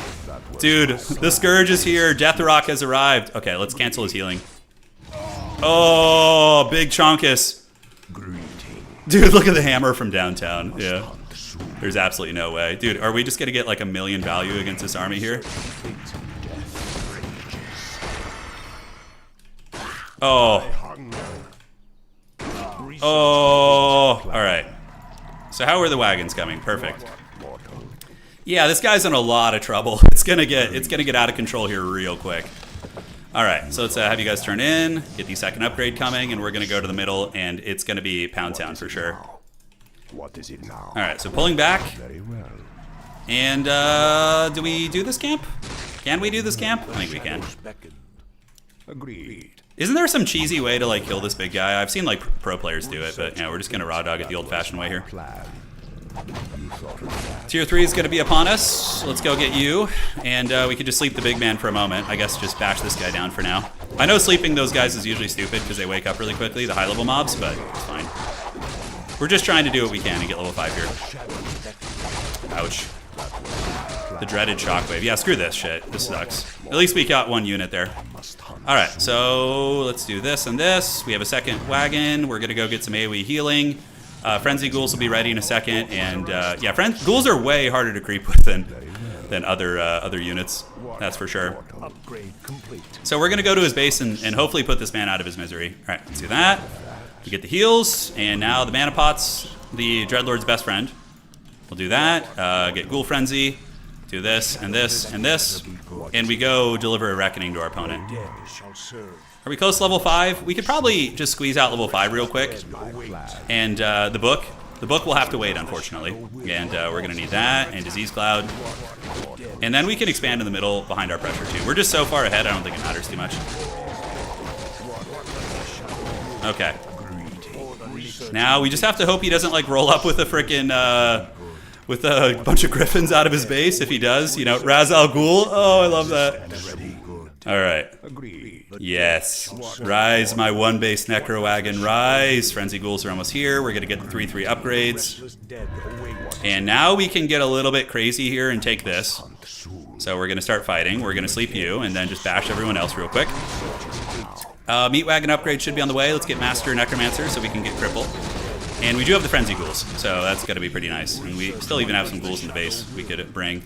Speaker 1: dude. The scourge is here. Deathrock has arrived. Okay, let's cancel his healing. Oh, Big Chonkus, dude. Look at the hammer from downtown. Yeah. There's absolutely no way. Dude, are we just going to get like 1 million value against this army here? Oh. Oh. All right. So how are the wagons coming? Perfect. Yeah, this guy's in a lot of trouble. It's gonna get out of control here real quick. All right, so let's have you guys turn in, get the second upgrade coming, and we're gonna go to the middle, and it's gonna be Pound Town for sure.
Speaker 3: What is it now?
Speaker 1: All right, so pulling back.
Speaker 3: Very well.
Speaker 1: And do we do this camp? Can we do this camp? I think we can.
Speaker 3: Agreed.
Speaker 1: Isn't there some cheesy way to like kill this big guy? I've seen like pro players do it, but yeah, we're just gonna raw dog it the old-fashioned way here. Tier 3 is gonna be upon us. Let's go get you, and we could just sleep the big man for a moment. I guess just bash this guy down for now. I know sleeping those guys is usually stupid because they wake up really quickly, the high-level mobs, but it's fine. We're just trying to do what we can and get level 5 here. Ouch. The dreaded shockwave. Yeah, screw this shit. This sucks. At least we got 1 unit there. Alright, so let's do this and this. We have a second wagon. We're going to go get some AoE healing. Frenzy ghouls will be ready in a second. And yeah, ghouls are way harder to creep with than other units. That's for sure. So we're going to go to his base and hopefully put this man out of his misery. Alright, let's do that. We get the heals, and now the mana pots, the Dreadlord's best friend. We'll do that, get Ghoul Frenzy, do this, and this, and this, and we go deliver a Reckoning to our opponent. Are we close to level 5? We could probably just squeeze out level 5 real quick, and the book. The book will have to wait, unfortunately. And we're going to need that, and Disease Cloud. And then we can expand in the middle behind our pressure, too. We're just so far ahead, I don't think it matters too much. Okay. Now, we just have to hope he doesn't, like, roll up with a frickin', with a bunch of griffins out of his base. If he does, you know, Raz Al Ghul. Oh, I love that. All right. Yes. Rise, my one base necro wagon. Rise. Frenzy Ghouls are almost here. We're going to get the 3/3 upgrades. And now we can get a little bit crazy here and take this. So we're going to start fighting. We're going to sleep you and then just bash everyone else real quick. Meat wagon upgrade should be on the way. Let's get Master Necromancer so we can get crippled. And we do have the Frenzy Ghouls, so that's going to be pretty nice. And we still even have some ghouls in the base we could bring.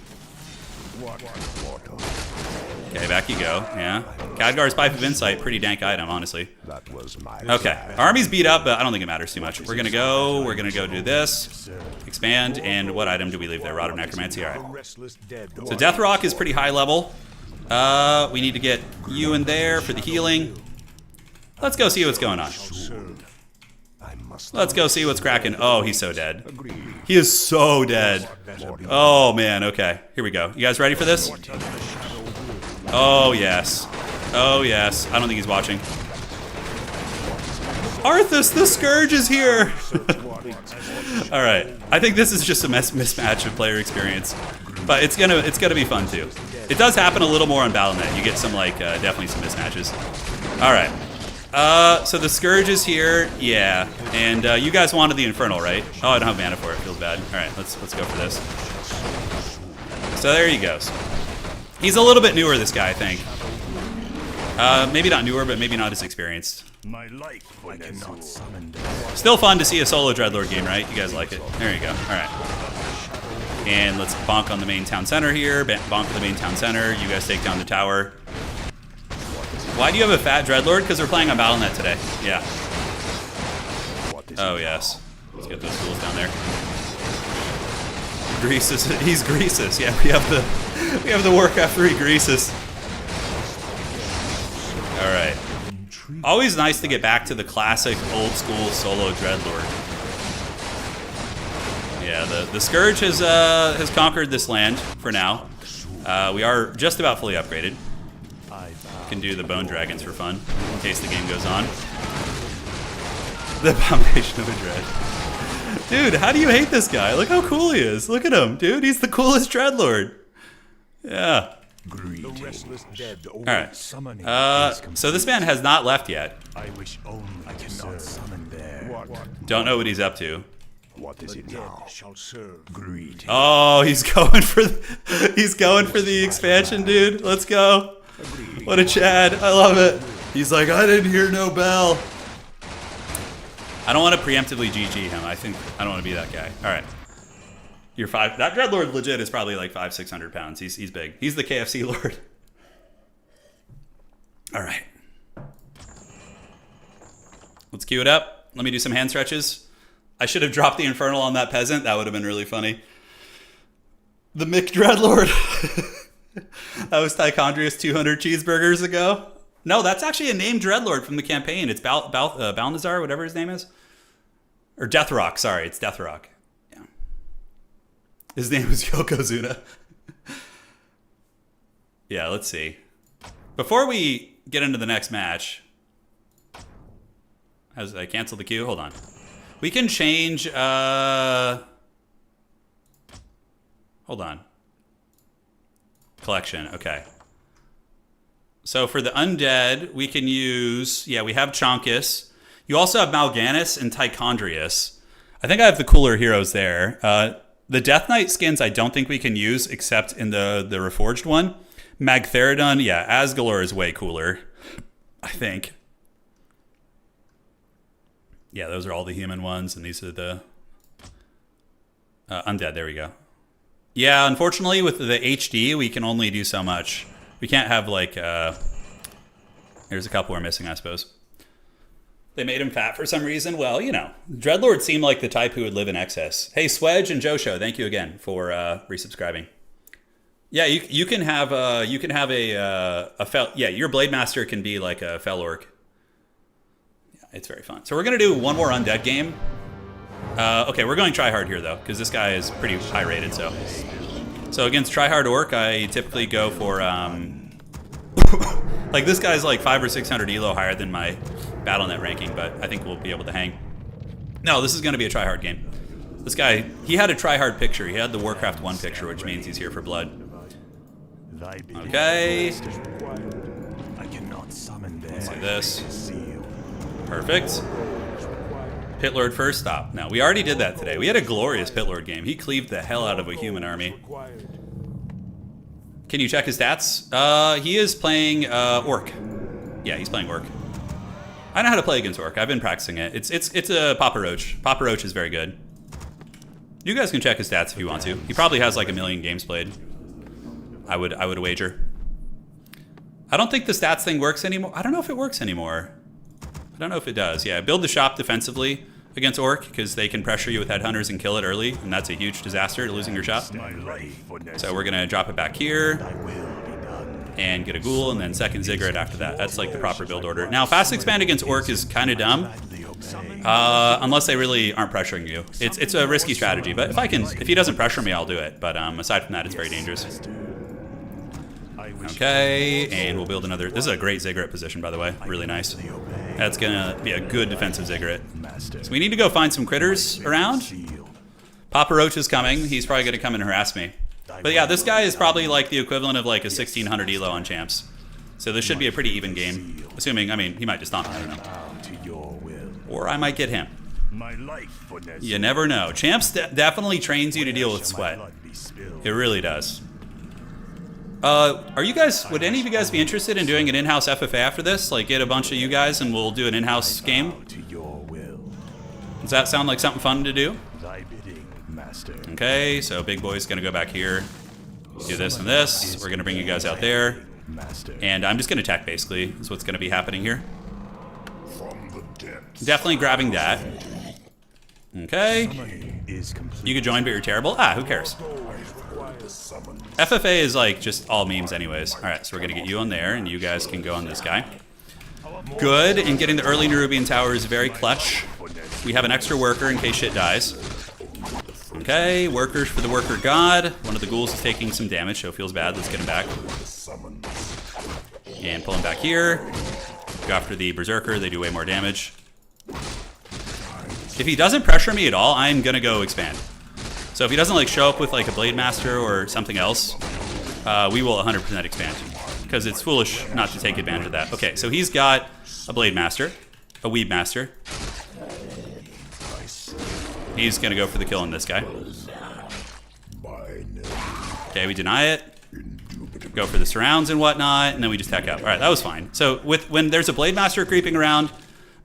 Speaker 1: Okay, back you go. Yeah. Khadgar's Pipe of Insight, pretty dank item, honestly. Okay, our army's beat up, but I don't think it matters too much. We're gonna go do this, expand, and what item do we leave there? Rod of Necromancy, all right. So Death Rock is pretty high level. We need to get you in there for the healing. Let's go see what's going on. Let's go see what's cracking. Oh, he's so dead. He is so dead. Oh, man, okay. Here we go. You guys ready for this? Oh, yes. Oh, yes. I don't think he's watching. Arthas, the Scourge is here! All right. I think this is just a mismatch of player experience. But it's gonna be fun, too. It does happen a little more on Battle.net. You get some, like, definitely some mismatches. All right. So the Scourge is here, yeah, and you guys wanted the Infernal, right? Oh, I don't have mana for it. Feels bad. All right, let's go for this. So there he goes. He's a little bit newer, this guy, I think. Maybe not newer, but maybe not as experienced. Still fun to see a solo Dreadlord game, right? You guys like it. There you go. All right. And let's bonk on the main town center here. Bonk on the main town center. You guys take down the tower. Why do you have a fat Dreadlord? Because we're playing on Battle.net today. Yeah. Oh, yes. Let's get those fools down there. Greasus. He's Greasus. Yeah, we have the Warcraft 3 Greasus. All right. Always nice to get back to the classic old school solo Dreadlord. Yeah, the Scourge has conquered this land for now. We are just about fully upgraded. Can do the Bone Dragons for fun, in case the game goes on. The Abomination of Dread. Dude, how do you hate this guy? Look how cool he is. Look at him, dude. He's the coolest Dreadlord. Yeah. Alright. So this man has not left yet. Don't know what he's up to.
Speaker 3: What is it now?
Speaker 1: Oh, he's going for the expansion, dude. Let's go. What a Chad. I love it. He's like, I didn't hear no bell. I don't want to preemptively GG him. I don't want to be that guy. All right. You're five. That Dreadlord legit is probably like 500-600 pounds. He's big. He's the KFC Lord. All right. Let's queue it up. Let me do some hand stretches. I should have dropped the Infernal on that peasant. That would have been really funny. The Mick Dreadlord. That was Tichondrius 200 cheeseburgers ago. No, that's actually a named Dreadlord from the campaign. It's Balnazar, whatever his name is. Or Deathrock, sorry. It's Deathrock. Yeah. His name was Yokozuna. Yeah, let's see. Before we get into the next match... Has I canceled the queue? Hold on. We can change... Hold on. Collection, okay. So for the undead, we can use... Yeah, we have Chonkus. You also have Mal'Ganis and Tichondrius. I think I have the cooler heroes there. The Death Knight skins I don't think we can use except in the Reforged one. Magtheridon, yeah, Asgalor is way cooler. I think. Yeah, those are all the human ones, and these are the... undead, there we go. Yeah, unfortunately, with the HD, we can only do so much. We can't have, like, There's a couple we're missing, I suppose. They made him fat for some reason. Well, you know, Dreadlord seemed like the type who would live in excess. Hey, Swedge and Josho, thank you again for resubscribing. Yeah, you can have a fel. Yeah, your Blade Master can be like a Fel Orc. Yeah, it's very fun. So we're gonna do one more undead game. Okay, we're going tryhard here though, because this guy is pretty high rated. So against tryhard orc, I typically go for like this guy's like 500 or 600 elo higher than my Battle.net ranking, but I think we'll be able to hang. No, this is going to be a tryhard game. This guy, he had a tryhard picture. He had the Warcraft 1 picture, which means he's here for blood. Okay.
Speaker 2: I cannot summon
Speaker 1: Let's do this. Perfect. Pit Lord first, stop. No, we already did that today. We had a glorious Pit Lord game. He cleaved the hell out of a human army. Can you check his stats? He is playing Orc. Yeah, he's playing Orc. I know how to play against Orc. I've been practicing it. It's a Papa Roach. Papa Roach is very good. You guys can check his stats if you want to. He probably has like 1 million games played. I would wager. I don't think the stats thing works anymore. I don't know if it works anymore. I don't know if it does. Yeah, build the shop defensively against Orc because they can pressure you with headhunters and kill it early, and that's a huge disaster to losing your shop. So we're gonna drop it back here and get a ghoul, and then second ziggurat after that. That's like the proper build order. Now, fast expand against Orc is kind of dumb, unless they really aren't pressuring you. It's a risky strategy, but if he doesn't pressure me, I'll do it. But aside from that, it's very dangerous. Okay, and we'll build another. This is a great ziggurat position, by the way. Really nice. That's gonna be a good defensive ziggurat. So we need to go find some critters around. Papa Roach is coming. He's probably gonna come and harass me. But yeah, this guy is probably like the equivalent of like a 1600 elo on champs. So this should be a pretty even game. Assuming, I mean, he might just stomp me, I don't know. Or I might get him. You never know. Champs definitely trains you to deal with sweat. It really does. Are you guys, would any of you guys be interested in doing an in-house FFA after this? Like get a bunch of you guys and we'll do an in-house game? Does that sound like something fun to do? Okay, so big boy's gonna go back here. Do this and this. We're gonna bring you guys out there. And I'm just gonna attack basically, is what's gonna be happening here. Definitely grabbing that. Okay. You could join, but you're terrible. Ah, who cares? FFA is like just all memes anyways. Alright, so we're gonna get you on there, and you guys can go on this guy. Good, and getting the early Nerubian tower is very clutch. We have an extra worker in case shit dies. Okay, workers for the worker god. One of the ghouls is taking some damage, so it feels bad. Let's get him back. And pull him back here. Go after the berserker, they do way more damage. If he doesn't pressure me at all, I'm gonna go expand. So if he doesn't like show up with like a Blade Master or something else, we will 100% expand. Because it's foolish not to take advantage of that. Okay, so he's got a Blade Master, a Weeb Master. He's gonna go for the kill on this guy. Okay, we deny it. Go for the surrounds and whatnot, and then we just tech up. All right, that was fine. So when there's a Blade Master creeping around,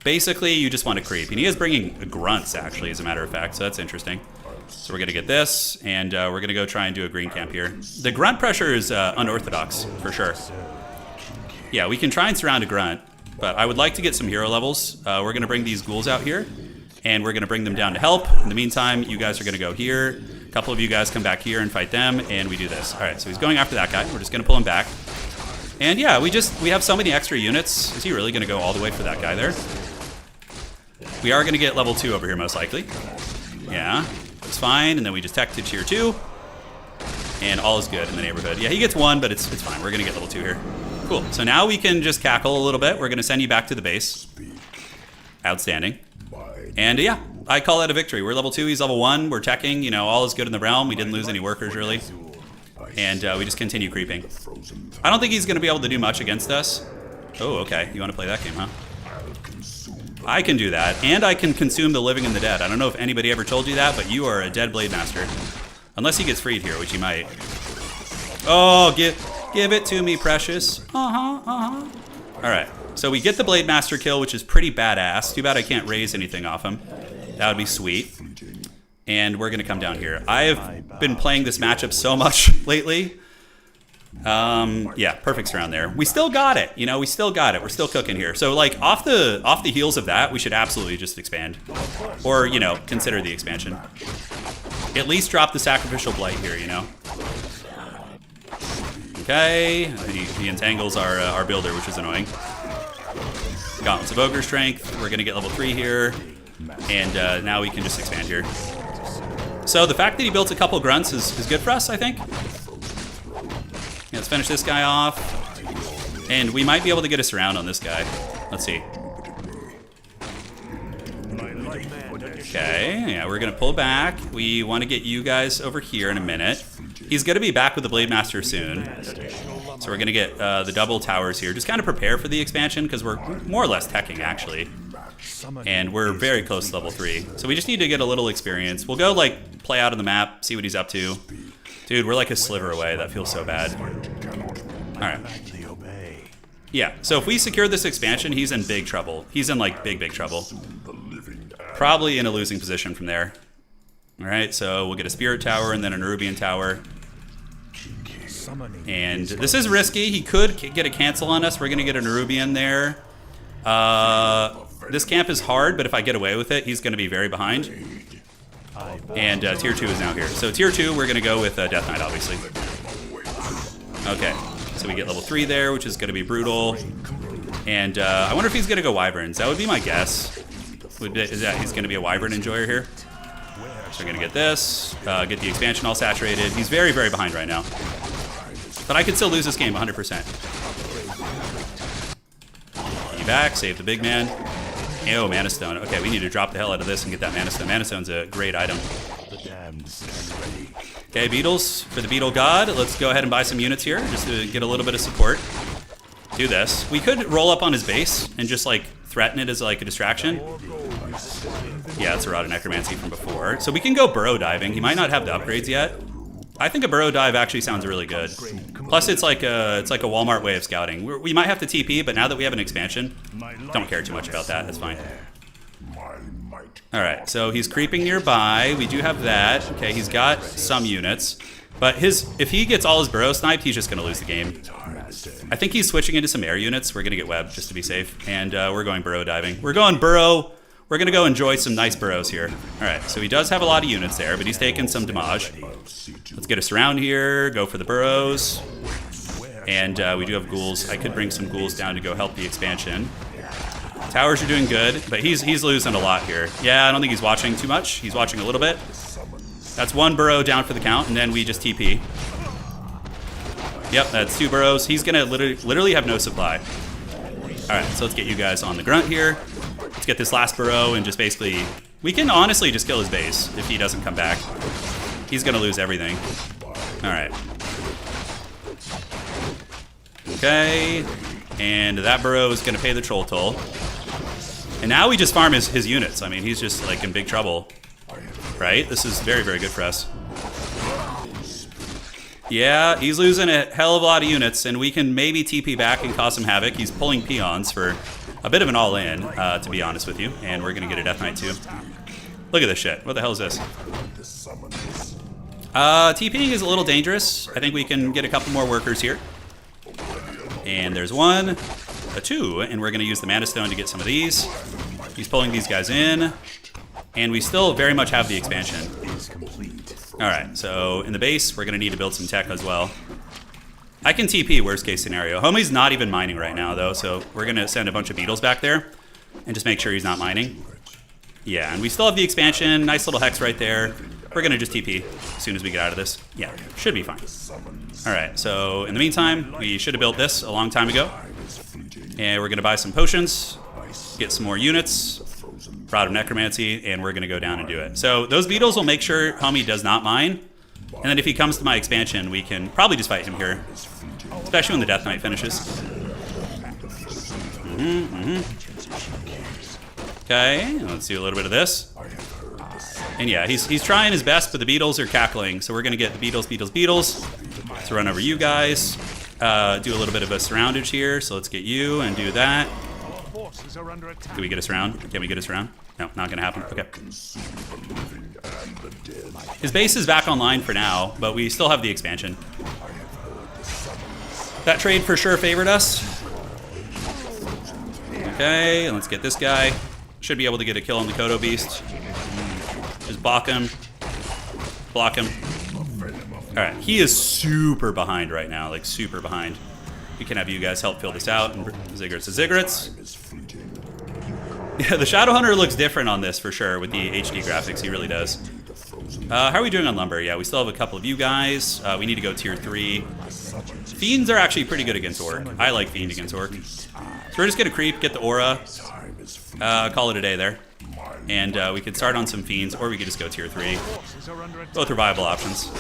Speaker 1: basically you just want to creep. And he is bringing grunts, actually, as a matter of fact, so that's interesting. So we're gonna get this, and we're gonna go try and do a green camp here. The grunt pressure is unorthodox, for sure. Yeah, we can try and surround a grunt, but I would like to get some hero levels. We're gonna bring these ghouls out here, and we're gonna bring them down to help. In the meantime, you guys are gonna go here. A couple of you guys come back here and fight them, and we do this. All right, so he's going after that guy. We're just gonna pull him back. And yeah, we have so many extra units. Is he really gonna go all the way for that guy there? We are gonna get level 2 over here, most likely. Yeah, it's fine, and then we just tech to tier 2. And all is good in the neighborhood. Yeah, he gets 1, but it's fine. We're gonna get level 2 here. Cool, so now we can just cackle a little bit. We're gonna send you back to the base. Outstanding. And yeah, I call that a victory. We're level 2, he's level 1, we're teching, you know, all is good in the realm. We didn't lose any workers, really. And we just continue creeping. I don't think he's gonna be able to do much against us. Oh, okay, you wanna play that game, huh? I can do that, and I can consume the living and the dead. I don't know if anybody ever told you that, but you are a dead Blade Master. Unless he gets freed here, which he might. Oh, give it to me, precious. All right, so we get the Blade Master kill, which is pretty badass. Too bad I can't raise anything off him. That would be sweet. And we're gonna come down here. I have been playing this matchup so much lately. Yeah, perfect surround there. We still got it, you know, we still got it. We're still cooking here. So like off the heels of that, we should absolutely just expand. Or, you know, consider the expansion. At least drop the sacrificial blight here, you know. Okay, he entangles our builder, which is annoying. Gauntlets of Ogre Strength. We're gonna get level 3 here. And now we can just expand here. So the fact that he built a couple grunts is good for us, I think. Yeah, let's finish this guy off. And we might be able to get a surround on this guy. Let's see. Okay, yeah, we're gonna pull back. We want to get you guys over here in a minute. He's gonna be back with the Blade Master soon. So we're gonna get the double towers here. Just kind of prepare for the expansion because we're more or less teching actually. And we're very close to level 3. So we just need to get a little experience. We'll go like play out on the map, see what he's up to. Dude, we're like a sliver away. That feels so bad. Alright. Yeah, so if we secure this expansion, he's in big trouble. He's in like big trouble. Probably in a losing position from there. Alright, so we'll get a Spirit Tower and then a Nerubian Tower. And this is risky. He could get a cancel on us. We're going to get a Nerubian there. This camp is hard, but if I get away with it, he's going to be very behind. And tier 2 is now here. So tier 2, we're going to go with Death Knight, obviously. Okay, so we get level 3 there, which is going to be brutal. And I wonder if he's going to go Wyverns. That would be my guess. Is that he's going to be a Wyvern enjoyer here? So we're going to get this, get the expansion all saturated. He's very behind right now. But I could still lose this game 100%. Back, save the big man. Oh, Mana Stone. Okay, we need to drop the hell out of this and get that Mana Stone. Mana Stone's a great item. Okay, Beetles for the Beetle God. Let's go ahead and buy some units here just to get a little bit of support. Do this. We could roll up on his base and just like threaten it as like a distraction. Yeah, it's a Rod of Necromancy from before. So we can go burrow diving. He might not have the upgrades yet. I think a burrow dive actually sounds really good. Plus, it's like a Walmart way of scouting. We might have to TP, but now that we have an expansion, don't care too much about that. That's fine. All right, so he's creeping nearby. We do have that. Okay, he's got some units, but if he gets all his burrow sniped, he's just going to lose the game. I think he's switching into some air units. We're going to get webbed just to be safe, and we're going burrow diving. We're going burrow. We're going to go enjoy some nice burrows here. All right, so he does have a lot of units there, but he's taking some damage. Let's get us around here, go for the burrows. And we do have ghouls. I could bring some ghouls down to go help the expansion. Towers are doing good, but he's losing a lot here. Yeah, I don't think he's watching too much. He's watching a little bit. That's one burrow down for the count, and then we just TP. Yep, that's 2 burrows. He's going to literally have no supply. All right, so let's get you guys on the grunt here. Let's get this last burrow and just basically... We can honestly just kill his base if he doesn't come back. He's going to lose everything. All right. Okay. And that burrow is going to pay the troll toll. And now we just farm his units. I mean, he's just like in big trouble. Right? This is very good for us. Yeah, he's losing a hell of a lot of units, and we can maybe TP back and cause some havoc. He's pulling peons for a bit of an all-in, to be honest with you. And we're going to get a Death Knight too. Look at this shit. What the hell is this? TPing is a little dangerous. I think we can get a couple more workers here. And there's 1, a 2, and we're going to use the Mana Stone to get some of these. He's pulling these guys in. And we still very much have the expansion. Alright, so in the base, we're going to need to build some tech as well. I can TP, worst case scenario. Homie's not even mining right now, though, so we're going to send a bunch of beetles back there and just make sure he's not mining. Yeah, and we still have the expansion. Nice little hex right there. We're going to just TP as soon as we get out of this. Yeah, should be fine. Alright, so in the meantime, we should have built this a long time ago. And we're going to buy some potions, get some more units, Rod of Necromancy, and we're going to go down and do it. So those beetles will make sure homie does not mine. And then if he comes to my expansion, we can probably just fight him here. Especially when the Death Knight finishes. Okay, let's do a little bit of this. And yeah, he's trying his best, but the beetles are cackling. So we're going to get the beetles to run over you guys. Do a little bit of a surroundage here. So let's get you and do that. Can we get us around? Can we get us around? No, not going to happen. Okay. His base is back online for now, but we still have the expansion. That trade for sure favored us. Okay, let's get this guy. Should be able to get a kill on the Kodo Beast. Just block him. Block him. Alright, he is super behind right now, like super behind. We can have you guys help fill this out. And Ziggurats to Ziggurats. Yeah, the Shadow Hunter looks different on this for sure with the HD graphics. He really does. How are we doing on lumber? Yeah, we still have a couple of you guys. We need to go tier 3. Fiends are actually pretty good against Orc. I like Fiend against Orc. So we're just gonna creep, get the aura, call it a day there. And we could start on some Fiends, or we could just go tier 3. Both are viable options.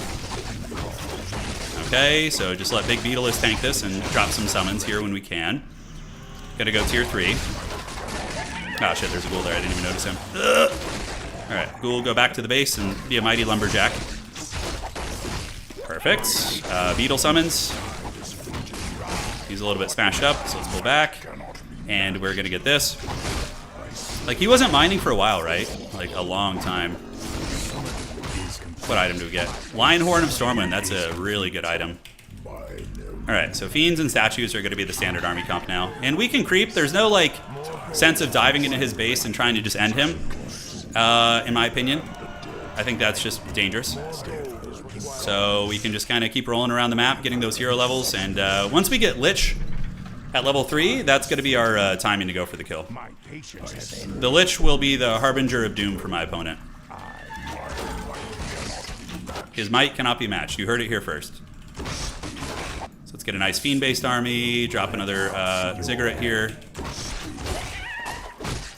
Speaker 1: Okay, so just let Big Beetleless tank this and drop some summons here when we can. Gonna go tier 3. Oh shit, there's a ghoul there, I didn't even notice him. Alright, ghoul, go back to the base and be a mighty lumberjack. Perfect. Beetle summons. He's a little bit smashed up, so let's pull back. And we're gonna get this. Like, he wasn't mining for a while, right? Like, a long time. What item do we get? Lion Horn of Stormwind, that's a really good item. Alright, so Fiends and Statues are gonna be the standard army comp now. And we can creep, there's no, like, sense of diving into his base and trying to just end him, in my opinion. I think that's just dangerous. So we can just kind of keep rolling around the map, getting those hero levels, and once we get Lich at level 3, that's going to be our timing to go for the kill. The Lich will be the harbinger of doom for my opponent. His might cannot be matched. You heard it here first. So let's get a nice Fiend-based army, drop another Ziggurat here.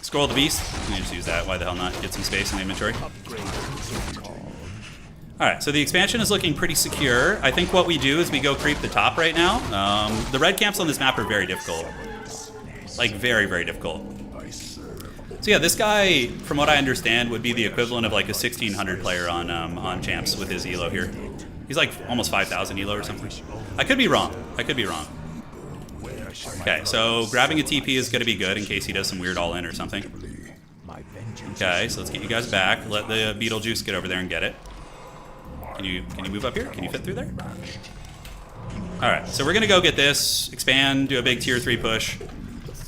Speaker 1: Scroll the Beast. Let me just use that. Why the hell not? Get some space in the inventory. Alright, so the expansion is looking pretty secure. I think what we do is we go creep the top right now. The red camps on this map are very difficult. Like, very, very difficult. So yeah, this guy, from what I understand, would be the equivalent of like a 1600 player on champs with his elo here. He's like almost 5,000 elo or something. I could be wrong. I could be wrong. Okay, so grabbing a TP is going to be good in case he does some weird all-in or something. Okay, so let's get you guys back. Let the Beetlejuice get over there and get it. Can you move up here? Can you fit through there? Alright, so we're going to go get this, expand, do a big tier 3 push.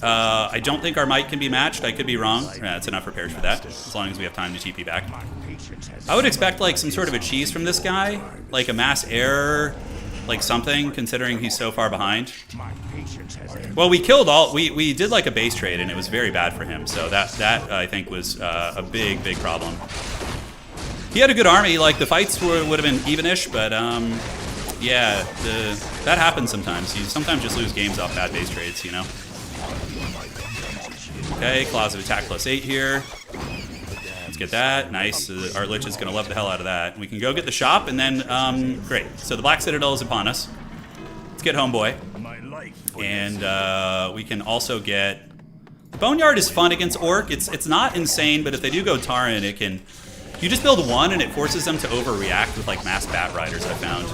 Speaker 1: I don't think our might can be matched. I could be wrong. Yeah, that's enough repairs for that, as long as we have time to TP back. I would expect like some sort of a cheese from this guy, like a mass error, like something, considering he's so far behind. Well, we killed all, we did like a base trade and it was very bad for him, so that I think was a big problem. He had a good army, like the fights would have been evenish, but yeah, that happens sometimes. You sometimes just lose games off bad base trades, you know? Okay, Claws of Attack +8 here. Let's get that. Nice. Our Lich is going to love the hell out of that. We can go get the shop, and then, great. So the Black Citadel is upon us. Let's get Homeboy. And we can also get... Boneyard is fun against Orc. It's not insane, but if they do go Turin, it can... You just build one, and it forces them to overreact with, like, mass Bat Riders, I found.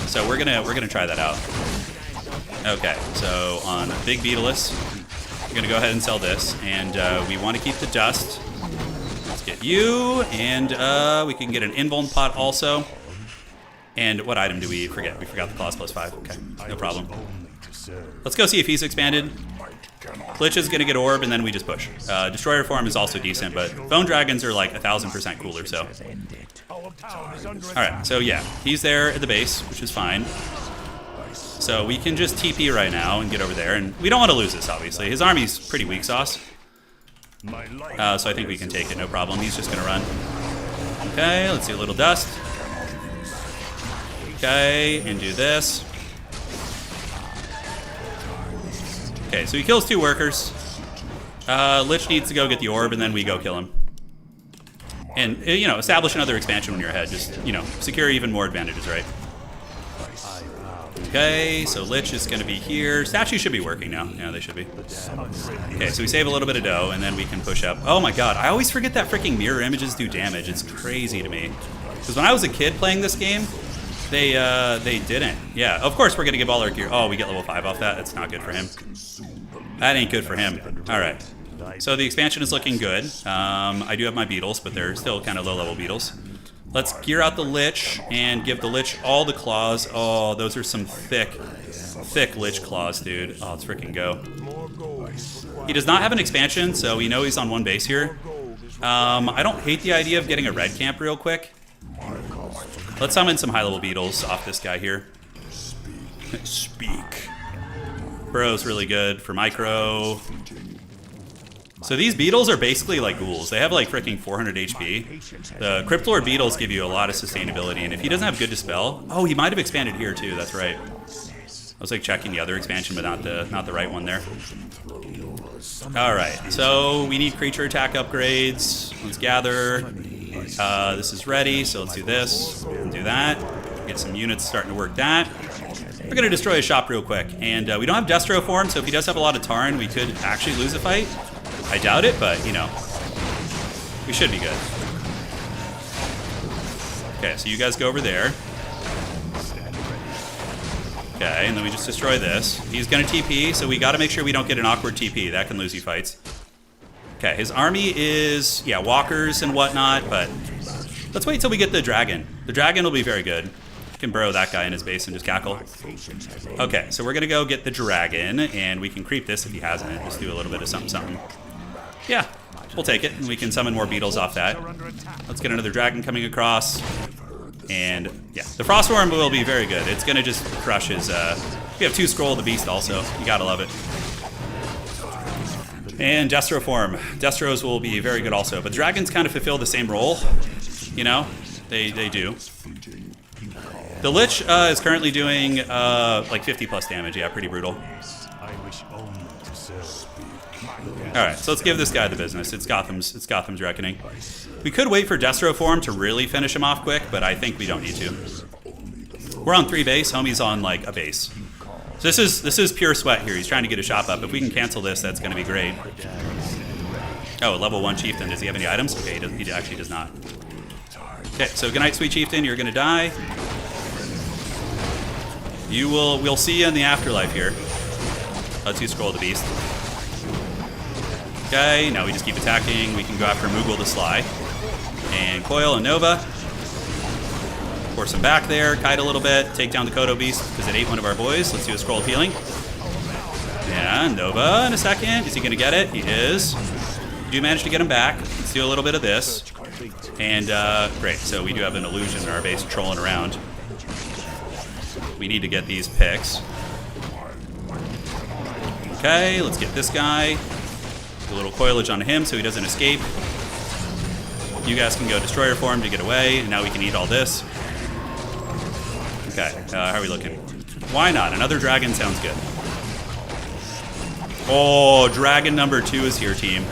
Speaker 1: So we're gonna try that out. Okay, so on Big Beetleless, we're gonna go ahead and sell this, and we want to keep the dust. Let's get you, and we can get an invuln pot also. And what item do we forget? We forgot the claws +5. Okay, no problem. Let's go see if he's expanded. Lich is gonna get orb, and then we just push. Destroyer form is also decent, but bone dragons are like 1000% cooler. So, all right. So yeah, he's there at the base, which is fine. So we can just TP right now and get over there, and we don't want to lose this. Obviously, his army's pretty weak sauce. So I think we can take it, no problem. He's just gonna run. Okay, let's do a little dust. Okay, and do this. Okay, so he kills 2 workers. Lich needs to go get the orb, and then we go kill him. And, you know, establish another expansion when you're ahead. Just, you know, secure even more advantages, right? Okay, so Lich is going to be here. Statues should be working now. Yeah, they should be. Okay, so we save a little bit of dough, and then we can push up. Oh my god, I always forget that freaking mirror images do damage. It's crazy to me. Because when I was a kid playing this game, they didn't. Yeah, of course we're going to give all our gear. Oh, we get level 5 off that. That's not good for him. That ain't good for him. All right. So the expansion is looking good. I do have my beetles, but they're still kind of low-level beetles. Let's gear out the Lich and give the Lich all the claws. Oh, those are some thick Lich claws, dude. Oh, let's freaking go. He does not have an expansion, so we know he's on 1 base here. I don't hate the idea of getting a red camp real quick. Let's summon some high-level beetles off this guy here. Speak. Burrow's really good for micro. So these beetles are basically like ghouls. They have like freaking 400 HP. The Crypt Lord beetles give you a lot of sustainability, and if he doesn't have good dispel, oh, he might have expanded here too. That's right. I was like checking the other expansion, but not the right one there. All right, so we need creature attack upgrades. Let's gather. This is ready, so let's do this and do that. Get some units starting to work that. We're gonna destroy a shop real quick, and we don't have Destro form, so if he does have a lot of Turin, we could actually lose a fight. I doubt it, but you know, we should be good. Okay, so you guys go over there. Okay, and then we just destroy this. He's gonna TP, so we gotta make sure we don't get an awkward TP. That can lose you fights. Okay, his army is, yeah, walkers and whatnot, but let's wait till we get the dragon. The dragon will be very good. Can burrow that guy in his base and just cackle. Okay, so we're gonna go get the dragon, and we can creep this if he hasn't. Just do a little bit of something. Yeah, we'll take it, and we can summon more beetles off that. Let's get another dragon coming across. And yeah, the Frostworm will be very good. It's gonna just crush his, we have 2 Scroll of the Beast also. You gotta love it. And Destro form. Destros will be very good also. But dragons kind of fulfill the same role. You know? They do. The Lich is currently doing like 50 plus damage. Yeah, pretty brutal. Alright, so let's give this guy the business. It's Gotham's Reckoning. We could wait for Destro form to really finish him off quick, but I think we don't need to. We're on 3 base, homie's on like a base. So this is pure sweat here. He's trying to get a shop up. If we can cancel this, that's gonna be great. Oh, level 1 chieftain. Does he have any items? Okay, he actually does not. Okay, so good night, sweet chieftain. You're gonna die. We'll see you in the afterlife here. Let's use Scroll of the Beast. Okay, now we just keep attacking. We can go after Moogle the Sly. And Coil and Nova. Force him back there, kite a little bit, take down the Kodo Beast because it ate one of our boys. Let's do a Scroll of Healing. Yeah, Nova in a second. Is he gonna get it? He is. We do manage to get him back. Let's do a little bit of this. And great, so we do have an illusion in our base trolling around. We need to get these picks. Okay, let's get this guy. Do a little coilage on him so he doesn't escape. You guys can go Destroyer form to get away, and now we can eat all this. Okay, how are we looking? Why not? Another dragon sounds good. Oh, dragon number 2 is here, team.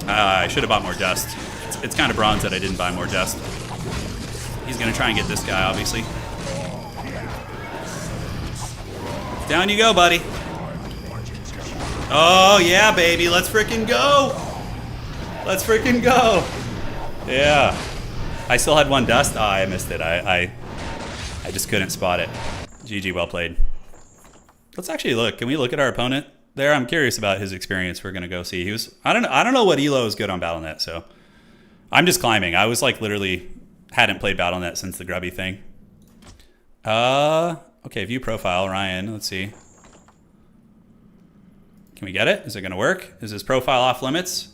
Speaker 1: I should have bought more dust. It's kind of bronze that I didn't buy more dust. He's gonna try and get this guy, obviously. Down you go, buddy. Oh, yeah, baby. Let's freaking go. Let's freaking go. Yeah. I still had 1 dust. Oh, I missed it. I just couldn't spot it. GG, well played. Let's actually look. Can we look at our opponent there? I'm curious about his experience. We're gonna go see. He was. I don't know what elo is good on Battle.net. So I'm just climbing. I was like literally hadn't played Battle.net since the grubby thing. Okay. View profile, Ryan. Let's see. Can we get it? Is it gonna work? Is his profile off limits?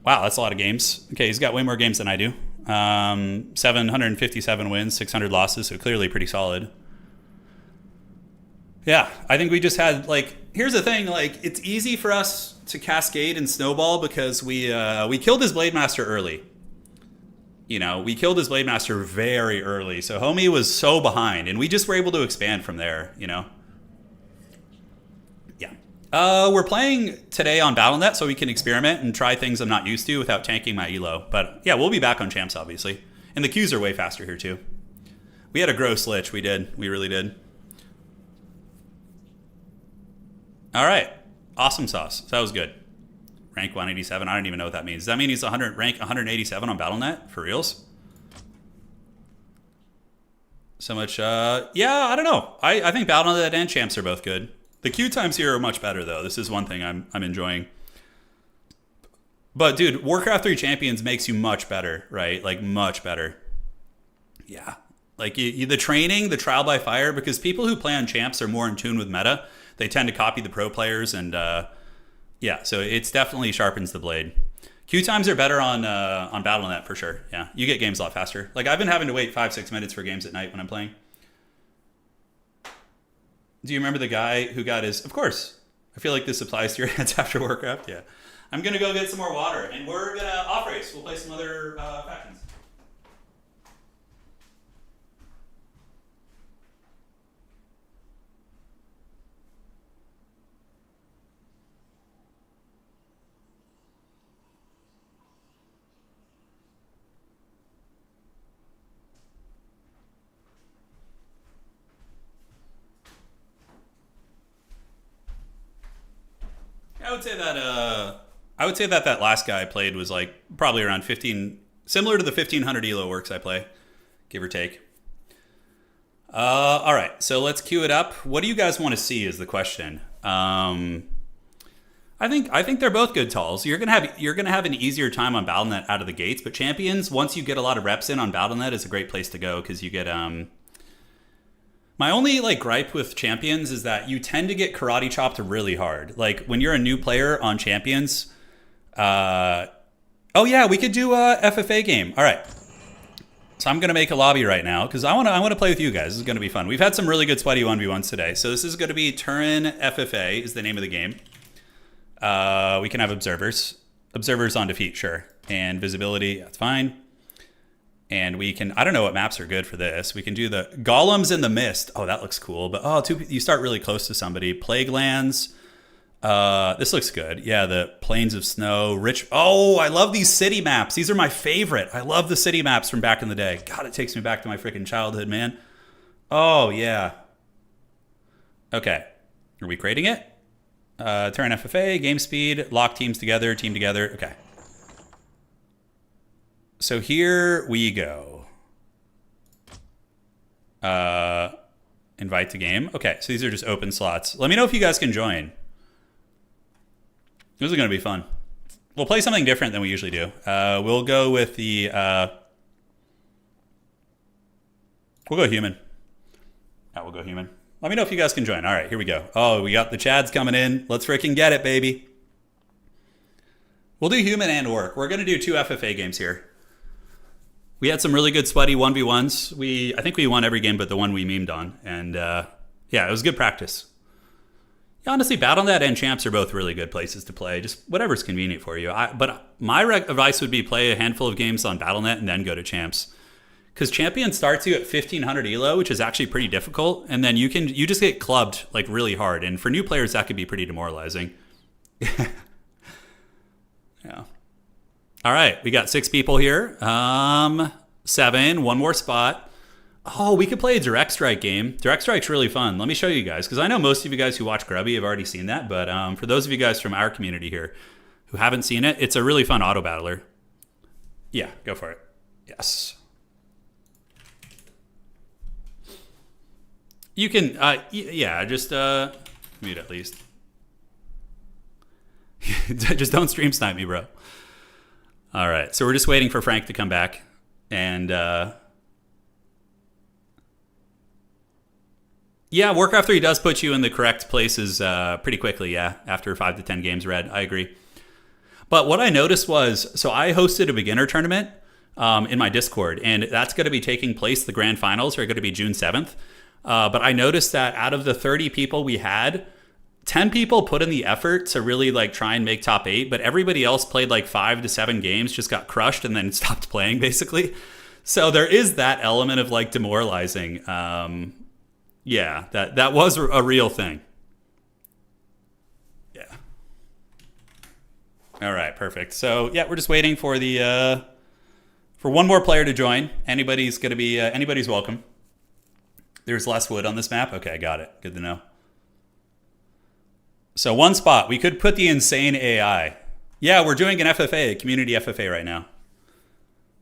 Speaker 1: Wow, that's a lot of games. Okay, he's got way more games than I do. 757 wins, 600 losses, so clearly pretty solid. Yeah, I think we just had, like, here's the thing, like, it's easy for us to cascade and snowball because we killed his Blade Master early. You know, we killed his Blade Master very early, so homie was so behind, and we just were able to expand from there, you know? We're playing today on Battle.net so we can experiment and try things I'm not used to without tanking my elo. But yeah, we'll be back on Champs, obviously. And the queues are way faster here, too. We had a gross lich. We did. We really did. All right. Awesome sauce. So that was good. Rank 187. I don't even know what that means. Does that mean he's rank 187 on Battle.net? For reals? So much, yeah, I don't know. I think Battle.net and Champs are both good. The queue times here are much better, though. This is one thing I'm enjoying. But, dude, Warcraft 3 Champions makes you much better, right? Like, much better. Yeah. Like, the training, the trial by fire, because people who play on Champs are more in tune with meta. They tend to copy the pro players, and, yeah, so it's definitely sharpens the blade. Queue times are better on Battle.net, for sure. Yeah, you get games a lot faster. Like, I've been having to wait 5-6 minutes for games at night when I'm playing. Do you remember the guy who got his... Of course. I feel like this applies to your hands after Warcraft. Yeah. I'm going to go get some more water, and we're going to off-race. We'll play some other factions. I would say that that last guy I played was like probably around 15, similar to the 1500 elo works I play, give or take. All right, so let's queue it up. What do you guys want to see is the question. I think they're both good talls. You're gonna have an easier time on BattleNet out of the gates, but champions, once you get a lot of reps in on BattleNet, is a great place to go because you get My only like gripe with champions is that you tend to get karate chopped really hard. Like when you're a new player on champions. Oh yeah, we could do a FFA game. All right. So I'm gonna make a lobby right now because I wanna play with you guys. This is gonna be fun. We've had some really good sweaty 1v1s today. So this is gonna be Turin FFA is the name of the game. We can have observers. Observers on defeat, sure. And visibility, that's fine. And we can, I don't know what maps are good for this. We can do the Golems in the Mist. Oh, that looks cool. But you start really close to somebody. Plague Lands. This looks good. Yeah, the Plains of Snow. Oh, I love these city maps. These are my favorite. I love the city maps from back in the day. God, it takes me back to my freaking childhood, man. Oh, yeah. Okay. Are we creating it? Turn FFA, game speed, lock teams together, team together. Okay. So here we go. Invite to game. Okay, so these are just open slots. Let me know if you guys can join. This is going to be fun. We'll play something different than we usually do. We'll go with the... we'll go human. Yeah, we'll go human. Let me know if you guys can join. All right, here we go. Oh, we got the Chads coming in. Let's freaking get it, baby. We'll do human and orc. We're going to do 2 FFA games here. We had some really good sweaty 1v1s. I think we won every game but the one we memed on. And yeah, it was good practice. Yeah, honestly, BattleNet and Champs are both really good places to play. Just whatever's convenient for you. But my advice would be play a handful of games on BattleNet and then go to Champs. Because Champion starts you at 1500 elo, which is actually pretty difficult. And then you just get clubbed like really hard. And for new players, that could be pretty demoralizing. Yeah. All right, we got 6 people here. 7, one more spot. Oh, we could play a Direct Strike game. Direct Strike's really fun. Let me show you guys, because I know most of you guys who watch Grubby have already seen that, but for those of you guys from our community here who haven't seen it, it's a really fun auto battler. Yeah, go for it. Yes. You can, yeah, just mute at least. Just don't stream snipe me, bro. All right, so we're just waiting for Frank to come back. And yeah, Warcraft 3 does put you in the correct places pretty quickly, yeah, after 5 to 10 games read. I agree. But what I noticed was, so I hosted a beginner tournament in my Discord, and that's going to be taking place, the grand finals are going to be June 7th. But I noticed that out of the 30 people we had, 10 people put in the effort to really like try and make top 8, but everybody else played like 5 to 7 games, just got crushed and then stopped playing basically. So there is that element of like demoralizing. Yeah, that was a real thing. Yeah. All right, perfect. So yeah, we're just waiting for the for one more player to join. Anybody's gonna be anybody's welcome. There's less wood on this map. Okay, got it. Good to know. So one spot, we could put the insane AI. Yeah, we're doing an FFA, a community FFA right now.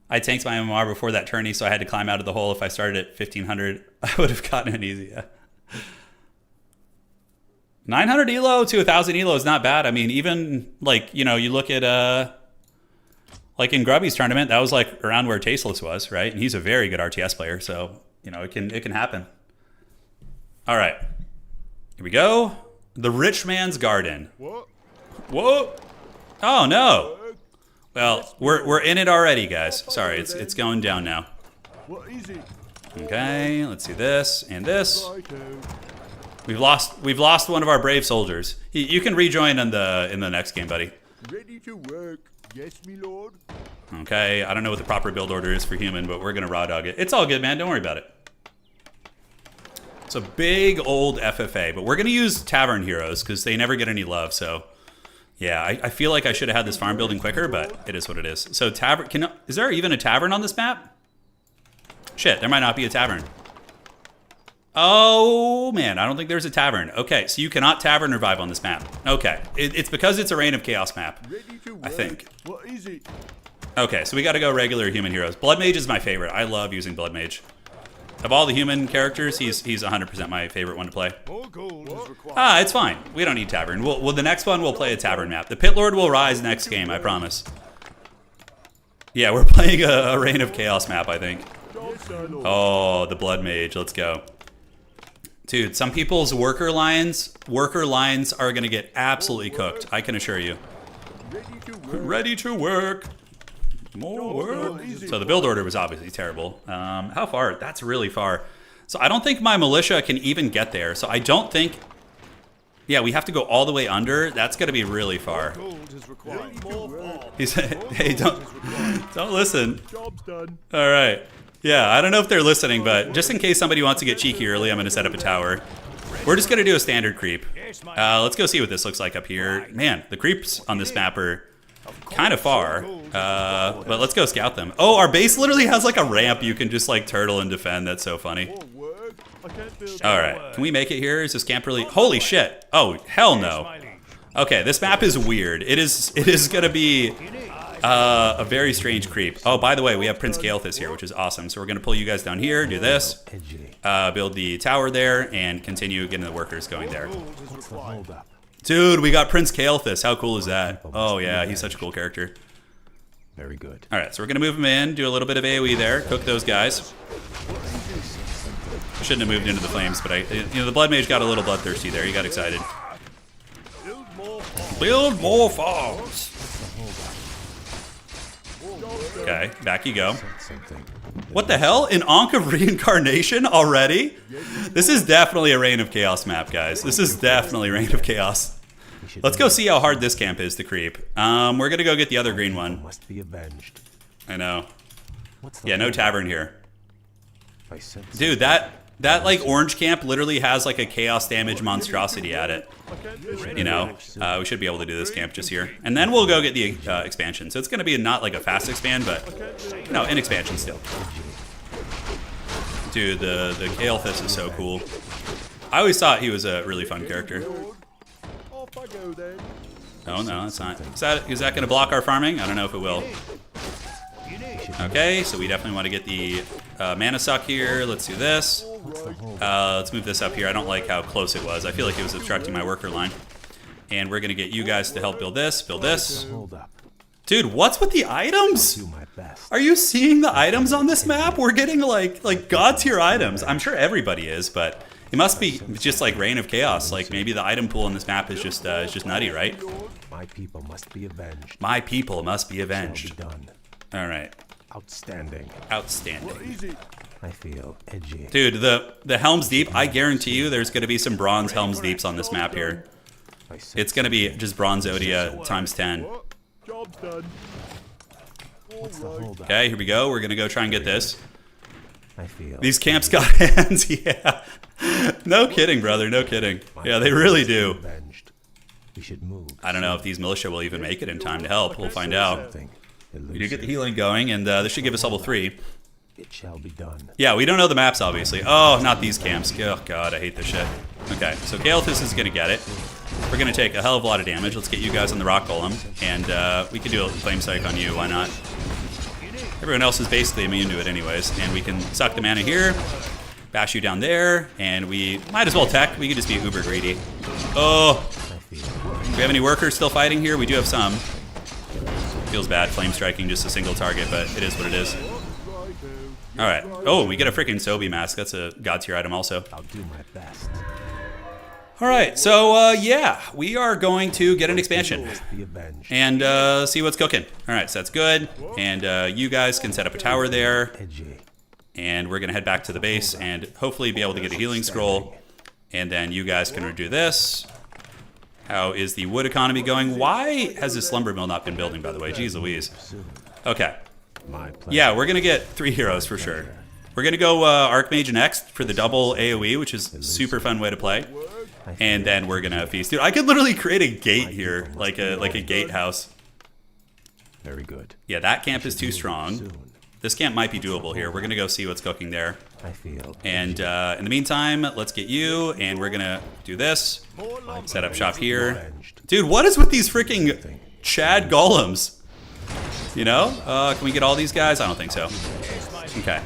Speaker 1: I tanked my MMR before that tourney, so I had to climb out of the hole. If I started at 1500, I would have gotten it easy. Yeah. 900 elo to 1000 elo is not bad. I mean, even like, you know, you look at like in Grubby's tournament, that was like around where Tasteless was, right? And he's a very good RTS player, so you know, it can happen. All right, here we go. The Rich Man's Garden.
Speaker 2: What?
Speaker 1: Whoa! Oh no! Well, we're in it already, guys. Sorry, it's going down now.
Speaker 2: What is it?
Speaker 1: Okay, let's do this and this.
Speaker 2: Righto.
Speaker 1: We've lost one of our brave soldiers. You can rejoin in the next game, buddy.
Speaker 2: Ready to work. Yes, me lord.
Speaker 1: Okay, I don't know what the proper build order is for human, but we're gonna raw dog it. It's all good, man. Don't worry about it. It's a big old FFA, but we're gonna use tavern heroes because they never get any love. So, yeah, I feel like I should have had this farm building quicker, but it is what it is. So tavern, is there even a tavern on this map? Shit, there might not be a tavern. Oh man, I don't think there's a tavern. Okay, so you cannot tavern revive on this map. Okay, it's because it's a Reign of Chaos map, I think.
Speaker 2: What is it?
Speaker 1: Okay, so we got to go regular human heroes. Blood Mage is my favorite. I love using Blood Mage. Of all the human characters, he's 100% my favorite one to play.
Speaker 2: More gold is required.
Speaker 1: Ah, it's fine. We don't need tavern. Well, the next one we'll play a tavern map. The Pit Lord will rise next game, I promise. Yeah, we're playing a Reign of Chaos map, I think. Oh, the Blood Mage. Let's go. Dude, some people's worker lines are gonna get absolutely cooked. I can assure you. Ready to work. More work. So the build order was obviously terrible. How far? That's really far. So I don't think my militia can even get there. So I don't think. Yeah, we have to go all the way under. That's gonna be really far. He said, "Hey, don't listen."
Speaker 2: Job's done.
Speaker 1: All right. Yeah, I don't know if they're listening, but just in case somebody wants to get cheeky early, I'm going to set up a tower. We're just going to do a standard creep. Let's go see what this looks like up here. Man, the creeps on this map are kind of far, but let's go scout them. Oh, our base literally has like a ramp you can just like turtle and defend. That's so funny. All right, can we make it here? Is this camp really? Holy shit. Oh, hell no. Okay, this map is weird. It is going to be a very strange creep. Oh, by the way, we have Prince Kael'thas here, which is awesome. So we're going to pull you guys down here, do this, build the tower there, and continue getting the workers going there. Dude, we got Prince Kael'thas. How cool is that? Oh, yeah, he's such a cool character.
Speaker 3: Very good.
Speaker 1: All right, so we're going to move him in, do a little bit of AoE there, cook those guys. Shouldn't have moved into the flames, but the Blood Mage got a little bloodthirsty there. He got excited. Build more farms. Okay, back you go. What the hell? An Ankh of Reincarnation already? This is definitely a Reign of Chaos map, guys. This is definitely Reign of Chaos. Let's go see how hard this camp is to creep. We're gonna go get the other green one.
Speaker 3: Must be avenged.
Speaker 1: I know. Yeah, no tavern here. Dude,
Speaker 3: Dude,
Speaker 1: that like orange camp literally has like a chaos damage monstrosity at it. You know, we should be able to do this camp just here. And then we'll go get the expansion. So it's going to be not like a fast expand, but, you know, an expansion still. Dude, the Kael'thas is so cool. I always thought he was a really fun character. Oh, no, it's not. Is that going to block our farming? I don't know if it will. Okay, so we definitely want to get the mana suck here. Let's do this. Let's move this up here. I don't like how close it was. I feel like it was obstructing my worker line. And we're going to get you guys to help build this. Build this. Dude, what's with the items? Are you seeing the items on this map? We're getting like god tier items. I'm sure everybody is, but it must be just like Reign of Chaos. Like maybe the item pool in this map is just nutty, right?
Speaker 3: My people must be avenged.
Speaker 1: My people must be avenged.
Speaker 3: Shall be done.
Speaker 1: All right.
Speaker 3: Outstanding.
Speaker 1: Outstanding.
Speaker 3: I feel edgy.
Speaker 1: Dude, the Helm's Deep, I guarantee you there's going to be some bronze Helm's Deeps on this map here. It's going to be just bronze Odia times 10.
Speaker 2: Job's done.
Speaker 1: Okay, here we go. We're going to go try and get this.
Speaker 3: I feel
Speaker 1: These camps got hands, yeah. No kidding, brother, no kidding. Yeah, they really do.
Speaker 3: avenged. We should move.
Speaker 1: I don't know if these militia will even make it in time to help. We'll find out.
Speaker 3: Something
Speaker 1: We do get the healing going, and this should give us level 3.
Speaker 3: It shall be done.
Speaker 1: Yeah, we don't know the maps, obviously. Oh, not these camps. Oh, God, I hate this shit. Okay, so Kael'thas is going to get it. We're going to take a hell of a lot of damage. Let's get you guys on the Rock Golem, and we can do a Flame Strike on you. Why not? Everyone else is basically immune to it anyways, and we can suck the mana here, bash you down there, and we might as well tech. We could just be uber greedy. Oh, do we have any workers still fighting here? We do have some. Feels bad flame striking just a single target, but it is what it is. All right. Oh, we get a freaking Sobi mask. That's a god tier item also.
Speaker 3: I'll do my best.
Speaker 1: All right. So yeah, we are going to get an expansion
Speaker 3: Must be avenged.
Speaker 1: and see what's cooking. All right, so that's good. And you guys can set up a tower there,
Speaker 3: Edgy.
Speaker 1: and we're gonna head back to the base and hopefully be able to get a healing scroll And then you guys can do this. How is the wood economy going? Why has this lumber mill not been building, by the way? Jeez Louise. Okay.
Speaker 3: My pleasure.
Speaker 1: Yeah, we're going to get 3 heroes for sure. We're going to go Archmage next for the double AoE, which is a super fun way to play. And then we're going to feast. Dude, I could literally create a gate here, like a gatehouse.
Speaker 3: Very good.
Speaker 1: Yeah, that camp is too strong. This camp might be doable here. We're going to go see what's cooking there.
Speaker 3: I feel.
Speaker 1: And in the meantime, let's get you, and we're going to do this. Set up shop here. Dude, what is with these freaking Chad golems? You know? Can we get all these guys? I don't think so. Okay.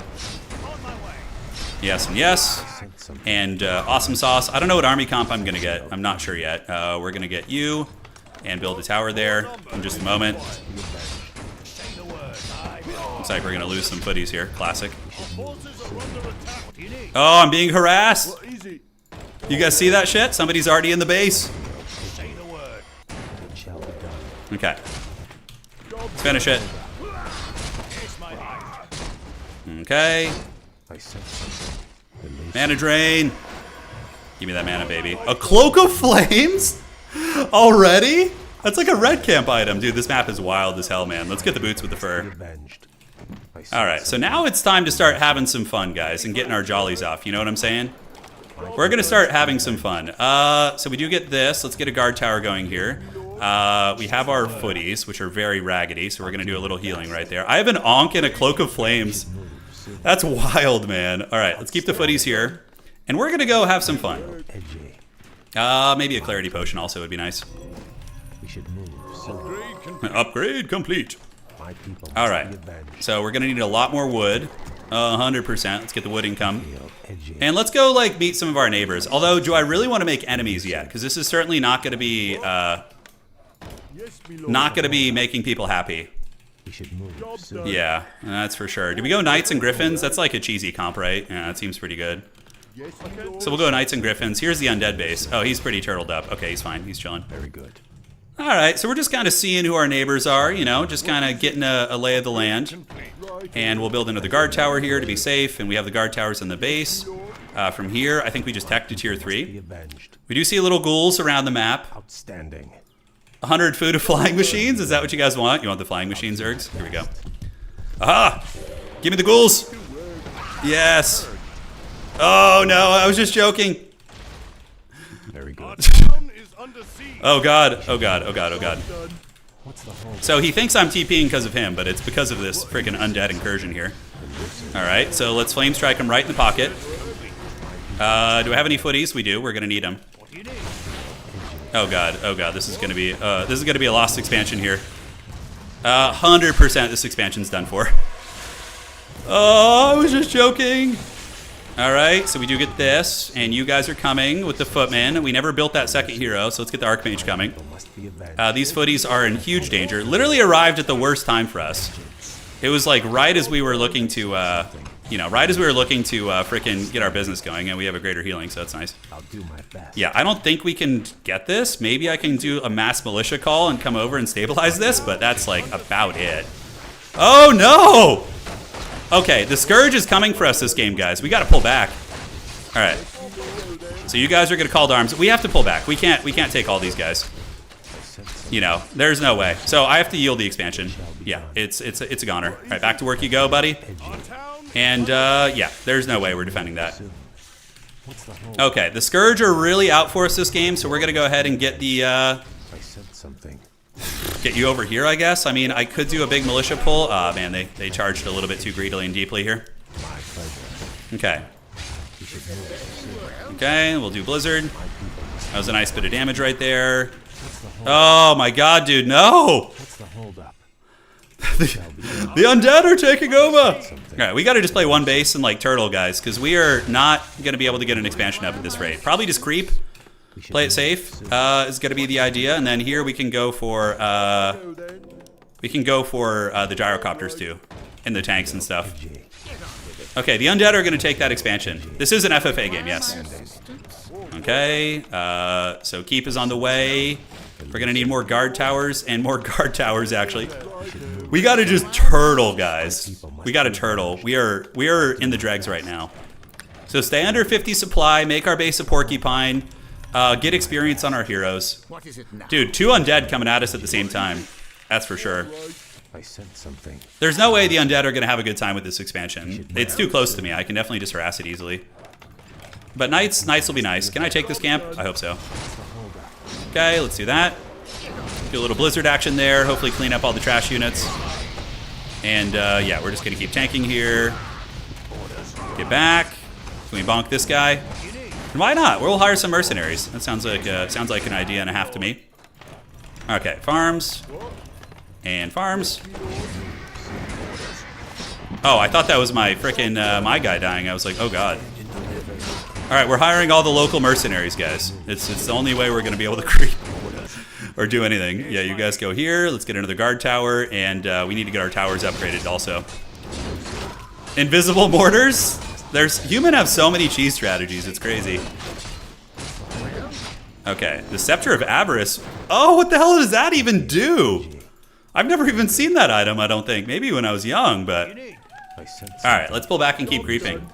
Speaker 1: Yes and yes. And awesome sauce. I don't know what army comp I'm going to get. I'm not sure yet. We're going to get you and build a tower there in just a moment. Looks like we're going to lose some footies here. Classic. Oh, I'm being harassed.
Speaker 2: Well, easy.
Speaker 1: You guys see that shit? Somebody's already in the base.
Speaker 3: It shall be done.
Speaker 1: Okay. Let's finish it. Okay.
Speaker 3: I sense something. Release.
Speaker 1: Mana drain. Give me that mana, baby. A cloak of flames? Already? That's like a red camp item. Dude, this map is wild as hell, man. Let's get the boots with the
Speaker 3: Be
Speaker 1: fur.
Speaker 3: avenged. I sense
Speaker 1: Alright, so now it's time to start having some fun, guys, and getting our jollies off. You know what I'm saying? We're going to start having some fun. So we do get this. Let's get a guard tower going here. We have our footies, which are very raggedy, so we're going to do a little healing right there. I have an Ankh and a Cloak of Flames. That's wild, man. All right, let's keep the footies here. And we're going to go have some fun.
Speaker 3: edgy.
Speaker 1: Maybe a Clarity Potion also would be nice.
Speaker 3: We should move soon.
Speaker 1: Upgrade complete.
Speaker 3: My people
Speaker 1: All
Speaker 3: must
Speaker 1: right,
Speaker 3: be avenged.
Speaker 1: so we're going to need a lot more wood. 100%. Let's get the wood income.
Speaker 3: Feel edgy.
Speaker 1: And let's go, like, meet some of our neighbors. Although, do I really want to make enemies yet? Because this is certainly not going to be...
Speaker 2: Yes, me lord.
Speaker 1: not going to be making people happy.
Speaker 3: We should move
Speaker 2: Job
Speaker 3: soon.
Speaker 2: done.
Speaker 1: Yeah, that's for sure. Do we go Knights and Griffins? That's like a cheesy comp, right? Yeah, that seems pretty good.
Speaker 2: Yes, me lord.
Speaker 1: So we'll go Knights and Griffins. Here's the Undead base. Oh, he's pretty turtled up. Okay, he's fine. He's chilling.
Speaker 3: Very good.
Speaker 1: All right, so we're just kind of seeing who our neighbors are, you know, just kind of getting a lay of the land.
Speaker 2: Right.
Speaker 1: And we'll build another guard tower here to be safe, and we have the guard towers in the base. From here, I think we just tech to tier
Speaker 3: Be
Speaker 1: 3.
Speaker 3: avenged.
Speaker 1: We do see little ghouls around the map.
Speaker 3: Outstanding.
Speaker 1: 100 food of flying machines. Is that what you guys want? You want the flying machines, Zergs? Here we go. Aha! Give me the ghouls. Yes. Oh no, I was just joking.
Speaker 3: Very good.
Speaker 2: Town is under siege.
Speaker 1: Oh god. Oh god. Oh god. Oh god.
Speaker 2: Done.
Speaker 3: What's the hold?
Speaker 1: So he thinks I'm TPing because of him, but it's because of this freaking undead incursion here. All right, so let's flame strike him right in the pocket. Do I have any footies? We do. We're gonna need them. Oh god. Oh god. This is gonna be a lost expansion here. 100% this expansion's done for. Oh, I was just joking. All right, so we do get this, and you guys are coming with the footmen. We never built that second hero, so let's get the Archmage coming.
Speaker 3: Must be avenged.
Speaker 1: These footies are in huge danger. Literally arrived at the worst time for us. It was like right as we were looking to, freaking get our business going, and we have a greater healing, so that's nice.
Speaker 3: I'll do my best.
Speaker 1: Yeah, I don't think we can get this. Maybe I can do a mass militia call and come over and stabilize this, but that's like about it. Oh no! Okay, the Scourge is coming for us this game, guys. We gotta pull back. All right. So you guys are gonna call to arms. We have to pull back. We can't take all these guys. You know, there's no way. So I have to yield the expansion. Yeah, it's a goner. All right, back to work you go, buddy. And yeah, there's no way we're defending that.
Speaker 3: What's the hold?
Speaker 1: Okay, the Scourge are really out for us this game, so we're gonna go ahead and get the
Speaker 3: I sense something.
Speaker 1: get you over here, I guess. I mean, I could do a big militia pull. Man, they charged a little bit too greedily and deeply here.
Speaker 3: My pleasure.
Speaker 1: Okay.
Speaker 3: We should move soon.
Speaker 1: Okay, we'll do Blizzard.
Speaker 3: My people must.
Speaker 1: That was a nice bit of damage right there.
Speaker 3: What's the hold?
Speaker 1: Oh my god, dude, no!
Speaker 3: What's the hold up?
Speaker 1: The undead are taking over! Alright, we gotta just play one base and like turtle, guys, because we are not gonna be able to get an expansion up at this rate. Probably just creep,
Speaker 3: We should
Speaker 1: play it
Speaker 3: move
Speaker 1: safe,
Speaker 3: soon.
Speaker 1: is gonna be the idea, and then here we can go for
Speaker 2: Go then.
Speaker 1: the gyrocopters too, and the tanks and stuff.
Speaker 3: Edgy.
Speaker 1: Okay, the undead are gonna take that expansion. This is an FFA game, yes. Okay, so keep is on the way. We're gonna need more guard towers and more guard towers actually. We gotta just turtle, guys. We gotta turtle. We are in the dregs right now. So stay under 50 supply, make our base a porcupine, get experience on our heroes.
Speaker 5: What is it now?
Speaker 1: Dude, 2 undead coming at us at the same time. That's for sure.
Speaker 3: I sense something.
Speaker 1: There's no way the undead are going to have a good time with this expansion. It's too close to me. I can definitely just harass it easily. But knights will be nice. Can I take this camp? I hope so. Okay, let's do that. Do a little blizzard action there. Hopefully clean up all the trash units. And yeah, we're just going to keep tanking here. Get back. Can we bonk this guy? And why not? We'll hire some mercenaries. That sounds like an idea and a half to me. Okay, farms. And farms. Oh, I thought that was my frickin' my guy dying. I was like, oh god. All right, we're hiring all the local mercenaries, guys. It's the only way we're gonna be able to creep or do anything. Yeah, you guys go here. Let's get another guard tower, and we need to get our towers upgraded also. Invisible mortars. Human have so many cheese strategies. It's crazy. Okay, the Scepter of Avarice. Oh, what the hell does that even do? I've never even seen that item, I don't think. Maybe when I was young, but... Alright, let's pull back and keep creeping.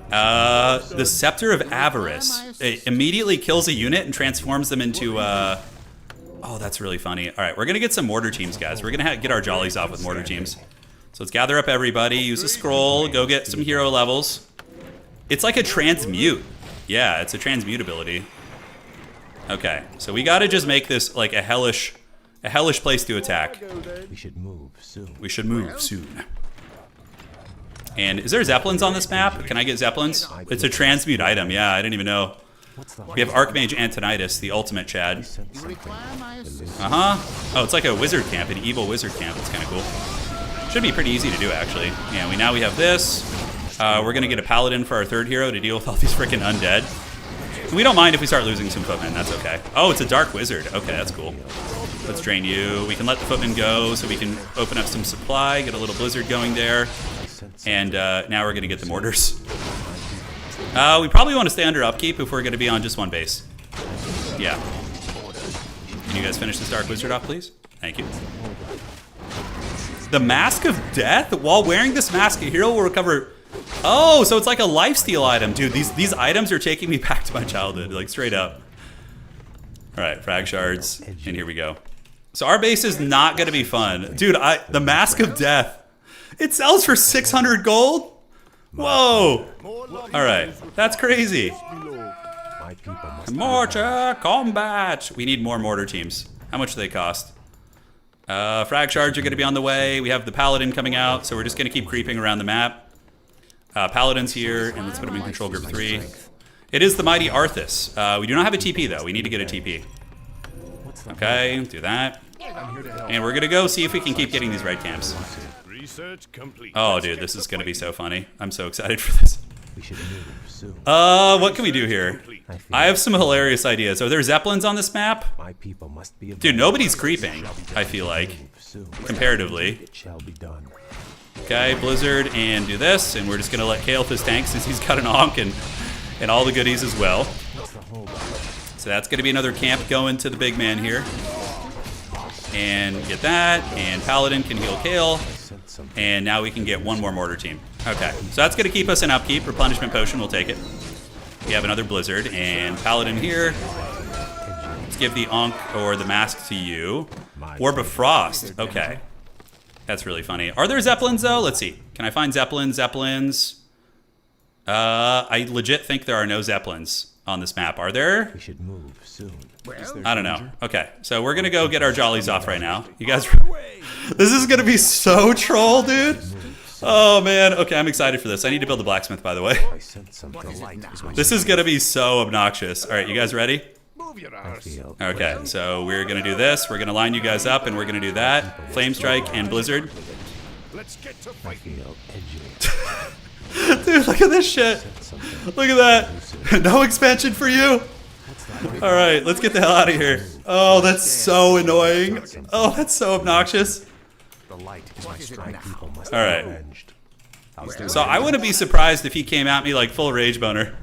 Speaker 1: The Scepter of Avarice. It immediately kills a unit and transforms them into... Oh, that's really funny. Alright, we're going to get some mortar teams, guys. We're going to get our jollies off with mortar teams. So let's gather up everybody, use a scroll, go get some hero levels. It's like a transmute. Yeah, it's a transmute ability. Okay, so we got to just make this like a hellish place to attack.
Speaker 3: We should move soon.
Speaker 1: We should move soon. And is there Zeppelins on this map? Can I get Zeppelins? It's a transmute item. Yeah, I didn't even know. We have Archmage Antonitis, the ultimate Chad. Oh, it's like a wizard camp, an evil wizard camp. It's kind of cool. Should be pretty easy to do, actually. Yeah, now we have this. We're going to get a paladin for our third hero to deal with all these freaking undead. We don't mind if we start losing some footmen. That's okay. Oh, it's a dark wizard. Okay, that's cool. Let's drain you. We can let the footmen go so we can open up some supply, get a little blizzard going there. And now we're going to get the mortars. We probably want to stay under upkeep if we're going to be on just one base. Yeah. Can you guys finish this dark wizard off, please? Thank you. The Mask of Death? While wearing this mask, a hero will recover... Oh, so it's like a lifesteal item. Dude, these items are taking me back to my childhood, like straight up. All right, frag shards, and here we go. So our base is not going to be fun. Dude, the Mask of Death. It sells for 600 gold? Whoa. All right, that's crazy. Mortar combat. We need more mortar teams. How much do they cost? Frag shards are going to be on the way. We have the paladin coming out, so we're just going to keep creeping around the map. Paladin's here, and let's put him in control group 3. It is the mighty Arthas. We do not have a TP, though. We need to get a TP. Okay, do that. And we're going to go see if we can keep getting these red camps.
Speaker 2: Research complete.
Speaker 1: Oh, dude, this is going to be so funny. I'm so excited for this. What can we do here? I have some hilarious ideas. Are there Zeppelins on this map? Dude, nobody's creeping, I feel like, comparatively. Okay, Blizzard, and do this, and we're just going to let Kale his tank since he's got an Onk and all the goodies as well. So that's going to be another camp going to the big man here. And get that, and Paladin can heal Kale. And now we can get one more mortar team. Okay, so that's going to keep us in upkeep. Replenishment potion, we'll take it. We have another Blizzard, and Paladin here. Let's give the Onk or the mask to you. Orb of Frost, okay. That's really funny. Are there Zeppelins, though? Let's see. Can I find Zeppelins? I legit think there are no Zeppelins on this map. Are there?
Speaker 3: We should move soon.
Speaker 1: I don't know. Okay, so we're gonna go get our jollies off right now. You guys, this is gonna be so troll, dude. Oh man. Okay, I'm excited for this. I need to build a blacksmith, by the way. This is gonna be so obnoxious. All right, you guys ready? Okay, so we're gonna do this. We're gonna line you guys up, and we're gonna do that. Flame strike and blizzard.
Speaker 2: Let's get to fighting.
Speaker 1: Dude, look at this shit. Look at that. No expansion for you. All right, let's get the hell out of here. Oh, that's so annoying. Oh, that's so obnoxious. All right. So I wouldn't be surprised if he came at me like full rage boner.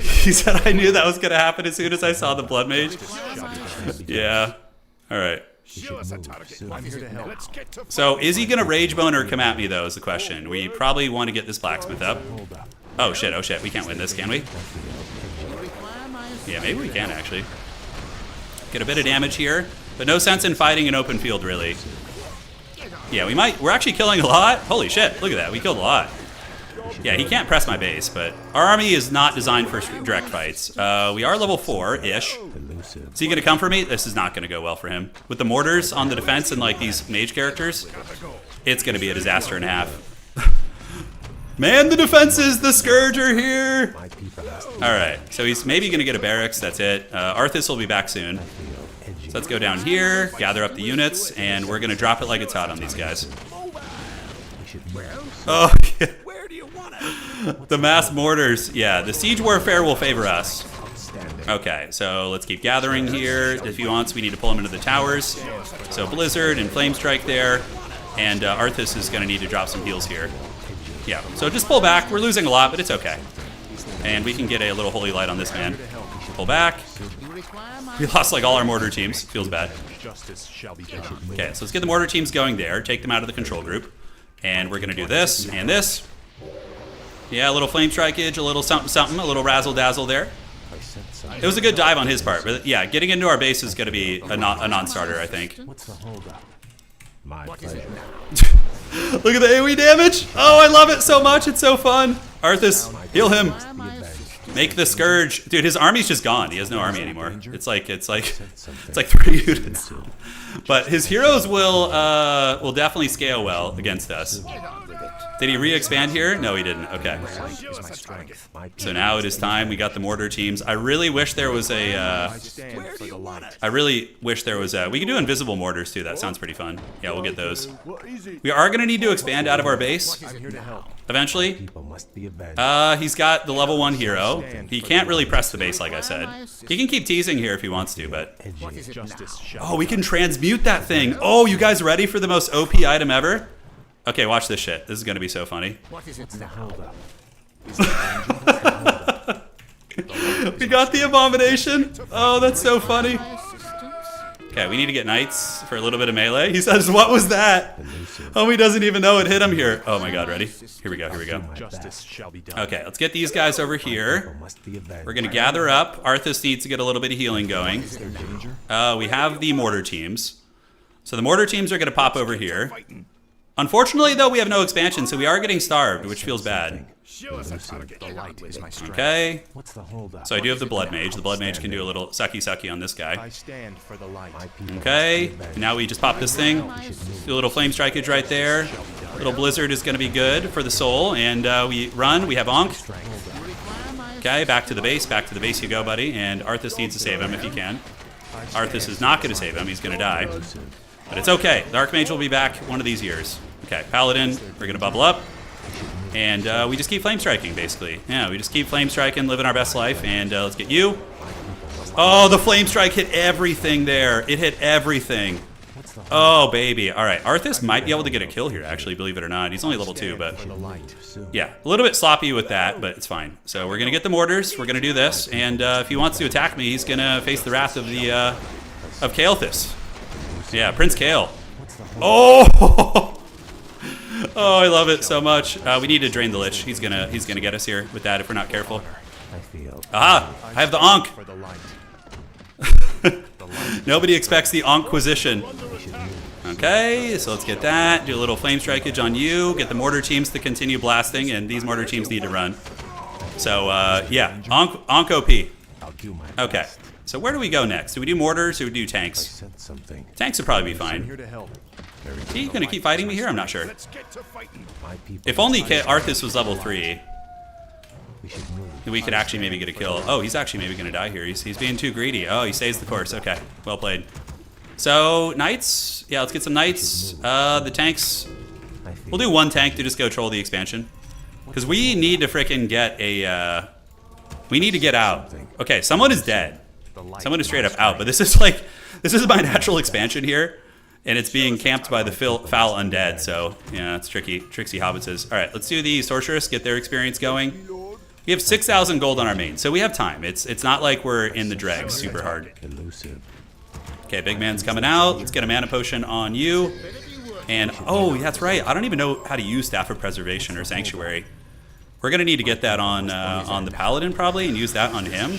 Speaker 1: He said I knew that was going to happen as soon as I saw the blood mage. Yeah. All right. So is he going to rage boner or come at me, though, is the question. We probably want to get this blacksmith up. Oh shit, we can't win this, can we? Yeah, maybe we can actually. Get a bit of damage here, but no sense in fighting an open field, really. Yeah, we might. We're actually killing a lot. Holy shit, look at that. We killed a lot. Yeah, he can't press my base, but our army is not designed for direct fights. We are level 4-ish. Is he going to come for me? This is not going to go well for him. With the mortars on the defense and like these mage characters, it's going to be a disaster and a half. Man, the defenses, the Scourge are here. All right, so he's maybe going to get a barracks. That's it. Arthas will be back soon. So let's go down here, gather up the units, and we're going to drop it like it's hot on these guys. Oh, yeah. The mass mortars. Yeah, the siege warfare will favor us. Okay, so let's keep gathering here. If he wants, we need to pull him into the towers. So Blizzard and Flame Strike there. And Arthas is going to need to drop some heals here. Yeah, so just pull back. We're losing a lot, but it's okay. And we can get a little Holy Light on this man. Pull back. We lost like all our mortar teams. Feels bad. Okay, so let's get the mortar teams going there. Take them out of the control group. And we're going to do this and this. Yeah, a little flame strikeage, a little something something, a little razzle dazzle there. It was a good dive on his part, but yeah, getting into our base is going to be a non-starter, I think.
Speaker 3: What's the holdup? My pleasure.
Speaker 1: Look at the AoE damage. Oh, I love it so much. It's so fun. Arthas, heal him. Make the Scourge. Dude, his army's just gone. He has no army anymore. It's like 3 units. But his heroes will definitely scale well against us. Did he re-expand here? No, he didn't. Okay. So now it is time. We got the mortar teams. I really wish there was a... We can do invisible mortars too. That sounds pretty fun. Yeah, we'll get those. We are going to need to expand out of our base eventually. He's got the level 1 hero. He can't really press the base, like I said. He can keep teasing here if he wants to, but... Oh, we can transmute that thing. Oh, you guys ready for the most OP item ever? Okay, watch this shit. This is going to be so funny. We got the abomination. Oh, that's so funny. Okay, we need to get knights for a little bit of melee. He says, what was that? Oh, he doesn't even know it hit him here. Oh my god, ready? Here we go, here we go. Okay, let's get these guys over here. We're going to gather up. Arthas needs to get a little bit of healing going. We have the mortar teams. So the mortar teams are going to pop over here. Unfortunately, though, we have no expansion, so we are getting starved, which feels bad. Okay. So I do have the Blood Mage. The Blood Mage can do a little sucky-sucky on this guy. Okay. Now we just pop this thing. Do a little Flame Strikeage right there. Little Blizzard is going to be good for the soul. And we run. We have Ankh. Okay, back to the base. Back to the base you go, buddy. And Arthas needs to save him if he can. Arthas is not going to save him. He's going to die. But it's okay. The Archmage will be back one of these years. Okay, Paladin, we're going to bubble up. And we just keep flame striking, basically. Yeah, we just keep flame striking, living our best life. And let's get you. Oh, the flame strike hit everything there. It hit everything. Oh, baby. All right, Arthas might be able to get a kill here, actually, believe it or not. He's only level 2, but... Yeah, a little bit sloppy with that, but it's fine. So we're going to get the mortars. We're going to do this. And if he wants to attack me, he's going to face the wrath of the... of Kael'thas. Yeah, Prince Kael. Oh! Oh, I love it so much. We need to drain the Lich. He's gonna get us here with that if we're not careful. Aha! I have the Ankh. Nobody expects the Ankhquisition. Okay, so let's get that. Do a little flame strikeage on you. Get the mortar teams to continue blasting, and these mortar teams need to run. So yeah, Ankh OP. Okay. So where do we go next? Do we do mortars or do we do tanks? Tanks would probably be fine. Is he going to keep fighting me here? I'm not sure. If only Arthas was level 3, we could actually maybe get a kill. Oh, he's actually maybe going to die here. He's being too greedy. Oh, he saves the course. Okay, well played. So, knights. Yeah, let's get some knights. The tanks. We'll do one tank to just go troll the expansion. Because we need to frickin' get a... we need to get out. Okay, someone is dead. Someone is straight up out. But this is like... This is my natural expansion here. And it's being camped by the foul undead, so yeah, it's tricky. Trixie hobbitses. All right, let's do the sorceress. Get their experience going. We have 6,000 gold on our main, so we have time. It's not like we're in the dregs super hard. Okay, big man's coming out. Let's get a mana potion on you. And oh, that's right. I don't even know how to use Staff of Preservation or Sanctuary. We're going to need to get that on the paladin probably and use that on him.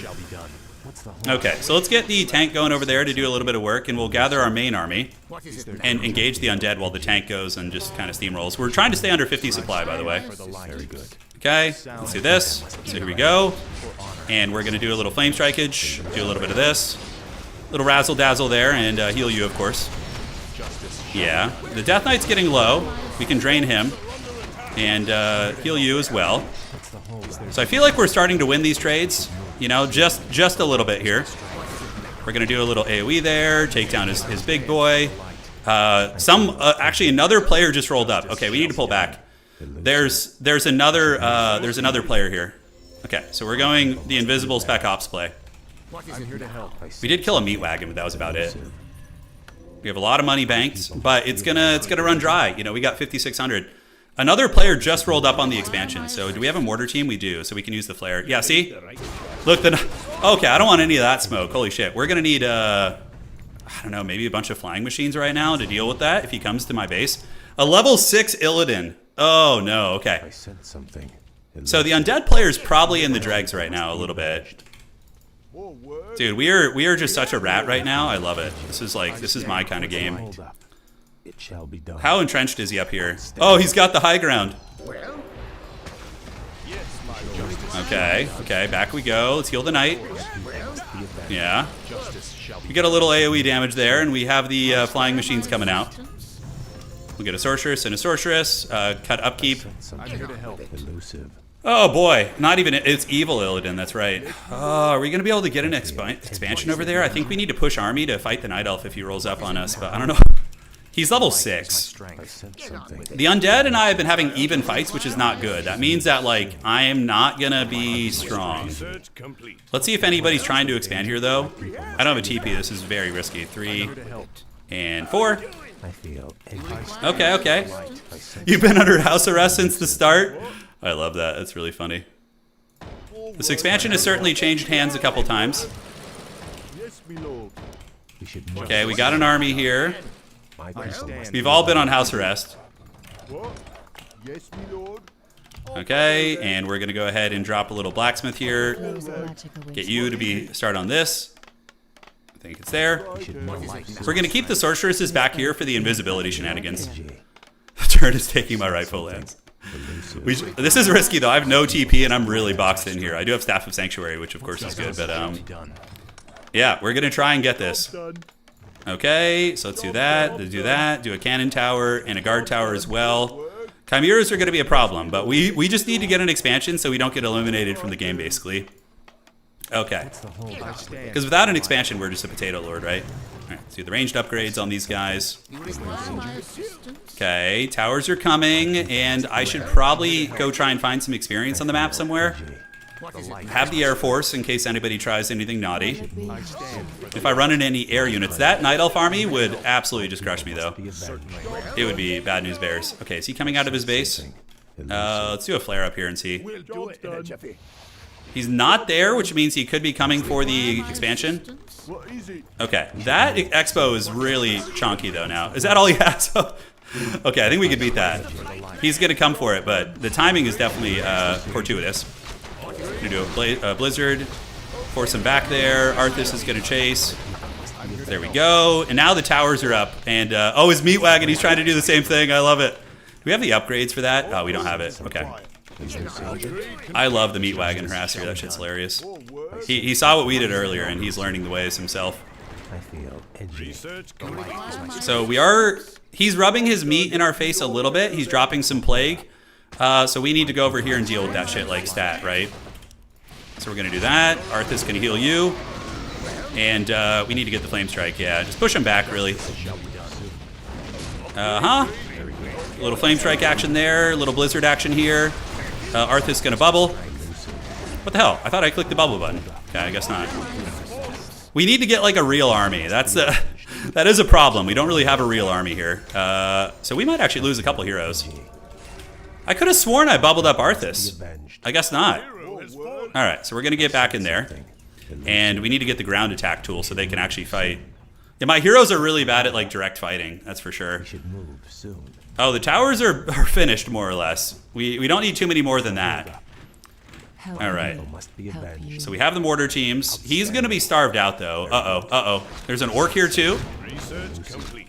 Speaker 1: Okay, so let's get the tank going over there to do a little bit of work, and we'll gather our main army and engage the undead while the tank goes and just kind of steamrolls. We're trying to stay under 50 supply, by the way.
Speaker 3: Very good.
Speaker 1: Okay, let's do this. So here we go. And we're going to do a little flame strikeage, do a little bit of this. Little razzle dazzle there, and heal you, of course. Yeah, the Death Knight's getting low. We can drain him and heal you as well. So I feel like we're starting to win these trades. You know, just a little bit here. We're going to do a little AoE there, take down his big boy. Actually, another player just rolled up. Okay, we need to pull back. There's another player here. Okay, so we're going the invisible spec ops play. We did kill a meat wagon, but that was about it. We have a lot of money banked, but it's gonna run dry. You know, we got 5,600. Another player just rolled up on the expansion. So do we have a mortar team? We do. So we can use the flare. Yeah, see? Look, okay, I don't want any of that smoke. Holy shit. We're gonna need I don't know, maybe a bunch of flying machines right now to deal with that if he comes to my base. A level 6 Illidan. Oh no. Okay.
Speaker 3: I sent something.
Speaker 1: So the undead player is probably in the dregs right now a little bit. Dude, we are just such a rat right now. I love it. This is my kind of game.
Speaker 3: Hold up. It shall be done.
Speaker 1: How entrenched is he up here? Oh, he's got the high ground. Okay, back we go. Let's heal the knight. Yeah. We get a little AoE damage there, and we have the flying machines coming out. We'll get a sorceress and a sorceress. Cut upkeep.
Speaker 3: I'm here to help. Elusive.
Speaker 1: Oh boy, not even it's evil Illidan. That's right. Are we gonna be able to get an expansion over there? I think we need to push army to fight the night elf if he rolls up on us, but I don't know. He's level 6.
Speaker 3: I sent something.
Speaker 1: The undead and I have been having even fights, which is not good. That means that like I am not gonna be strong.
Speaker 2: Research complete.
Speaker 1: Let's see if anybody's trying to expand here though. I don't have a TP. This is very risky. 3 and 4.
Speaker 3: I feel
Speaker 1: Okay. You've been under house arrest since the start. I love that. That's really funny. This expansion has certainly changed hands a couple times. Okay, we got an army here. We've all been on house arrest. Okay, and we're gonna go ahead and drop a little blacksmith here. Get you to start on this. I think it's there. We're gonna keep the sorceresses back here for the invisibility shenanigans. The turn is taking my rightful lands. This is risky though. I have no TP and I'm really boxed in here. I do have Staff of Sanctuary, which of course is good, but yeah, we're gonna try and get this. Okay, so let's do that. Do a cannon tower and a guard tower as well. Chimeras are gonna be a problem, but we just need to get an expansion so we don't get eliminated from the game, basically. Okay, because without an expansion, we're just a potato lord, right? All right, let's do the ranged upgrades on these guys. Okay, towers are coming, and I should probably go try and find some experience on the map somewhere. Have the Air Force in case anybody tries anything naughty. If I run into any air units, that Night Elf army would absolutely just crush me, though. It would be bad news bears. Okay, is he coming out of his base? Let's do a flare up here and see. He's not there, which means he could be coming for the expansion. Okay, that expo is really chunky though now. Is that all he has? Okay, I think we could beat that. He's gonna come for it, but the timing is definitely fortuitous. Gonna do a blizzard, force him back there. Arthas is gonna chase. There we go. And now the towers are up. And oh, his meat wagon, he's trying to do the same thing. I love it. Do we have the upgrades for that? Oh, we don't have it. Okay. I love the meat wagon harasser. That shit's hilarious. He saw what we did earlier, and he's learning the ways himself. So he's rubbing his meat in our face a little bit. He's dropping some plague. So we need to go over here and deal with that shit like stat, right? So we're gonna do that. Arthas can heal you. And we need to get the flame strike, yeah. Just push him back, really. A little flame strike action there, a little blizzard action here. Arthas gonna bubble. What the hell? I thought I clicked the bubble button. Okay, I guess not. We need to get like a real army. That is a problem. We don't really have a real army here. So we might actually lose a couple heroes. I could have sworn I bubbled up Arthas. I guess not. All right, so we're gonna get back in there. And we need to get the ground attack tool so they can actually fight. Yeah, my heroes are really bad at like direct fighting, that's for sure.
Speaker 3: Move soon.
Speaker 1: Oh, the towers are finished more or less. We don't need too many more than that. All right.
Speaker 3: People must be avenged.
Speaker 1: So we have the mortar teams. He's going to be starved out, though. Uh-oh. There's an orc here, too.
Speaker 2: Research complete.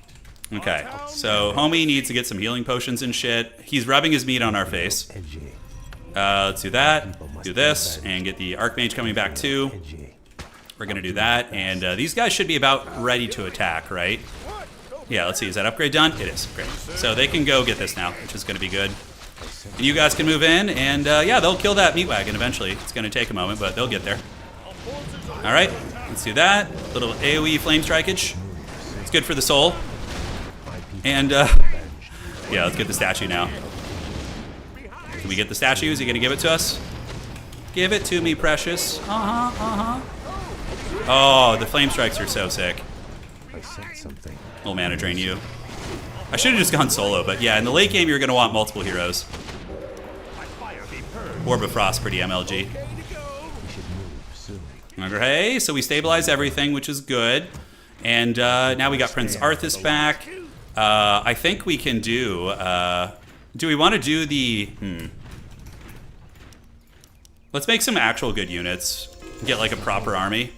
Speaker 1: Okay. So homie needs to get some healing potions and shit. He's rubbing his meat on our face.
Speaker 3: Edgy.
Speaker 1: Let's do that. Do this. And get the Archmage coming back, too.
Speaker 3: Edgy.
Speaker 1: We're going to do that. And these guys should be about ready to attack, right? Yeah, let's see. Is that upgrade done? It is. Great. So they can go get this now, which is going to be good. And you guys can move in, and yeah, they'll kill that meat wagon eventually. It's going to take a moment, but they'll get there. All right, let's do that. Little AoE flame strikeage. It's good for the soul. And yeah, let's get the statue now. Can we get the statue? Is he going to give it to us? Give it to me, precious. Oh, the flame strikes are so sick.
Speaker 3: I sent something.
Speaker 1: Little mana drain you. I should have just gone solo, but yeah, in the late game, you're going to want multiple heroes. Orb of Frost, pretty MLG.
Speaker 3: We should move soon.
Speaker 1: Okay, so we stabilize everything, which is good. And now we got Prince Arthas back. I think we can do... do we want to do the... Let's make some actual good units. Get like a proper army.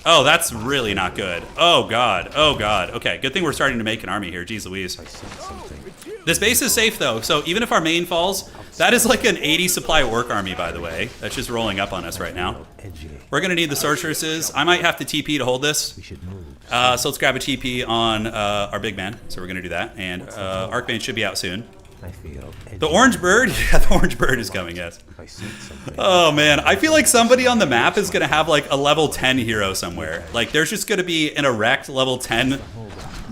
Speaker 1: Oh, that's really not good. Oh, God. Oh, God. Okay, good thing we're starting to make an army here. Jeez Louise.
Speaker 3: I sent something.
Speaker 1: This base is safe, though, so even if our main falls, that is like an 80 supply orc army, by the way. That's just rolling up on us right now.
Speaker 3: Edgy.
Speaker 1: We're going to need the sorceresses. I might have to TP to hold this.
Speaker 3: We should move.
Speaker 1: So let's grab a TP on our big man. So we're going to do that. And Archbane should be out soon.
Speaker 3: I feel edgy.
Speaker 1: The orange bird? Yeah, the orange bird is coming, yes.
Speaker 3: I sent something.
Speaker 1: Oh, man. I feel like somebody on the map is going to have like a level 10 hero somewhere. Like there's just going to be an erect level 10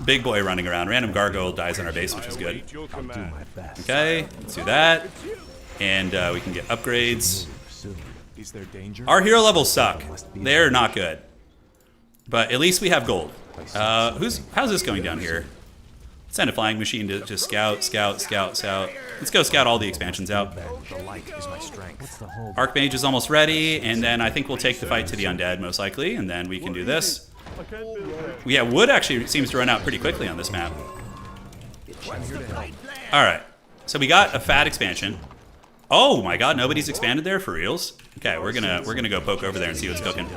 Speaker 1: big boy running around. Random gargoyle dies on our base, which is good.
Speaker 2: Await your
Speaker 3: I'll do
Speaker 2: command.
Speaker 3: my best.
Speaker 1: Okay, let's do that. And we can get upgrades.
Speaker 3: Move soon.
Speaker 2: Is there danger?
Speaker 1: Our hero levels suck. They're not good. But at least we have gold. How's this going down here? Send a flying machine to just scout. Let's go scout all the expansions out.
Speaker 2: The light is my strength.
Speaker 3: What's the whole?
Speaker 1: Archmage is almost ready, and then I think we'll take the fight to the undead, most likely, and then we can do this. Yeah, wood actually seems to run out pretty quickly on this map. Alright, so we got a fat expansion. Oh my god, nobody's expanded there for reals? Okay, we're gonna go poke over there and see what's cooking.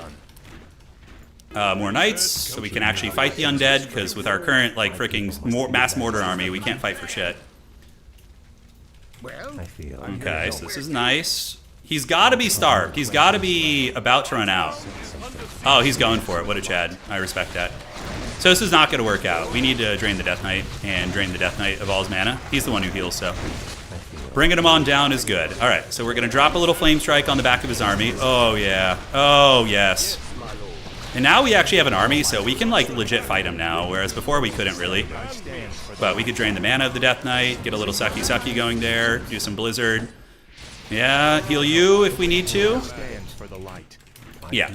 Speaker 1: More knights, so we can actually fight the undead, because with our current, like, freaking mass mortar army, we can't fight for shit.
Speaker 3: I feel.
Speaker 1: Okay, so this is nice. He's got to be starved. He's got to be about to run out. Oh, he's going for it. What a Chad. I respect that. So this is not going to work out. We need to drain the Death Knight and drain the Death Knight of all his mana. He's the one who heals, so bringing him on down is good. All right, so we're going to drop a little Flame Strike on the back of his army. Oh, yeah. Oh, yes. And now we actually have an army, so we can, like, legit fight him now, whereas before we couldn't really. But we could drain the mana of the Death Knight, get a little sucky going there, do some Blizzard. Yeah, heal you if we need to.
Speaker 2: Stand for the light.
Speaker 1: Yeah.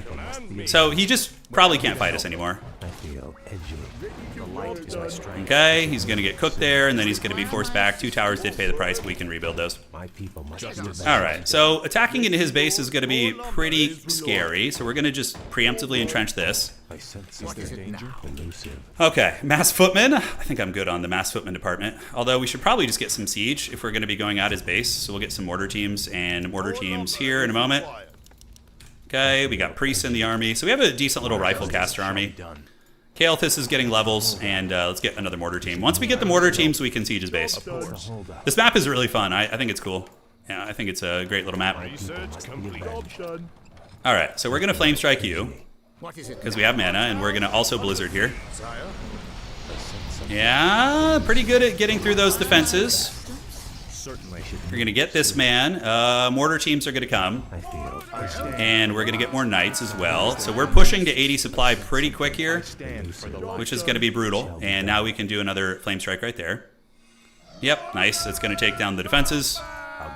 Speaker 1: So he just probably can't fight us anymore.
Speaker 3: I feel edgy.
Speaker 2: The light is my strength.
Speaker 1: Okay, he's going to get cooked there, and then he's going to be forced back. 2 towers did pay the price, but we can rebuild those.
Speaker 3: My people must be avenged.
Speaker 1: All right, so attacking into his base is going to be pretty scary, so we're going to just preemptively entrench this.
Speaker 3: I sense something. Elusive.
Speaker 1: Okay, mass footman. I think I'm good on the mass footman department. Although we should probably just get some siege if we're going to be going at his base. So we'll get some mortar teams and mortar teams here in a moment. Okay, we got priests in the army. So we have a decent little rifle caster army. Kael'thas is getting levels, and let's get another mortar team. Once we get the mortar teams, we can siege his base. This map is really fun. I think it's cool. Yeah, I think it's a great little map.
Speaker 2: Research complete.
Speaker 1: All right, so we're going to flame strike you because we have mana, and we're going to also blizzard here. Yeah, pretty good at getting through those defenses.
Speaker 2: Certainly.
Speaker 1: We're going to get this man. Mortar teams are going to come.
Speaker 3: I feel.
Speaker 1: And we're going to get more knights as well. So we're pushing to 80 supply pretty quick here,
Speaker 2: Stand for the light.
Speaker 1: which is going to be brutal. And now we can do another flame strike right there. Yep, nice. It's going to take down the defenses.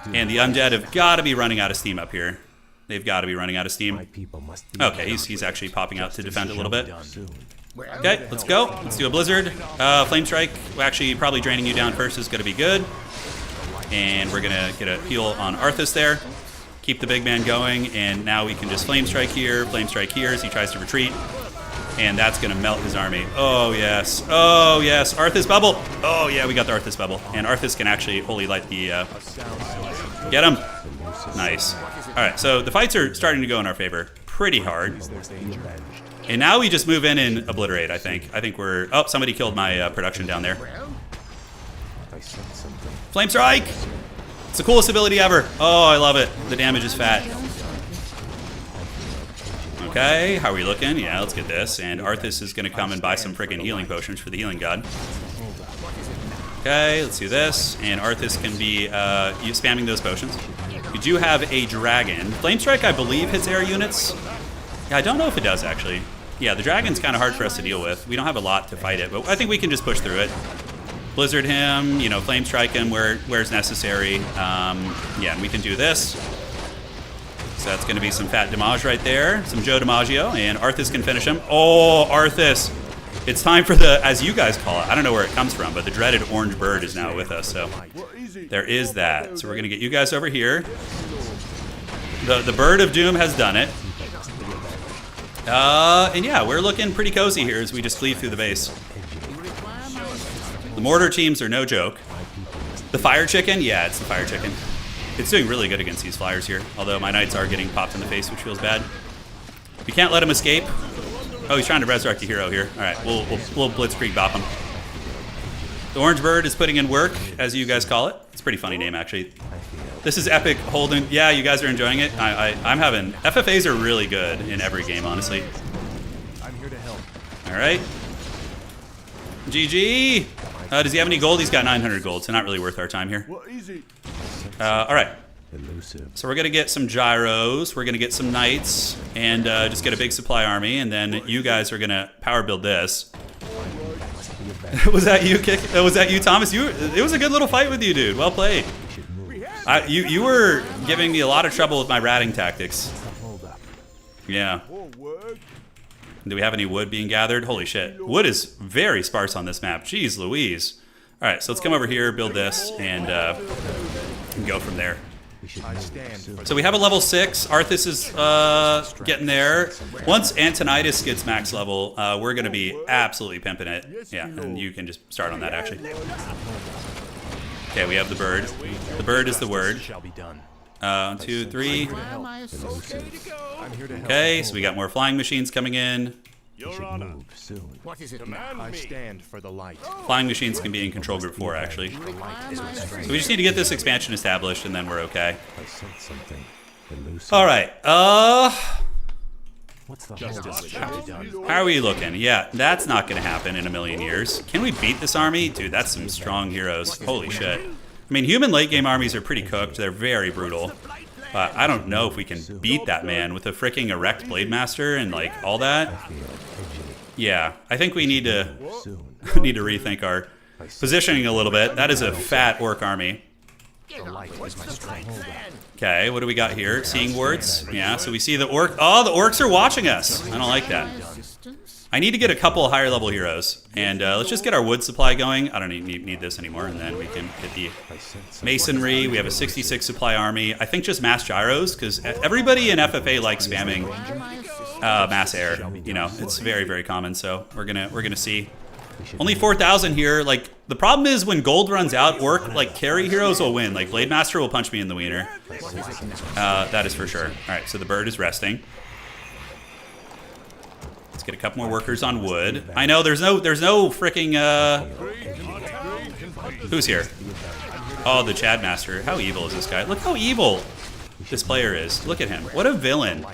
Speaker 1: And the undead have got to be running out of steam up here. They've got to be running out of
Speaker 3: My
Speaker 1: steam.
Speaker 3: people must be.
Speaker 1: Okay, he's actually popping out to defend a little bit.
Speaker 3: Soon.
Speaker 1: Okay, let's go. Let's do a blizzard. Flame strike. Actually, probably draining you down first is going to be good. And we're going to get a heal on Arthas there. Keep the big man going, and now we can just flame strike here as he tries to retreat. And that's going to melt his army. Oh, yes. Oh, yes. Arthas bubble. Oh, yeah, we got the Arthas bubble. And Arthas can actually holy light the... Get him. Nice. All right, so the fights are starting to go in our favor pretty hard.
Speaker 2: There's danger.
Speaker 1: And now we just move in and obliterate, I think. I think we're... Oh, somebody killed my production down there.
Speaker 3: I sense something.
Speaker 1: Flame Strike! It's the coolest ability ever. Oh, I love it. The damage is fat. Okay, how are we looking? Yeah, let's get this. And Arthas is going to come and buy some freaking healing potions for the healing god. Okay, let's do this. And Arthas can be spamming those potions. We do have a dragon. Flame Strike, I believe, hits air units. Yeah, I don't know if it does, actually. Yeah, the dragon's kind of hard for us to deal with. We don't have a lot to fight it, but I think we can just push through it. Blizzard him, you know, Flame Strike him where it's necessary. Yeah, and we can do this. So that's going to be some fat damage right there. Some Joe DiMaggio, and Arthas can finish him. Oh, Arthas! It's time for the, as you guys call it, I don't know where it comes from, but the dreaded orange bird is now with us, so there is that. So we're going to get you guys over here. The Bird of Doom has done it. And yeah, we're looking pretty cozy here as we just cleave through the base. The mortar teams are no joke. The fire chicken? Yeah, it's the fire chicken. It's doing really good against these flyers here, although my knights are getting popped in the face, which feels bad. We can't let him escape. Oh, he's trying to resurrect the hero here. All right, we'll blitzkrieg bop him. The orange bird is putting in work, as you guys call it. It's a pretty funny name, actually. This is epic Holden. Yeah, you guys are enjoying it. I'm having... FFAs are really good in every game, honestly.
Speaker 2: I'm here to help.
Speaker 1: All right. GG. Does he have any gold? He's got 900 gold, so not really worth our time here. All right.
Speaker 3: Elusive.
Speaker 1: So we're going to get some gyros. We're going to get some knights and just get a big supply army. And then you guys are going to power build this. Was that you, Kick? Was that you, Thomas? It was a good little fight with you, dude. Well played. You were giving me a lot of trouble with my ratting tactics. Yeah. Do we have any wood being gathered? Holy shit. Wood is very sparse on this map. Jeez Louise. All right, so let's come over here, build this, and go from there. So we have a level 6. Arthas is getting there. Once Antonidas gets max level, we're going to be absolutely pimping it. Yeah, and you can just start on that, actually. Okay, we have the bird. The bird is the word.
Speaker 2: Shall be done.
Speaker 1: 1, 2, 3.
Speaker 2: I'm here to help.
Speaker 1: Okay, so we got more flying machines coming in.
Speaker 3: Move soon.
Speaker 2: I stand for the light.
Speaker 1: Flying machines can be in control group 4, actually.
Speaker 2: The light is my strength.
Speaker 1: So we just need to get this expansion established, and then we're okay.
Speaker 3: I sense something. Elusive.
Speaker 1: All right.
Speaker 3: What's the
Speaker 2: Justice shall be done.
Speaker 1: How are we looking? Yeah, that's not going to happen in a million years. Can we beat this army? Dude, that's some strong heroes. Holy shit. I mean, human late game armies are pretty cooked. They're very brutal. I don't know if we can beat that man with a freaking erect blade master and like all that. Yeah, I think we need to rethink our positioning a little bit. That is a fat orc army.
Speaker 2: The light is my strength.
Speaker 1: Okay, what do we got here? Seeing wards. Yeah, so we see the orc. Oh, the orcs are watching us. I don't like that. I need to get a couple higher level heroes, and let's just get our wood supply going. I don't need this anymore, and then we can get the masonry. We have a 66 supply army. I think just mass gyros, because everybody in FFA likes spamming mass air. You know, it's very, very common. So we're gonna see. Only 4,000 here. Like the problem is when gold runs out, orc like carry heroes will win. Like Blade Master will punch me in the wiener. That is for sure. All right, so the bird is resting. Let's get a couple more workers on wood. I know there's no freaking who's here? Oh, the Chad Master. How evil is this guy? Look how evil this player is. Look at him. What a villain.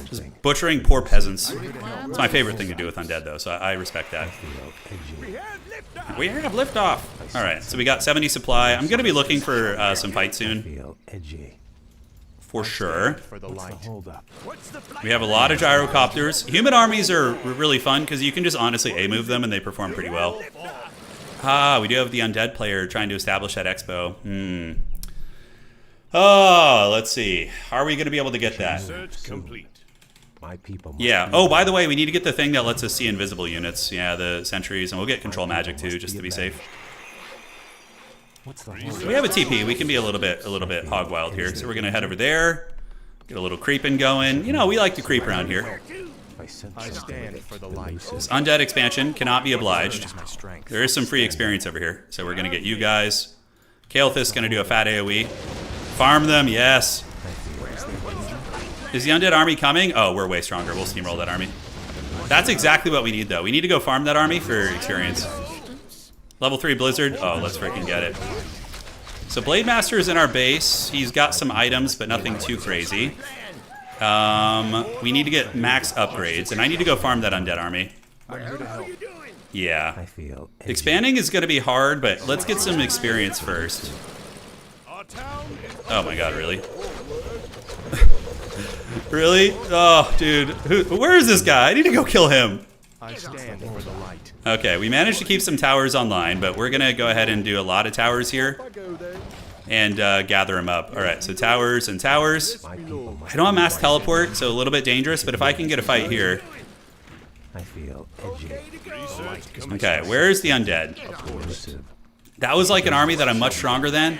Speaker 1: Just butchering poor peasants. It's my favorite thing to do with undead, though, so I respect that. We have liftoff. All right, so we got 70 supply. I'm going to be looking for some fight soon.
Speaker 3: Feel edgy.
Speaker 1: For sure.
Speaker 2: For the light.
Speaker 3: Hold up.
Speaker 1: We have a lot of gyrocopters. Human armies are really fun because you can just honestly A-move them and they perform pretty well. We do have the undead player trying to establish that expo. Oh, let's see. Are we going to be able to get that?
Speaker 2: Search complete.
Speaker 3: My people must
Speaker 1: Yeah.
Speaker 3: be
Speaker 1: Oh, by the way, we need to get the thing that lets us see invisible units. Yeah, the sentries, and we'll get control magic too, just to be safe.
Speaker 3: What's the hold
Speaker 1: We have a TP. We can be a little bit hog wild here. So we're gonna head over there, get a little creeping going. You know, we like to creep around here.
Speaker 3: I sense
Speaker 2: I stand for the light.
Speaker 1: This undead expansion cannot be obliged.
Speaker 2: Is my strength.
Speaker 1: There is some free experience over here, so we're gonna get you guys. Kael'thas gonna do a fat AOE. Farm them, yes. Is the undead army coming? Oh, we're way stronger. We'll steamroll that army. That's exactly what we need, though. We need to go farm that army for experience. Level 3 Blizzard. Oh, let's freaking get it. So Blade Master is in our base. He's got some items, but nothing too crazy. We need to get max upgrades, and I need to go farm that undead army. Yeah.
Speaker 3: I feel edgy.
Speaker 1: Expanding is going to be hard, but let's get some experience first. Oh my god, really? Really? Oh, dude. Where is this guy? I need to go kill him.
Speaker 2: I stand for the light.
Speaker 1: Okay, we managed to keep some towers online, but we're going to go ahead and do a lot of towers here and gather them up. All right, so towers and towers.
Speaker 3: My people
Speaker 1: I
Speaker 3: must
Speaker 1: don't have mass teleport, so a little bit dangerous, but if I can get a fight here.
Speaker 3: I feel edgy.
Speaker 1: Okay, where's the undead?
Speaker 3: Elusive.
Speaker 1: That was like an army that I'm much stronger than,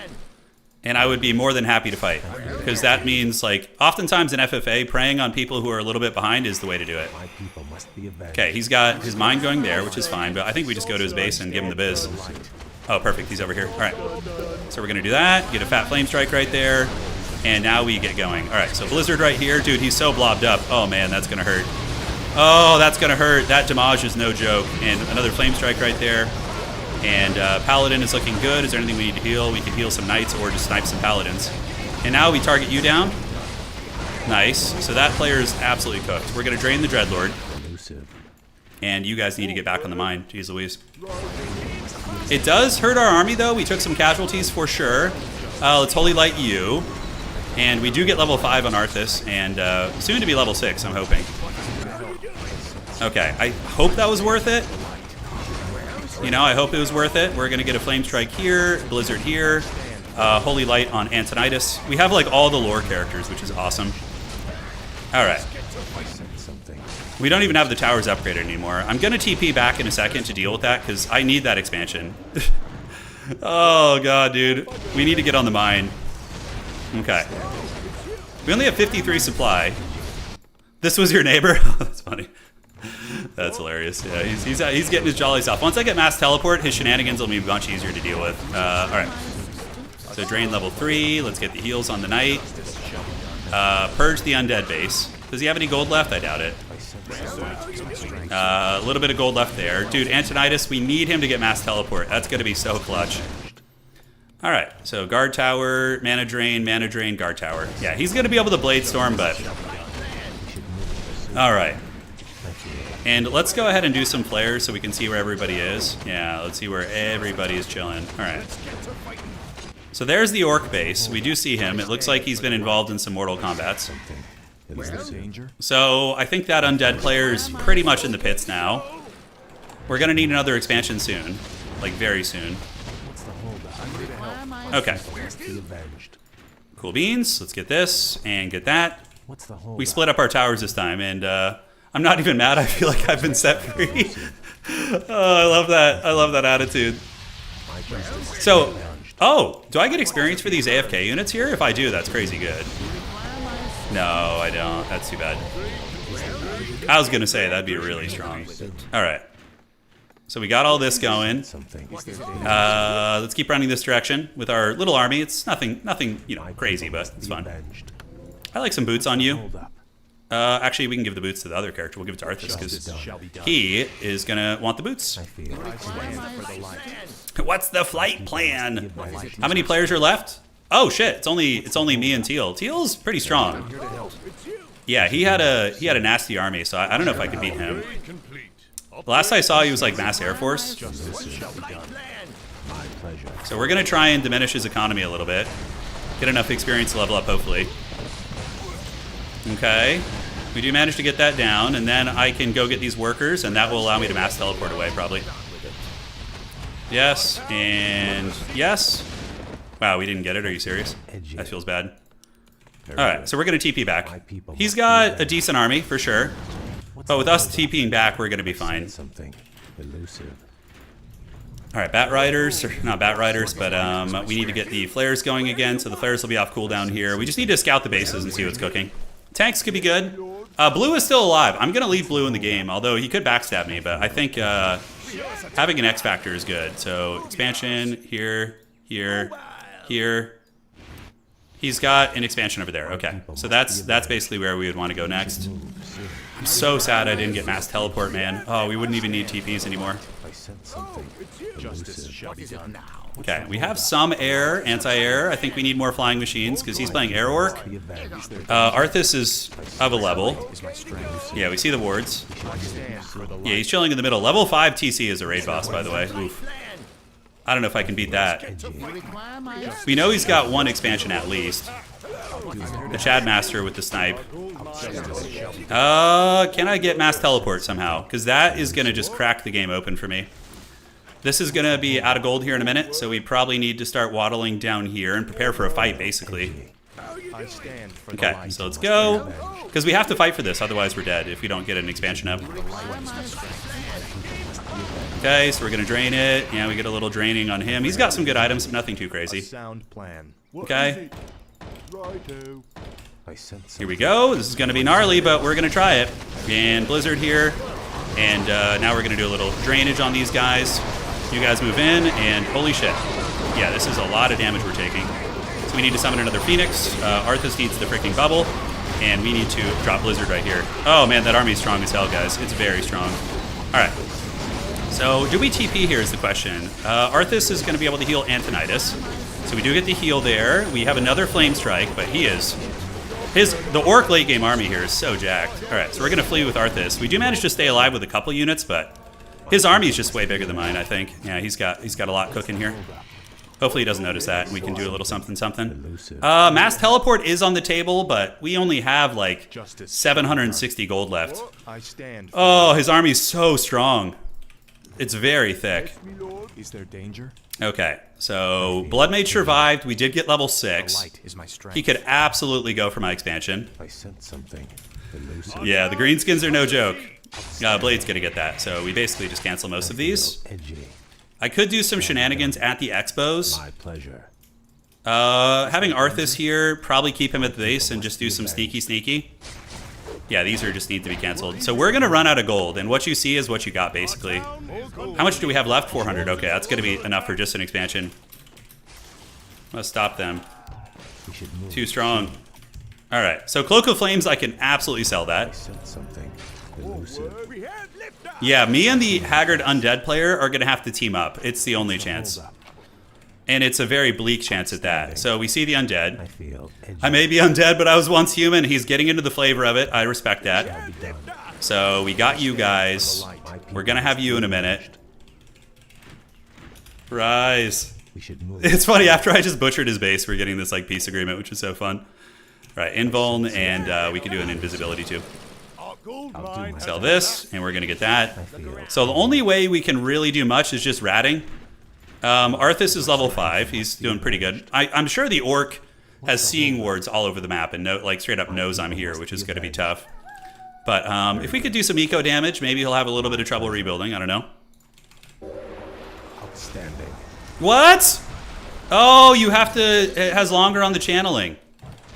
Speaker 1: and I would be more than happy to fight. Because that means, like, oftentimes in FFA, preying on people who are a little bit behind is the way to do it.
Speaker 3: My people must be avenged.
Speaker 1: Okay, he's got his mind going there, which is fine, but I think we just go to his base and give him the biz. Oh, perfect, he's over here. All right, so we're going to do that, get a fat flame strike right there, and now we get going. All right, so Blizzard right here. Dude, he's so blobbed up. Oh, man, that's going to hurt. Oh, that's going to hurt. That damage is no joke. And another flame strike right there. And Paladin is looking good. Is there anything we need to heal? We can heal some Knights or just snipe some Paladins. And now we target you down. Nice. So that player is absolutely cooked. We're going to drain the Dreadlord.
Speaker 3: Elusive.
Speaker 1: And you guys need to get back on the mine. Jeez Louise. It does hurt our army, though. We took some casualties for sure. Let's Holy Light you. And we do get level 5 on Arthas. And soon to be level 6, I'm hoping. Okay, I hope that was worth it. You know, I hope it was worth it. We're going to get a Flame Strike here, Blizzard here, Holy Light on Antonidas. We have, like, all the lore characters, which is awesome. All right. We don't even have the towers upgraded anymore. I'm going to TP back in a second to deal with that, because I need that expansion. Oh, God, dude. We need to get on the mine. Okay. We only have 53 supply. This was your neighbor? Oh, that's funny. That's hilarious. Yeah, he's getting his jollies off. Once I get mass teleport, his shenanigans will be much easier to deal with. All right. So drain level 3. Let's get the heals on the knight. Purge the undead base. Does he have any gold left? I doubt it. A little bit of gold left there. Dude, Antonidas, we need him to get mass teleport. That's going to be so clutch. All right. So guard tower, mana drain, guard tower. Yeah, he's going to be able to blade storm, but... All right. And let's go ahead and do some flares so we can see where everybody is. Yeah, let's see where everybody is chilling. All right. So there's the orc base. We do see him. It looks like he's been involved in some Mortal Kombats. So I think that undead player is pretty much in the pits now. We're going to need another expansion soon. Like, very soon. Okay. Cool beans. Let's get this and get that. We split up our towers this time, and I'm not even mad. I feel like I've been set free. Oh, I love that. I love that attitude. So, oh, do I get experience for these AFK units here? If I do, that's crazy good. No, I don't. That's too bad. I was going to say that'd be really strong. All right. So we got all this going. Let's keep running this direction with our little army. It's nothing, you know, crazy, but it's fun. I like some boots on you. Actually, we can give the boots to the other character. We'll give it to Arthas because he is gonna want the boots. What's the flight plan? How many players are left? Oh shit! It's only me and Teal. Teal's pretty strong. Yeah, he had a nasty army, so I don't know if I could beat him. The last I saw, he was like mass Air Force. So we're gonna try and diminish his economy a little bit. Get enough experience to level up, hopefully. Okay, we do manage to get that down, and then I can go get these workers, and that will allow me to mass teleport away, probably. Yes, and yes. Wow, we didn't get it. Are you serious? That feels bad. All right, so we're going to TP back. He's got a decent army, for sure. But with us TPing back, we're going to be fine. All right, Bat Riders, or not Bat Riders, but we need to get the flares going again, so the flares will be off cooldown here. We just need to scout the bases and see what's cooking. Tanks could be good. Blue is still alive. I'm going to leave Blue in the game, although he could backstab me, but I think having an X Factor is good. So expansion, here, here, here, He's got an expansion over there. Okay, so that's basically where we would want to go next. I'm so sad I didn't get mass teleport, man. Oh, we wouldn't even need TPs anymore.
Speaker 3: I sense something.
Speaker 2: Justice shall be done.
Speaker 1: Okay, we have some air, anti-air. I think we need more flying machines because he's playing air orc. Arthas is of a level. Yeah, we see the wards. Yeah, he's chilling in the middle. Level 5 TC is a raid boss, by the way. Oof. I don't know if I can beat that. We know he's got one expansion at least. The Chad Master with the snipe. Can I get mass teleport somehow? Because that is going to just crack the game open for me. This is going to be out of gold here in a minute, so we probably need to start waddling down here and prepare for a fight, basically. Okay, so let's go. Because we have to fight for this, otherwise we're dead if we don't get an expansion up. Okay, so we're going to drain it. Yeah, we get a little draining on him. He's got some good items, but nothing too crazy. Okay. Here we go. This is going to be gnarly, but we're going to try it. And Blizzard here. And now we're going to do a little drainage on these guys. You guys move in, and holy shit. Yeah, this is a lot of damage we're taking. So we need to summon another Phoenix. Arthas needs the freaking bubble. And we need to drop Blizzard right here. Oh man, that army is strong as hell, guys. It's very strong. Alright. So, do we TP here is the question. Arthas is going to be able to heal Antonidas. So we do get the heal there. We have another Flame Strike, but he is... The Orc late game army here is so jacked. Alright, so we're going to flee with Arthas. We do manage to stay alive with a couple units, but his army is just way bigger than mine, I think. Yeah, he's got a lot cooking here. Hopefully he doesn't notice that, and we can do a little something. Mass Teleport is on the table, but we only have like 760 gold left. Oh, his army's so strong. It's very thick.
Speaker 2: Is there danger?
Speaker 1: Okay, so Blood Mage survived. We did get level 6. He could absolutely go for my expansion.
Speaker 3: I sense something. Elusive.
Speaker 1: Yeah, the greenskins are no joke. Blade's gonna get that, so we basically just cancel most of these. I could do some shenanigans at the expos.
Speaker 3: My pleasure.
Speaker 1: Having Arthas here, probably keep him at the base and just do some sneaky. Yeah, these are just need to be canceled. So we're gonna run out of gold, and what you see is what you got, basically. How much do we have left? 400. Okay, that's gonna be enough for just an expansion. Let's stop them. Too strong. All right, so Cloak of Flames, I can absolutely sell that.
Speaker 3: I sense something. Elusive.
Speaker 1: Yeah, me and the Haggard Undead player are gonna have to team up. It's the only chance. And it's a very bleak chance at that. So we see the undead. I may be undead, but I was once human. He's getting into the flavor of it. I respect that. So we got you guys. We're going to have you in a minute. Rise. It's funny, after I just butchered his base, we're getting this like peace agreement, which is so fun. All right, invuln, and we can do an invisibility too. Sell this, and we're going to get that. So the only way we can really do much is just ratting. Arthas is level 5. He's doing pretty good. I'm sure the Orc has seeing wards all over the map and like straight up knows I'm here, which is going to be tough. But if we could do some eco damage, maybe he'll have a little bit of trouble rebuilding. I don't know.
Speaker 3: Outstanding.
Speaker 1: What? Oh, you have to... It has longer on the channeling.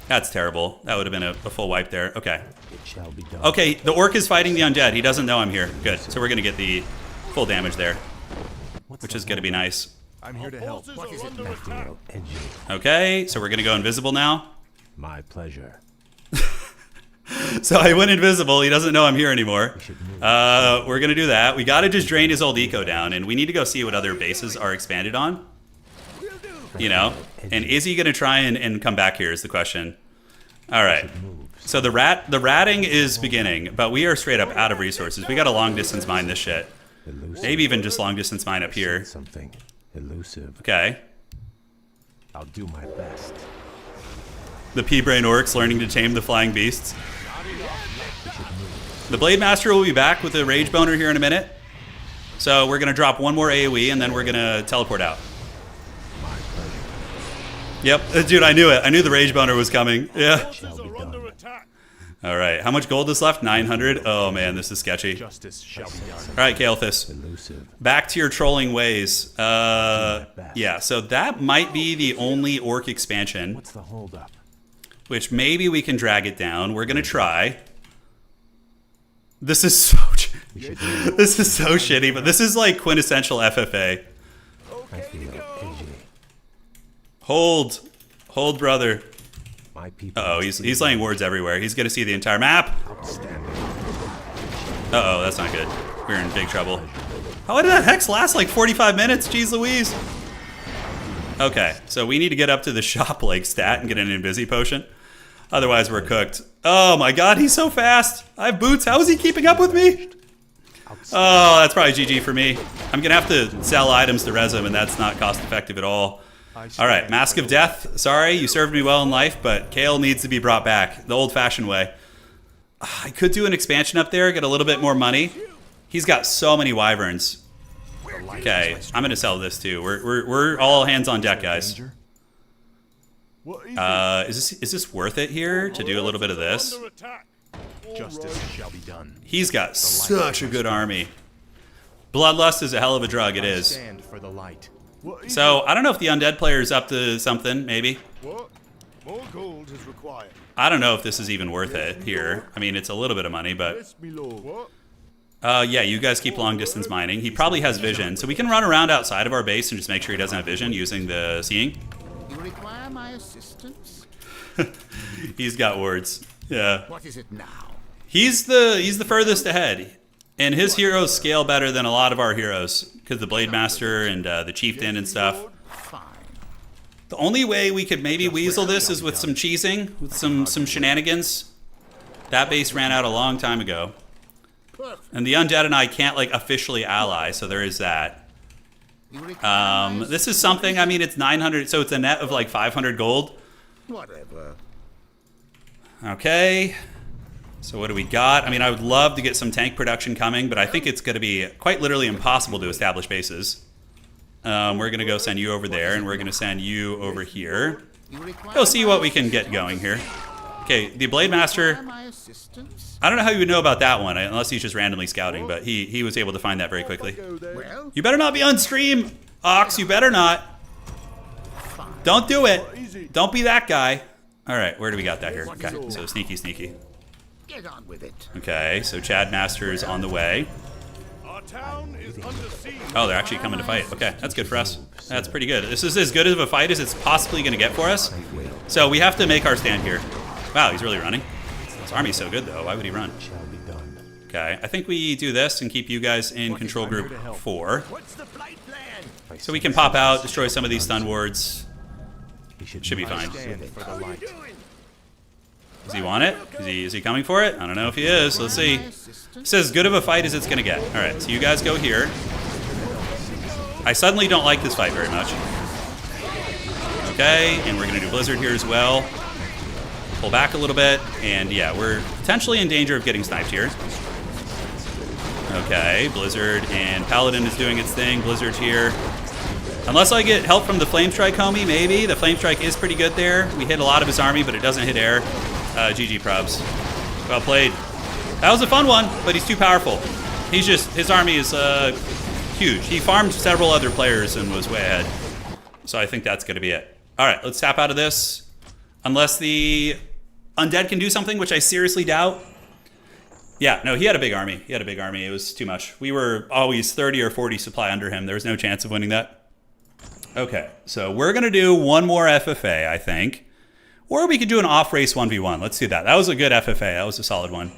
Speaker 1: That's terrible. That would have been a full wipe there. Okay.
Speaker 3: It shall be done.
Speaker 1: Okay, the Orc is fighting the undead. He doesn't know I'm here. Good. So we're going to get the full damage there, which is going to be nice.
Speaker 2: I'm here to help.
Speaker 3: I feel edgy.
Speaker 1: Okay, so we're going to go invisible now.
Speaker 3: My pleasure.
Speaker 1: So I went invisible. He doesn't know I'm here anymore. We're going to do that. We got to just drain his old eco down, and we need to go see what other bases are expanded on. You know? And is he going to try and come back here is the question. All right. So the ratting is beginning, but we are straight up out of resources. We got to long distance mine this shit. Maybe even just long distance mine up here.
Speaker 3: Something elusive.
Speaker 1: Okay.
Speaker 3: I'll do my best.
Speaker 1: The P-Brain Orcs learning to tame the flying beasts. The Blade Master will be back with the Rage Boner here in a minute. So we're going to drop one more AoE and then we're going to teleport out. Yep, dude, I knew it. I knew the Rage Boner was coming. Yeah. All right, how much gold is left? 900. Oh man, this is sketchy. All right, Kael'thas. Back to your trolling ways. Yeah, so that might be the only Orc expansion.
Speaker 3: What's the holdup?
Speaker 1: Which maybe we can drag it down. We're gonna try. This is so this is so shitty, but this is like quintessential FFA.
Speaker 3: I feel edgy.
Speaker 1: Hold, brother.
Speaker 3: My people.
Speaker 1: Uh-oh, he's laying wards everywhere. He's going to see the entire map.
Speaker 3: Outstanding.
Speaker 1: Uh-oh, that's not good. We're in big trouble. How did that Hex last like 45 minutes? Jeez Louise. Okay, so we need to get up to the shop leg stat and get an Invisi potion. Otherwise, we're cooked. Oh my god, he's so fast. I have boots. How is he keeping up with me? Oh, that's probably GG for me. I'm going to have to sell items to res him, and that's not cost effective at all. All right, Mask of Death. Sorry, you served me well in life, but Kale needs to be brought back the old-fashioned way. I could do an expansion up there, get a little bit more money. He's got so many wyverns. Okay, I'm going to sell this too. We're all hands on deck, guys. Is this worth it here to do a little bit of this?
Speaker 2: Justice shall be done.
Speaker 1: He's got such a good army. Bloodlust is a hell of a drug, it is.
Speaker 2: Stand for the light.
Speaker 1: So, I don't know if the undead player is up to something, maybe.
Speaker 5: What? More gold is required.
Speaker 1: I don't know if this is even worth it here. I mean, it's a little bit of money, but...
Speaker 5: Yes, me lord. What?
Speaker 1: Yeah, you guys keep long distance mining. He probably has vision, so we can run around outside of our base and just make sure he doesn't have vision using the seeing.
Speaker 6: You require my assistance?
Speaker 1: He's got words. Yeah.
Speaker 6: What is it now?
Speaker 1: He's the furthest ahead. And his heroes scale better than a lot of our heroes. Because the Blade Master and the Chieftain and stuff.
Speaker 6: Fine.
Speaker 1: The only way we could maybe weasel this is with some cheesing, with some shenanigans. That base ran out a long time ago. And the Undead and I can't like officially ally, so there is that. This is something, I mean, it's 900, so it's a net of like 500 gold.
Speaker 6: Whatever.
Speaker 1: Okay. So what do we got? I mean, I would love to get some tank production coming, but I think it's going to be quite literally impossible to establish bases. We're going to go send you over there, and we're going to send you over here. Go see what we can get going here. Okay, the Blade Master, I don't know how you would know about that one, unless he's just randomly scouting, but he was able to find that very quickly.
Speaker 6: Well,
Speaker 1: You better not be on stream, Ox, you better not. Don't do it. Don't be that guy. All right, where do we got that here? Okay, so sneaky.
Speaker 6: get on with it.
Speaker 1: Okay, so Chad Master is on the way.
Speaker 5: Our town is under siege.
Speaker 1: Oh, they're actually coming to fight. Okay, that's good for us. That's pretty good. This is as good of a fight as it's possibly going to get for us. So we have to make our stand here. Wow, he's really running. His army's so good, though. Why would he run?
Speaker 3: Shall be done.
Speaker 1: Okay, I think we do this and keep you guys in control group 4.
Speaker 5: What's the flight plan?
Speaker 1: So we can pop out, destroy some of these stun wards.
Speaker 3: He
Speaker 1: Should be fine.
Speaker 2: Stand for the light.
Speaker 1: Does he want it? Is he coming for it? I don't know if he is. Let's see. This is as good of a fight as it's going to get. All right, so you guys go here. I suddenly don't like this fight very much. Okay, and we're going to do Blizzard here as well. Pull back a little bit, and yeah, we're potentially in danger of getting sniped here. Okay, Blizzard and Paladin is doing its thing. Blizzard's here. Unless I get help from the Flame Strike homie, maybe. The Flame Strike is pretty good there. We hit a lot of his army, but it doesn't hit air. GG probs. Well played. That was a fun one, but he's too powerful. His army is huge. He farmed several other players and was way ahead. So I think that's going to be it. All right, let's tap out of this. Unless the Undead can do something, which I seriously doubt. Yeah, no, he had a big army. It was too much. We were always 30 or 40 supply under him. There was no chance of winning that. Okay, so we're going to do one more FFA, I think. Or we could do an off-race 1v1. Let's do that. That was a good FFA. That was a solid one.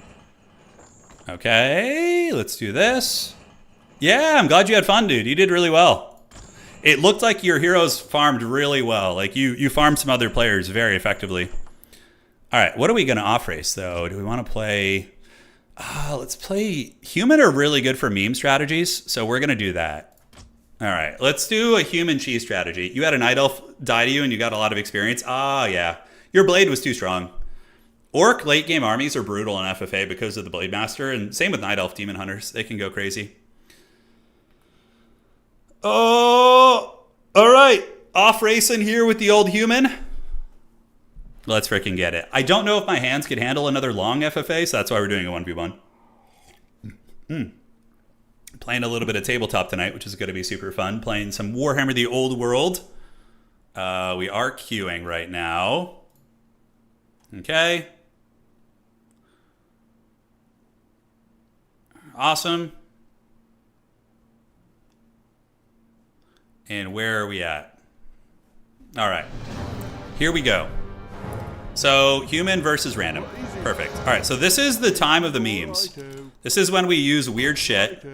Speaker 1: Okay, let's do this. Yeah, I'm glad you had fun, dude. You did really well. It looked like your heroes farmed really well. Like, you farmed some other players very effectively. All right, what are we going to off-race, though? Do we want to play... let's play... Human are really good for meme strategies, so we're going to do that. All right, let's do a human cheese strategy. You had a Night Elf die to you and you got a lot of experience. Yeah. Your Blade was too strong. Orc late game armies are brutal in FFA because of the Blade Master, and same with Night Elf Demon Hunters. They can go crazy. Oh, all right. Off racing here with the old human. Let's freaking get it. I don't know if my hands could handle another long FFA, so that's why we're doing a 1v1. Playing a little bit of tabletop tonight, which is going to be super fun. Playing some Warhammer the Old World. We are queuing right now. Okay. Awesome. And where are we at? All right. Here we go. So, human versus random. Perfect. All right, so this is the time of the memes. This is when we use weird shit.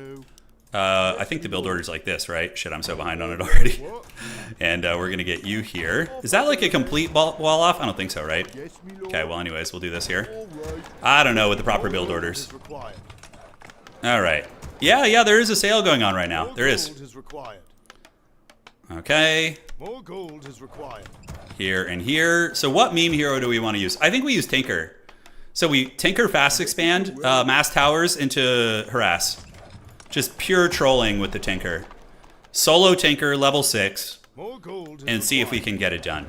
Speaker 1: I think the build order's like this, right? Shit, I'm so behind on it already. And we're going to get you here. Is that like a complete wall off? I don't think so, right? Okay, well, anyways, we'll do this here. I don't know with the proper build orders. All right. Yeah, there is a sale going on right now. There is. Okay.
Speaker 5: More gold is required.
Speaker 1: Here and here. So what meme hero do we want to use? I think we use Tinker. So we Tinker fast expand mass towers into harass. Just pure trolling with the Tinker. Solo Tinker level 6 and see if we can get it done.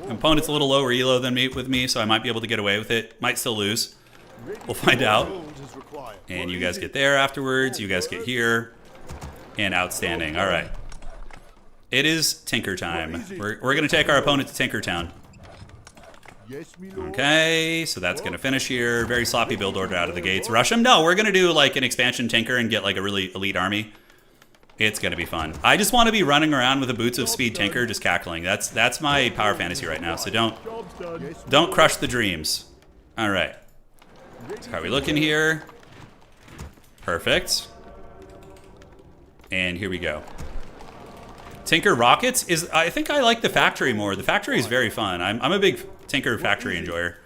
Speaker 1: Opponent's a little lower elo than me with me, so I might be able to get away with it. Might still lose. We'll find out. And you guys get there afterwards. You guys get here. And outstanding. All right. It is Tinker time. We're going to take our opponent to Tinker Town. Okay, so that's going to finish here. Very sloppy build order out of the gates. Rush him? No, we're going to do like an expansion Tinker and get like a really elite army. It's going to be fun. I just want to be running around with a Boots of Speed Tinker just cackling. That's my power fantasy right now, so don't crush the dreams. All right. So how are we looking here? Perfect. And here we go. Tinker Rockets is, I think I like the factory more. The factory is very fun. I'm a big Tinker factory enjoyer.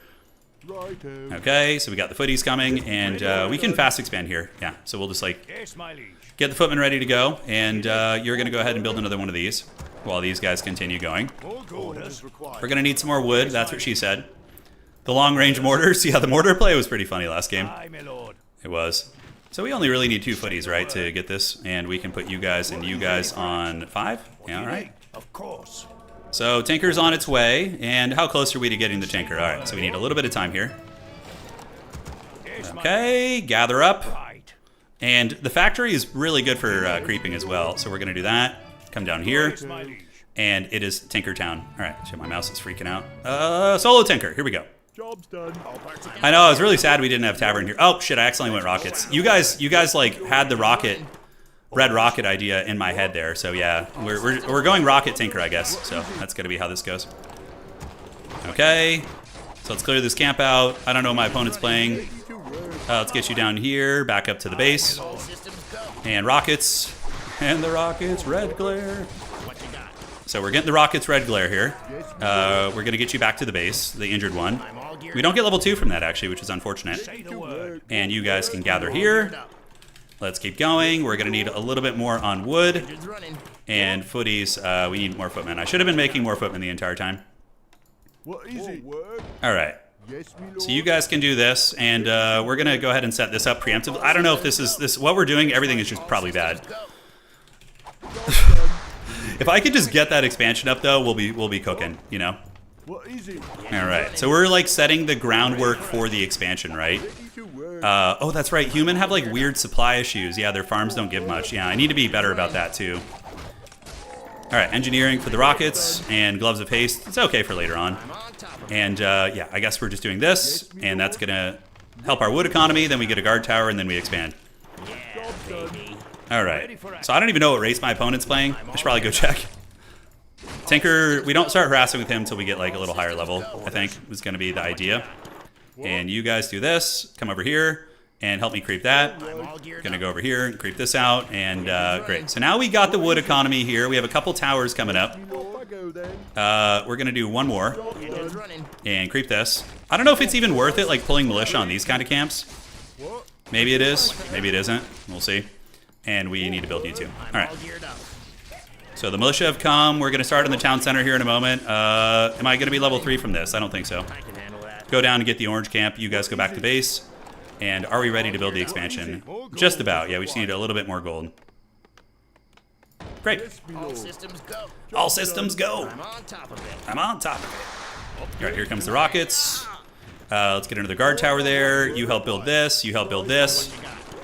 Speaker 1: Okay, so we got the footies coming, and we can fast expand here. Yeah, so we'll just like get the footmen ready to go, and you're gonna go ahead and build another one of these while these guys continue going. We're gonna need some more wood, that's what she said. The long range mortars, yeah, the mortar play was pretty funny last game. It was. So we only really need 2 footies, right, to get this, and we can put you guys and you guys on 5. Yeah, all right.
Speaker 5: Of course.
Speaker 1: So Tinker's on its way, and how close are we to getting the Tinker? All right, so we need a little bit of time here. Okay, gather up. And the factory is really good for creeping as well, so we're going to do that. Come down here, and it is Tinker Town. All right, shit, my mouse is freaking out. Solo Tinker, here we go.
Speaker 3: Job's done.
Speaker 1: I know, I was really sad we didn't have Tavern here. Oh, shit, I accidentally went rockets. You guys like, had the red rocket idea in my head there, so yeah. We're going rocket Tinker, I guess, so that's gonna be how this goes. Okay, so let's clear this camp out. I don't know what my opponent's playing. Let's get you down here, back up to the base. And rockets. And the rockets, red glare. So we're getting the rockets red glare here. We're going to get you back to the base, the injured one. We don't get level 2 from that, actually, which is unfortunate. And you guys can gather here. Let's keep going. We're going to need a little bit more on wood. And footies, we need more footmen. I should have been making more footmen the entire time.
Speaker 3: What is it?
Speaker 1: All right. So you guys can do this, and we're going to go ahead and set this up preemptively. I don't know if this is what we're doing. Everything is just probably bad. If I could just get that expansion up, though, we'll be cooking, you know?
Speaker 3: What is it?
Speaker 1: All right, so we're like setting the groundwork for the expansion, right? Oh, that's right. Human have like weird supply issues. Yeah, their farms don't give much. Yeah, I need to be better about that too. All right, engineering for the rockets and gloves of haste. It's okay for later on. And yeah, I guess we're just doing this, and that's gonna help our wood economy. Then we get a guard tower, and then we expand. All right. So I don't even know what race my opponent's playing. I should probably go check. Tinker, we don't start harassing with him until we get like a little higher level, I think, is going to be the idea. And you guys do this. Come over here and help me creep that. Going to go over here and creep this out. And great. So now we got the wood economy here. We have a couple towers coming up. We're going to do one more and creep this. I don't know if it's even worth it, like pulling militia on these kind of camps. Maybe it is. Maybe it isn't. We'll see. And we need to build you two. All right. So the militia have come. We're going to start in the town center here in a moment. Am I going to be level 3 from this? I don't think so. Go down and get the orange camp. You guys go back to base. And are we ready to build the expansion? Just about. Yeah, we just need a little bit more gold. Great.
Speaker 6: All systems go.
Speaker 1: All systems go.
Speaker 6: I'm on top of it.
Speaker 1: I'm on top of it. All right, here comes the rockets. Let's get into the guard tower there. You help build this. You help build this.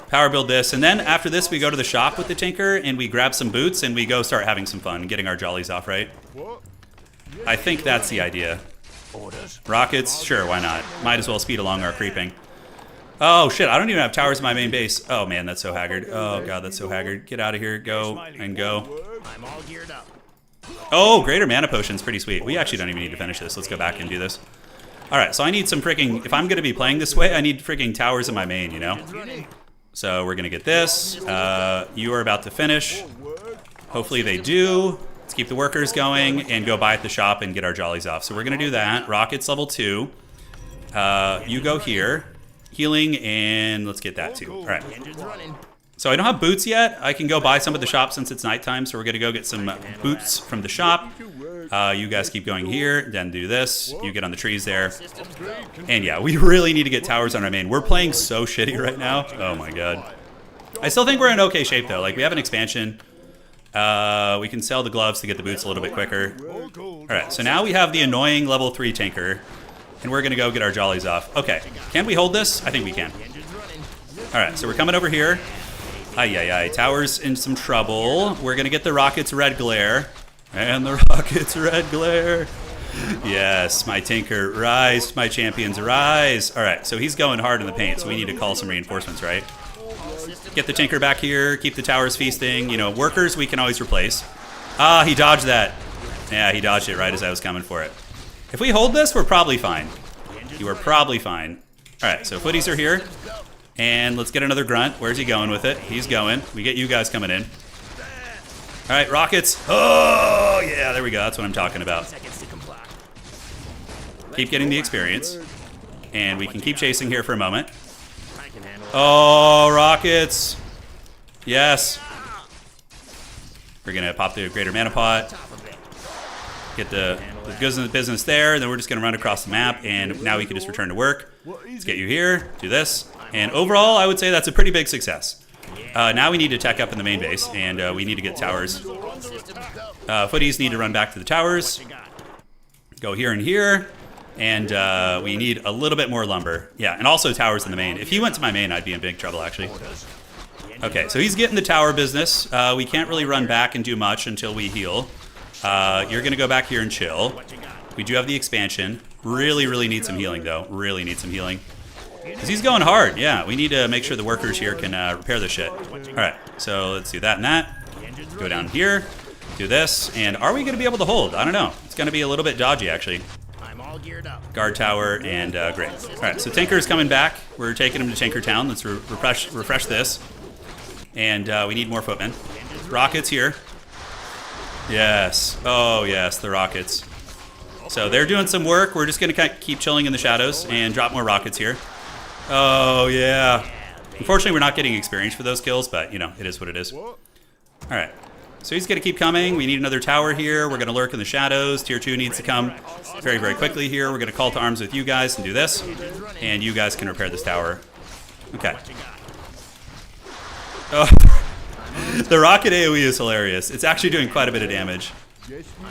Speaker 1: Power build this, and then after this we go to the shop with the Tinker and we grab some boots and we go start having some fun, getting our jollies off, right? I think that's the idea. Rockets? Sure, why not? Might as well speed along our creeping. Oh shit, I don't even have towers in my main base. Oh man, that's so haggard. Oh god, that's so haggard. Get out of here, go, and go.
Speaker 6: I'm all geared up.
Speaker 1: Oh, greater mana potion's pretty sweet. We actually don't even need to finish this. Let's go back and do this. All right, so I need some freaking, if I'm going to be playing this way, I need freaking towers in my main, you know? So we're going to get this. You are about to finish. Hopefully they do. Let's keep the workers going and go buy at the shop and get our jollies off. So we're going to do that. Rockets level 2. You go here. Healing, and let's get that too. All right. So I don't have boots yet. I can go buy some at the shop since it's nighttime, so we're going to go get some boots from the shop. You guys keep going here, then do this. You get on the trees there. And yeah, we really need to get towers on our main. We're playing so shitty right now. Oh my god. I still think we're in okay shape though. Like, we have an expansion. We can sell the gloves to get the boots a little bit quicker. Alright, so now we have the annoying level 3 tanker. And we're going to go get our jollies off. Okay, can we hold this? I think we can. Alright, so we're coming over here. Ay. Tower's in some trouble. We're going to get the rockets red glare. And the rockets red glare. Yes, my tinker, rise. My champions, rise. Alright, so he's going hard in the paint, so we need to call some reinforcements, right? Get the tinker back here. Keep the towers feasting. You know, workers we can always replace. Ah, he dodged that. Yeah, he dodged it right as I was coming for it. If we hold this, we're probably fine. You are probably fine. Alright, so footies are here. And let's get another grunt. Where's he going with it? He's going. We get you guys coming in. Alright, rockets. Oh, yeah, there we go. That's what I'm talking about. Keep getting the experience. And we can keep chasing here for a moment. Oh, rockets. Yes. We're going to pop the greater mana pot. Get the business there. And then we're just going to run across the map. And now we can just return to work. Let's get you here. Do this. And overall, I would say that's a pretty big success. Now we need to tech up in the main base. And we need to get towers. Footies need to run back to the towers. Go here and here. And we need a little bit more lumber. Yeah, and also towers in the main. If he went to my main, I'd be in big trouble, actually. Okay, so he's getting the tower business. We can't really run back and do much until we heal. You're going to go back here and chill. We do have the expansion. Really need some healing, though. Really need some healing. Because he's going hard. Yeah, we need to make sure the workers here can repair this shit. All right, so let's do that and that. Go down here. Do this. And are we going to be able to hold? I don't know. It's going to be a little bit dodgy, actually. Guard tower and great. All right, so Tinker's coming back. We're taking him to Tinker Town. Let's refresh this. And we need more footmen. Rockets here. Yes. Oh, yes, the rockets. So they're doing some work. We're just going to keep chilling in the shadows and drop more rockets here. Oh, yeah. Unfortunately, we're not getting experience for those kills, but, you know, it is what it is. All right. So he's going to keep coming. We need another tower here. We're going to lurk in the shadows. Tier 2 needs to come very quickly here. We're going to call to arms with you guys and do this. And you guys can repair this tower. Okay. Oh, the rocket AoE is hilarious. It's actually doing quite a bit of damage.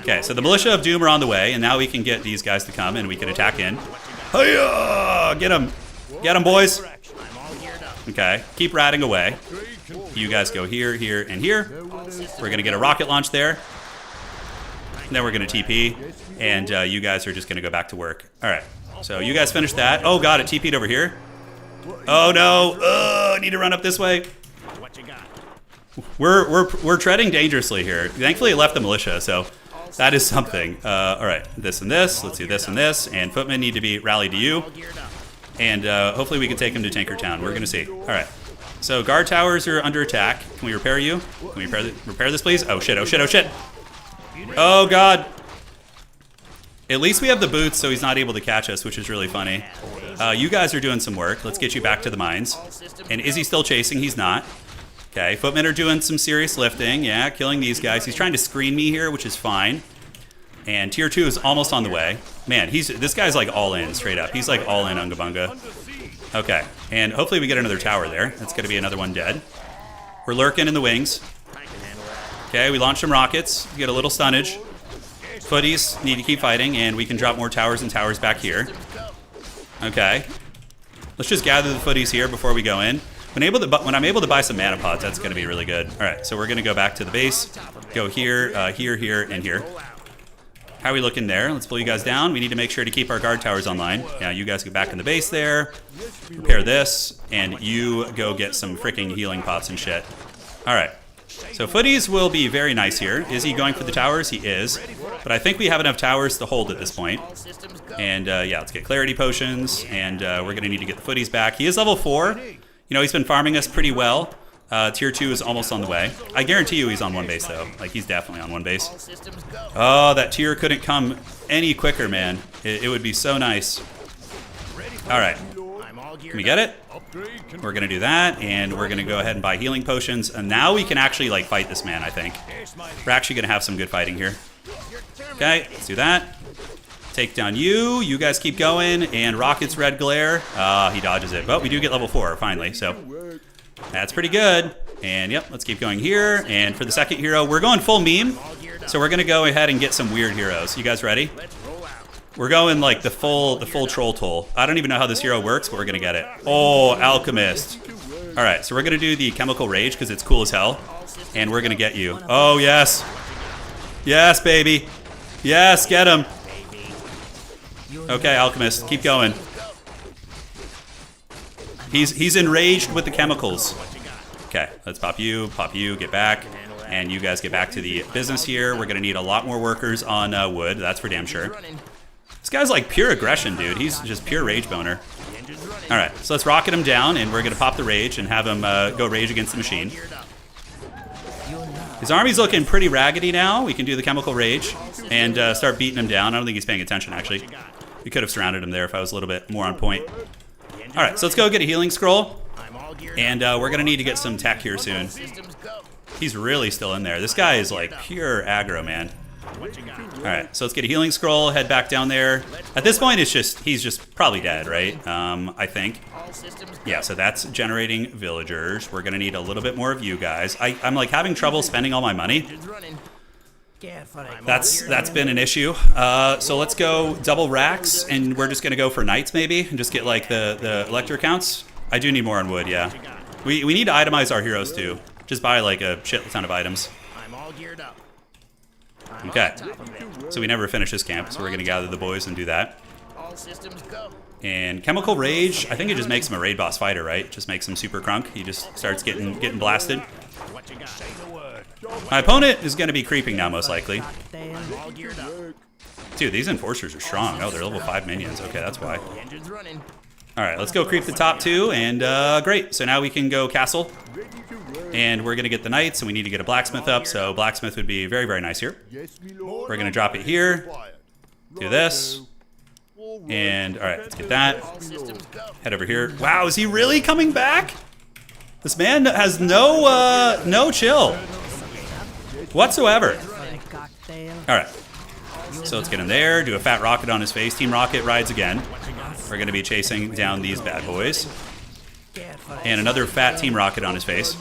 Speaker 1: Okay, so the Militia of Doom are on the way, and now we can get these guys to come, and we can attack in. Hiya! Get them! Get them, boys! Okay, keep ratting away. You guys go here, here, and here. We're going to get a rocket launch there. And then we're going to TP, and you guys are just going to go back to work. All right, so you guys finish that. Oh, God, it TP'd over here. Oh, no. I need to run up this way. We're treading dangerously here. Thankfully, it left the militia, so that is something. All right, this and this. Let's do this and this. And footmen need to be rallied to you. And hopefully we can take them to Tinker Town. We're going to see. All right. So guard towers are under attack. Can we repair you? Can we repair this, please? Oh, shit. Oh, shit. Oh, shit. Oh, God. At least we have the boots, so he's not able to catch us, which is really funny. You guys are doing some work. Let's get you back to the mines. And is he still chasing? He's not. Okay, footmen are doing some serious lifting. Yeah, killing these guys. He's trying to screen me here, which is fine. And tier 2 is almost on the way. Man, this guy's like all in, straight up. He's like all in, Unga Bunga. Okay, and hopefully we get another tower there. That's going to be another one dead. We're lurking in the wings. Okay, we launched some rockets. We get a little stunnage. Footies need to keep fighting, and we can drop more towers and towers back here. Okay. Let's just gather the footies here before we go in. When I'm able to buy some mana pods, that's going to be really good. All right, so we're going to go back to the base. Go here, here, and here. How are we looking there? Let's pull you guys down. We need to make sure to keep our guard towers online. Yeah, you guys get back in the base there. Repair this. And you go get some freaking healing pots and shit. All right. So footies will be very nice here. Is he going for the towers? He is. But I think we have enough towers to hold at this point. And yeah, let's get clarity potions, and we're gonna need to get the footies back. He is level 4. You know, he's been farming us pretty well. Tier 2 is almost on the way. I guarantee you he's on one base though. Like, he's definitely on one base.
Speaker 6: All systems go.
Speaker 1: Oh, that tier couldn't come any quicker, man. It would be so nice. All right,
Speaker 6: I'm all geared
Speaker 1: can we get it?
Speaker 3: Upgrade can
Speaker 1: We're gonna do that, and we're gonna go ahead and buy healing potions, and now we can actually like fight this man, I think. We're actually gonna have some good fighting here. Okay, let's do that. Take down you. You guys keep going, and Rocket's red glare. He dodges it, but we do get level 4 finally, so that's pretty good. And yep, let's keep going here. And for the second hero, we're going full meme, so we're gonna go ahead and get some weird heroes. You guys ready?
Speaker 6: Let's roll out.
Speaker 1: We're going like the full troll toll. I don't even know how this hero works, but we're gonna get it. Oh, alchemist. All right, so we're gonna do the chemical rage because it's cool as hell, and we're gonna get you. Oh yes, yes baby, yes, get him. Okay, alchemist, keep going. He's enraged with the chemicals. Okay, let's pop you, get back, and you guys get back to the business here. We're gonna need a lot more workers on wood. That's for damn sure.
Speaker 6: Running.
Speaker 1: This guy's like pure aggression, dude. He's just pure rage boner. All right, so let's rocket him down, and we're gonna pop the rage and have him go rage against the machine.
Speaker 6: Geared up.
Speaker 1: His army's looking pretty raggedy now. We can do the chemical rage and start beating him down. I don't think he's paying attention, actually. We could have surrounded him there if I was a little bit more on point. All right, so let's go get a healing scroll,
Speaker 6: I'm all geared
Speaker 1: and we're gonna need to get some tech here soon.
Speaker 6: up. Systems go.
Speaker 1: He's really still in there. This guy is like pure aggro, man. All right, so let's get a healing scroll, head back down there. At this point, he's just probably dead, right? I think.
Speaker 6: All systems go.
Speaker 1: Yeah, so that's generating villagers. We're gonna need a little bit more of you guys. I'm like having trouble spending all my money.
Speaker 6: Engines running.
Speaker 1: That's been an issue. So let's go double racks, and we're just gonna go for knights maybe, and just get like the elector counts. I do need more on wood, yeah. We need to itemize our heroes too. Just buy like a shit ton of items.
Speaker 6: I'm all geared up. I'm
Speaker 1: Okay.
Speaker 6: on top of it.
Speaker 1: So we never finish this camp, so we're gonna gather the boys and do that.
Speaker 6: All systems go.
Speaker 1: And chemical rage, I think it just makes him a raid boss fighter, right? Just makes him super crunk. He just starts getting blasted.
Speaker 6: What you got? Say the word.
Speaker 1: My opponent is gonna be creeping now, most likely.
Speaker 6: I'm all geared up.
Speaker 1: Dude, these enforcers are strong. Oh, they're level 5 minions. Okay, that's why.
Speaker 6: Engines running.
Speaker 1: All right, let's go creep the top 2, and great. So now we can go castle, and we're gonna get the knights, and we need to get a blacksmith up. So blacksmith would be very, very nice here.
Speaker 3: Yes, me lord.
Speaker 1: We're gonna drop it here, do this, and all right, let's get that.
Speaker 6: All systems go.
Speaker 1: Head over here. Wow, is he really coming back? This man has no chill whatsoever. All right, so let's get in there, do a fat rocket on his face. Team Rocket rides again. We're gonna be chasing down these bad boys. And another fat Team Rocket on his face.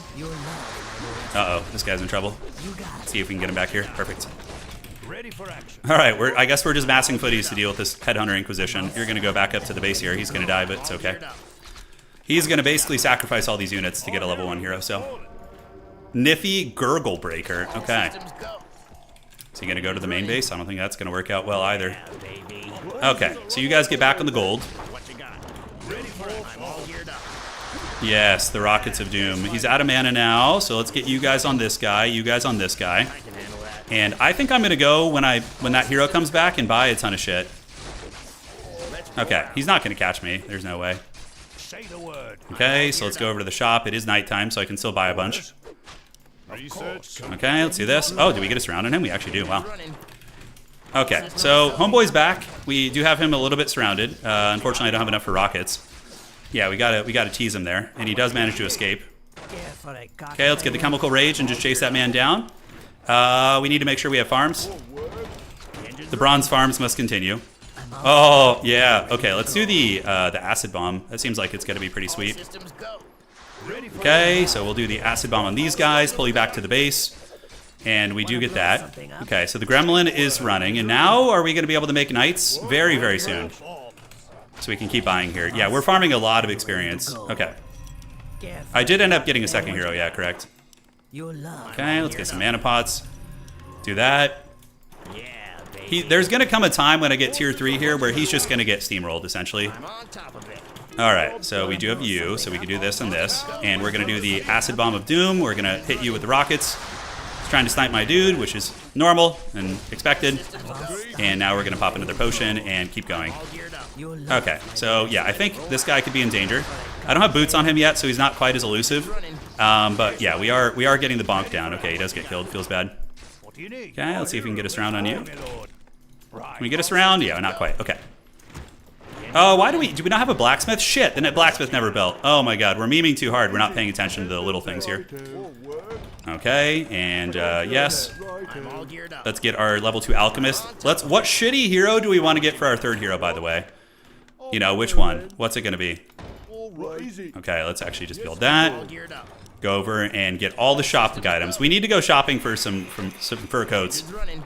Speaker 1: Uh-oh, this guy's in trouble. Let's see if we can get him back here. Perfect.
Speaker 5: Ready for action.
Speaker 1: All right, I guess we're just massing footies to deal with this Headhunter Inquisition. You're gonna go back up to the base here. He's gonna die, but it's okay. He's gonna basically sacrifice all these units to get a level 1 hero, so. Niffy Gurgle Breaker, okay.
Speaker 6: Systems go.
Speaker 1: Is he gonna go to the main base? I don't think that's gonna work out well either.
Speaker 6: Yeah, baby.
Speaker 1: Okay, so you guys get back on the gold.
Speaker 6: What you got? Ready for it. I'm all geared up.
Speaker 1: Yes, the Rockets of Doom. He's out of mana now, so let's get you guys on this guy, you guys on this guy.
Speaker 6: I can handle that.
Speaker 1: And I think I'm gonna go when that hero comes back and buy a ton of shit. Okay, he's not gonna catch me. There's no way.
Speaker 5: Say the word.
Speaker 1: Okay, so let's go over to the shop. It is nighttime, so I can still buy a bunch.
Speaker 5: Research.
Speaker 1: Okay, let's do this. Oh, did we get a surround on him? We actually do. Wow.
Speaker 6: Running.
Speaker 1: Okay, so Homeboy's back. We do have him a little bit surrounded. Unfortunately, I don't have enough for rockets. Yeah, we gotta tease him there, and he does manage to escape. Okay, let's get the chemical rage and just chase that man down. We need to make sure we have farms. The bronze farms must continue. Oh yeah. Okay, let's do the acid bomb. That seems like it's gonna be pretty sweet.
Speaker 6: Systems go.
Speaker 1: Okay, so we'll do the acid bomb on these guys, pull you back to the base, and we do get that. Okay, so the gremlin is running, and now are we going to be able to make knights? Very, very soon. So we can keep buying here. Yeah, we're farming a lot of experience. Okay. I did end up getting a second hero, yeah, correct. Okay, let's get some mana pots. Do that.
Speaker 6: Yeah, baby.
Speaker 1: There's going to come a time when I get tier 3 here where he's just going to get steamrolled, essentially.
Speaker 6: I'm on top of it.
Speaker 1: All right, so we do have you, so we can do this and this. And we're going to do the Acid Bomb of Doom. We're going to hit you with the rockets. He's trying to snipe my dude, which is normal and expected. And now we're going to pop another potion and keep going. Okay, so yeah, I think this guy could be in danger. I don't have boots on him yet, so he's not quite as elusive. But yeah, we are getting the bonk down. Okay, he does get killed. Feels bad.
Speaker 5: What do you need?
Speaker 1: Okay, let's see if we can get us around on you.
Speaker 5: My lord. Right.
Speaker 1: Can we get us around? Yeah, not quite. Okay. Oh, why do we not have a blacksmith? Shit, the blacksmith never built. Oh my god, we're memeing too hard. We're not paying attention to the little things here. Okay, and yes.
Speaker 6: I'm all geared up.
Speaker 1: Let's get our level 2 alchemist. What shitty hero do we want to get for our third hero, by the way? You know, which one? What's it going to be? Okay, let's actually just build that.
Speaker 6: Geared up.
Speaker 1: Go over and get all the shop items. We need to go shopping for some fur coats.
Speaker 6: It's running.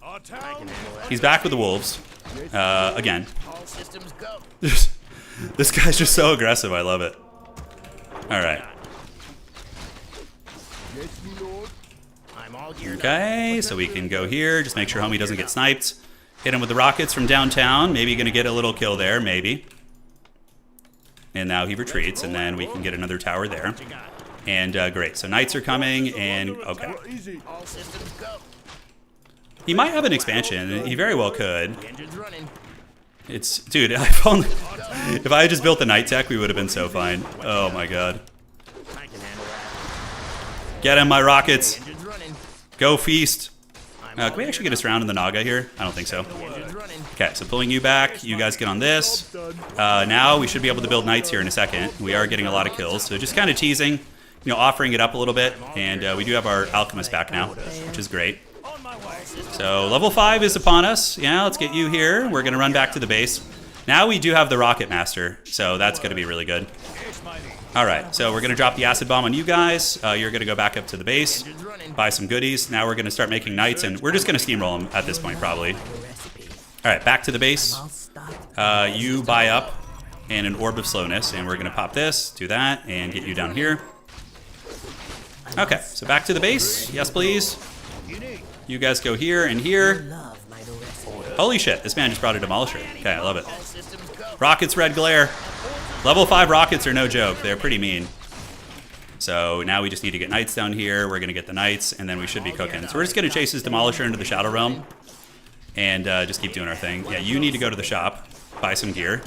Speaker 5: Our town.
Speaker 1: He's back with the wolves. Again.
Speaker 6: All systems go.
Speaker 1: This guy's just so aggressive. I love it. All right.
Speaker 6: I'm all geared up.
Speaker 1: Okay, so we can go here. Just make sure homie doesn't get sniped. Hit him with the rockets from downtown. Maybe going to get a little kill there. Maybe. And now he retreats, and then we can get another tower there. And great. So knights are coming, and okay.
Speaker 6: All systems go.
Speaker 1: He might have an expansion. He very well could.
Speaker 6: The engine's running.
Speaker 1: It's dude. If I had just built the knight tech, we would have been so fine. Oh my god.
Speaker 6: I can handle that.
Speaker 1: Get him, my rockets.
Speaker 6: Engine's running.
Speaker 1: Go feast. Can we actually get us around in the Naga here? I don't think so.
Speaker 6: Engine's running.
Speaker 1: Okay, so pulling you back. You guys get on this. Now we should be able to build knights here in a second. We are getting a lot of kills, so just kind of teasing, you know, offering it up a little bit. And we do have our alchemist back now, which is great.
Speaker 5: On my way.
Speaker 1: So level 5 is upon us. Yeah, let's get you here. We're gonna run back to the base. Now we do have the rocket master, so that's gonna be really good.
Speaker 5: Yes, my lord.
Speaker 1: All right, so we're gonna drop the acid bomb on you guys. You're gonna go back up to the base, buy some goodies. Now we're gonna start making knights, and we're just gonna steamroll them at this point, probably. All right, back to the base. You buy up and an orb of slowness, and we're gonna pop this, do that, and get you down here. Okay, so back to the base. Yes, please. You guys go here and here. Holy shit, this man just brought a demolisher. Okay, I love it.
Speaker 6: All systems go.
Speaker 1: Rockets, red glare. Level 5 rockets are no joke. They're pretty mean. So now we just need to get knights down here. We're going to get the knights, and then we should be cooking. So we're just going to chase this demolisher into the Shadow Realm and just keep doing our thing. Yeah, you need to go to the shop, buy some gear.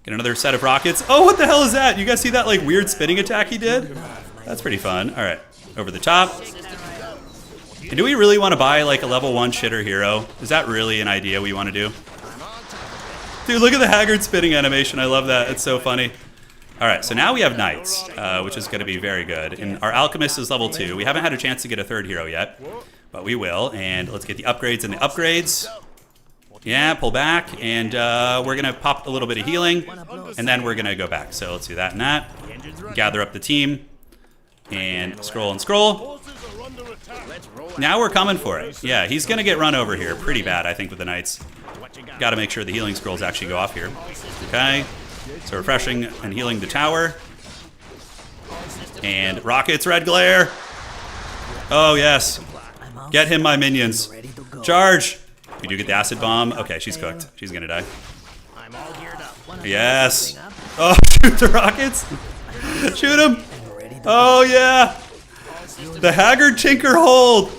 Speaker 1: Get another set of rockets. Oh, what the hell is that? You guys see that like weird spinning attack he did? That's pretty fun. All right, over the top. And do we really want to buy like a level 1 shitter hero? Is that really an idea we want to do? Dude, look at the Haggard spinning animation. I love that. It's so funny. All right, so now we have knights, which is going to be very good. And our alchemist is level 2. We haven't had a chance to get a third hero yet, but we will. And let's get the upgrades and the upgrades. Yeah, pull back, and we're going to pop a little bit of healing, and then we're going to go back. So let's do that and that. Gather up the team, and scroll and scroll. Now we're coming for it. Yeah, he's going to get run over here pretty bad, I think, with the knights. Got to make sure the healing scrolls actually go off here. Okay, so refreshing and healing the tower. And rockets, red glare. Oh, yes. Get him, my minions. Charge. We do get the acid bomb. Okay, she's cooked. She's going to die.
Speaker 6: I'm all geared up.
Speaker 1: Yes. Oh, shoot the rockets. Shoot him. Oh, yeah. The Haggard Tinker hold.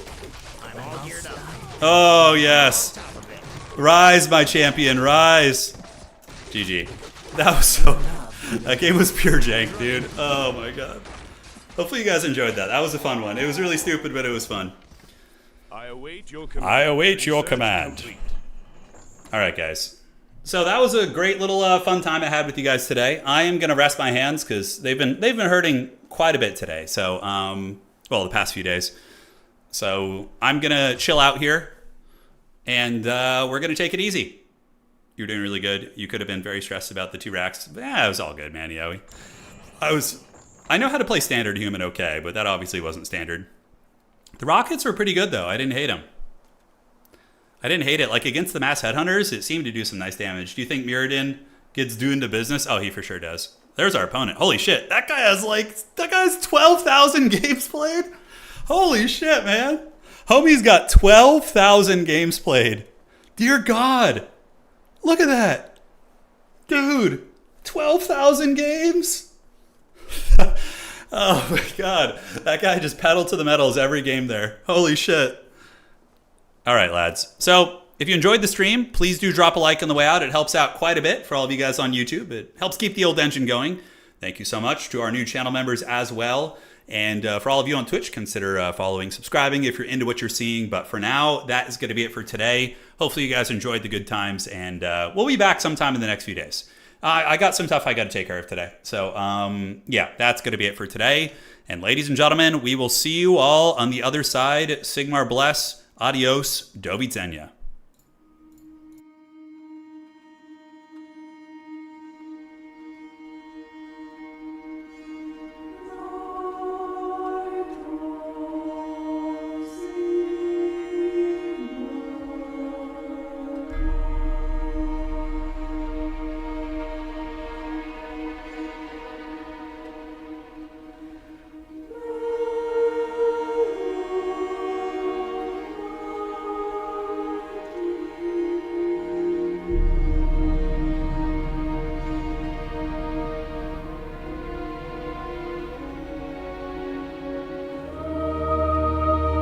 Speaker 6: I'm all geared up.
Speaker 1: Oh, yes. Rise, my champion, rise. GG. That was so... That game was pure jank, dude. Oh, my God. Hopefully you guys enjoyed that. That was a fun one. It was really stupid, but it was fun.
Speaker 5: I await your command.
Speaker 1: I await your command. All right, guys. So that was a great little fun time I had with you guys today. I am going to rest my hands because they've been hurting quite a bit today. So, well, the past few days. So I'm going to chill out here. And we're going to take it easy. You're doing really good. You could have been very stressed about the 2 racks. But, it was all good, man. Yowie. I know how to play standard human okay, but that obviously wasn't standard. The rockets were pretty good, though. I didn't hate them. I didn't hate it. Like, against the mass headhunters, it seemed to do some nice damage. Do you think Mirrodin gets doing the business? Oh, he for sure does. There's our opponent. Holy shit. That guy has 12,000 games played? Holy shit, man. Homie's got 12,000 games played. Dear God. Look at that. Dude. 12,000 games? Oh my god. That guy just pedaled to the metals every game there. Holy shit. All right, lads. So if you enjoyed the stream, please do drop a like on the way out. It helps out quite a bit for all of you guys on YouTube. It helps keep the old engine going. Thank you so much to our new channel members as well. And for all of you on Twitch, consider following, subscribing if you're into what you're seeing. But for now, that is going to be it for today. Hopefully you guys enjoyed the good times, and we'll be back sometime in the next few days. I got some stuff I got to take care of today. So yeah, that's going to be it for today. And ladies and gentlemen, we will see you all on the other side. Sigmar bless. Adios. Do widzenia.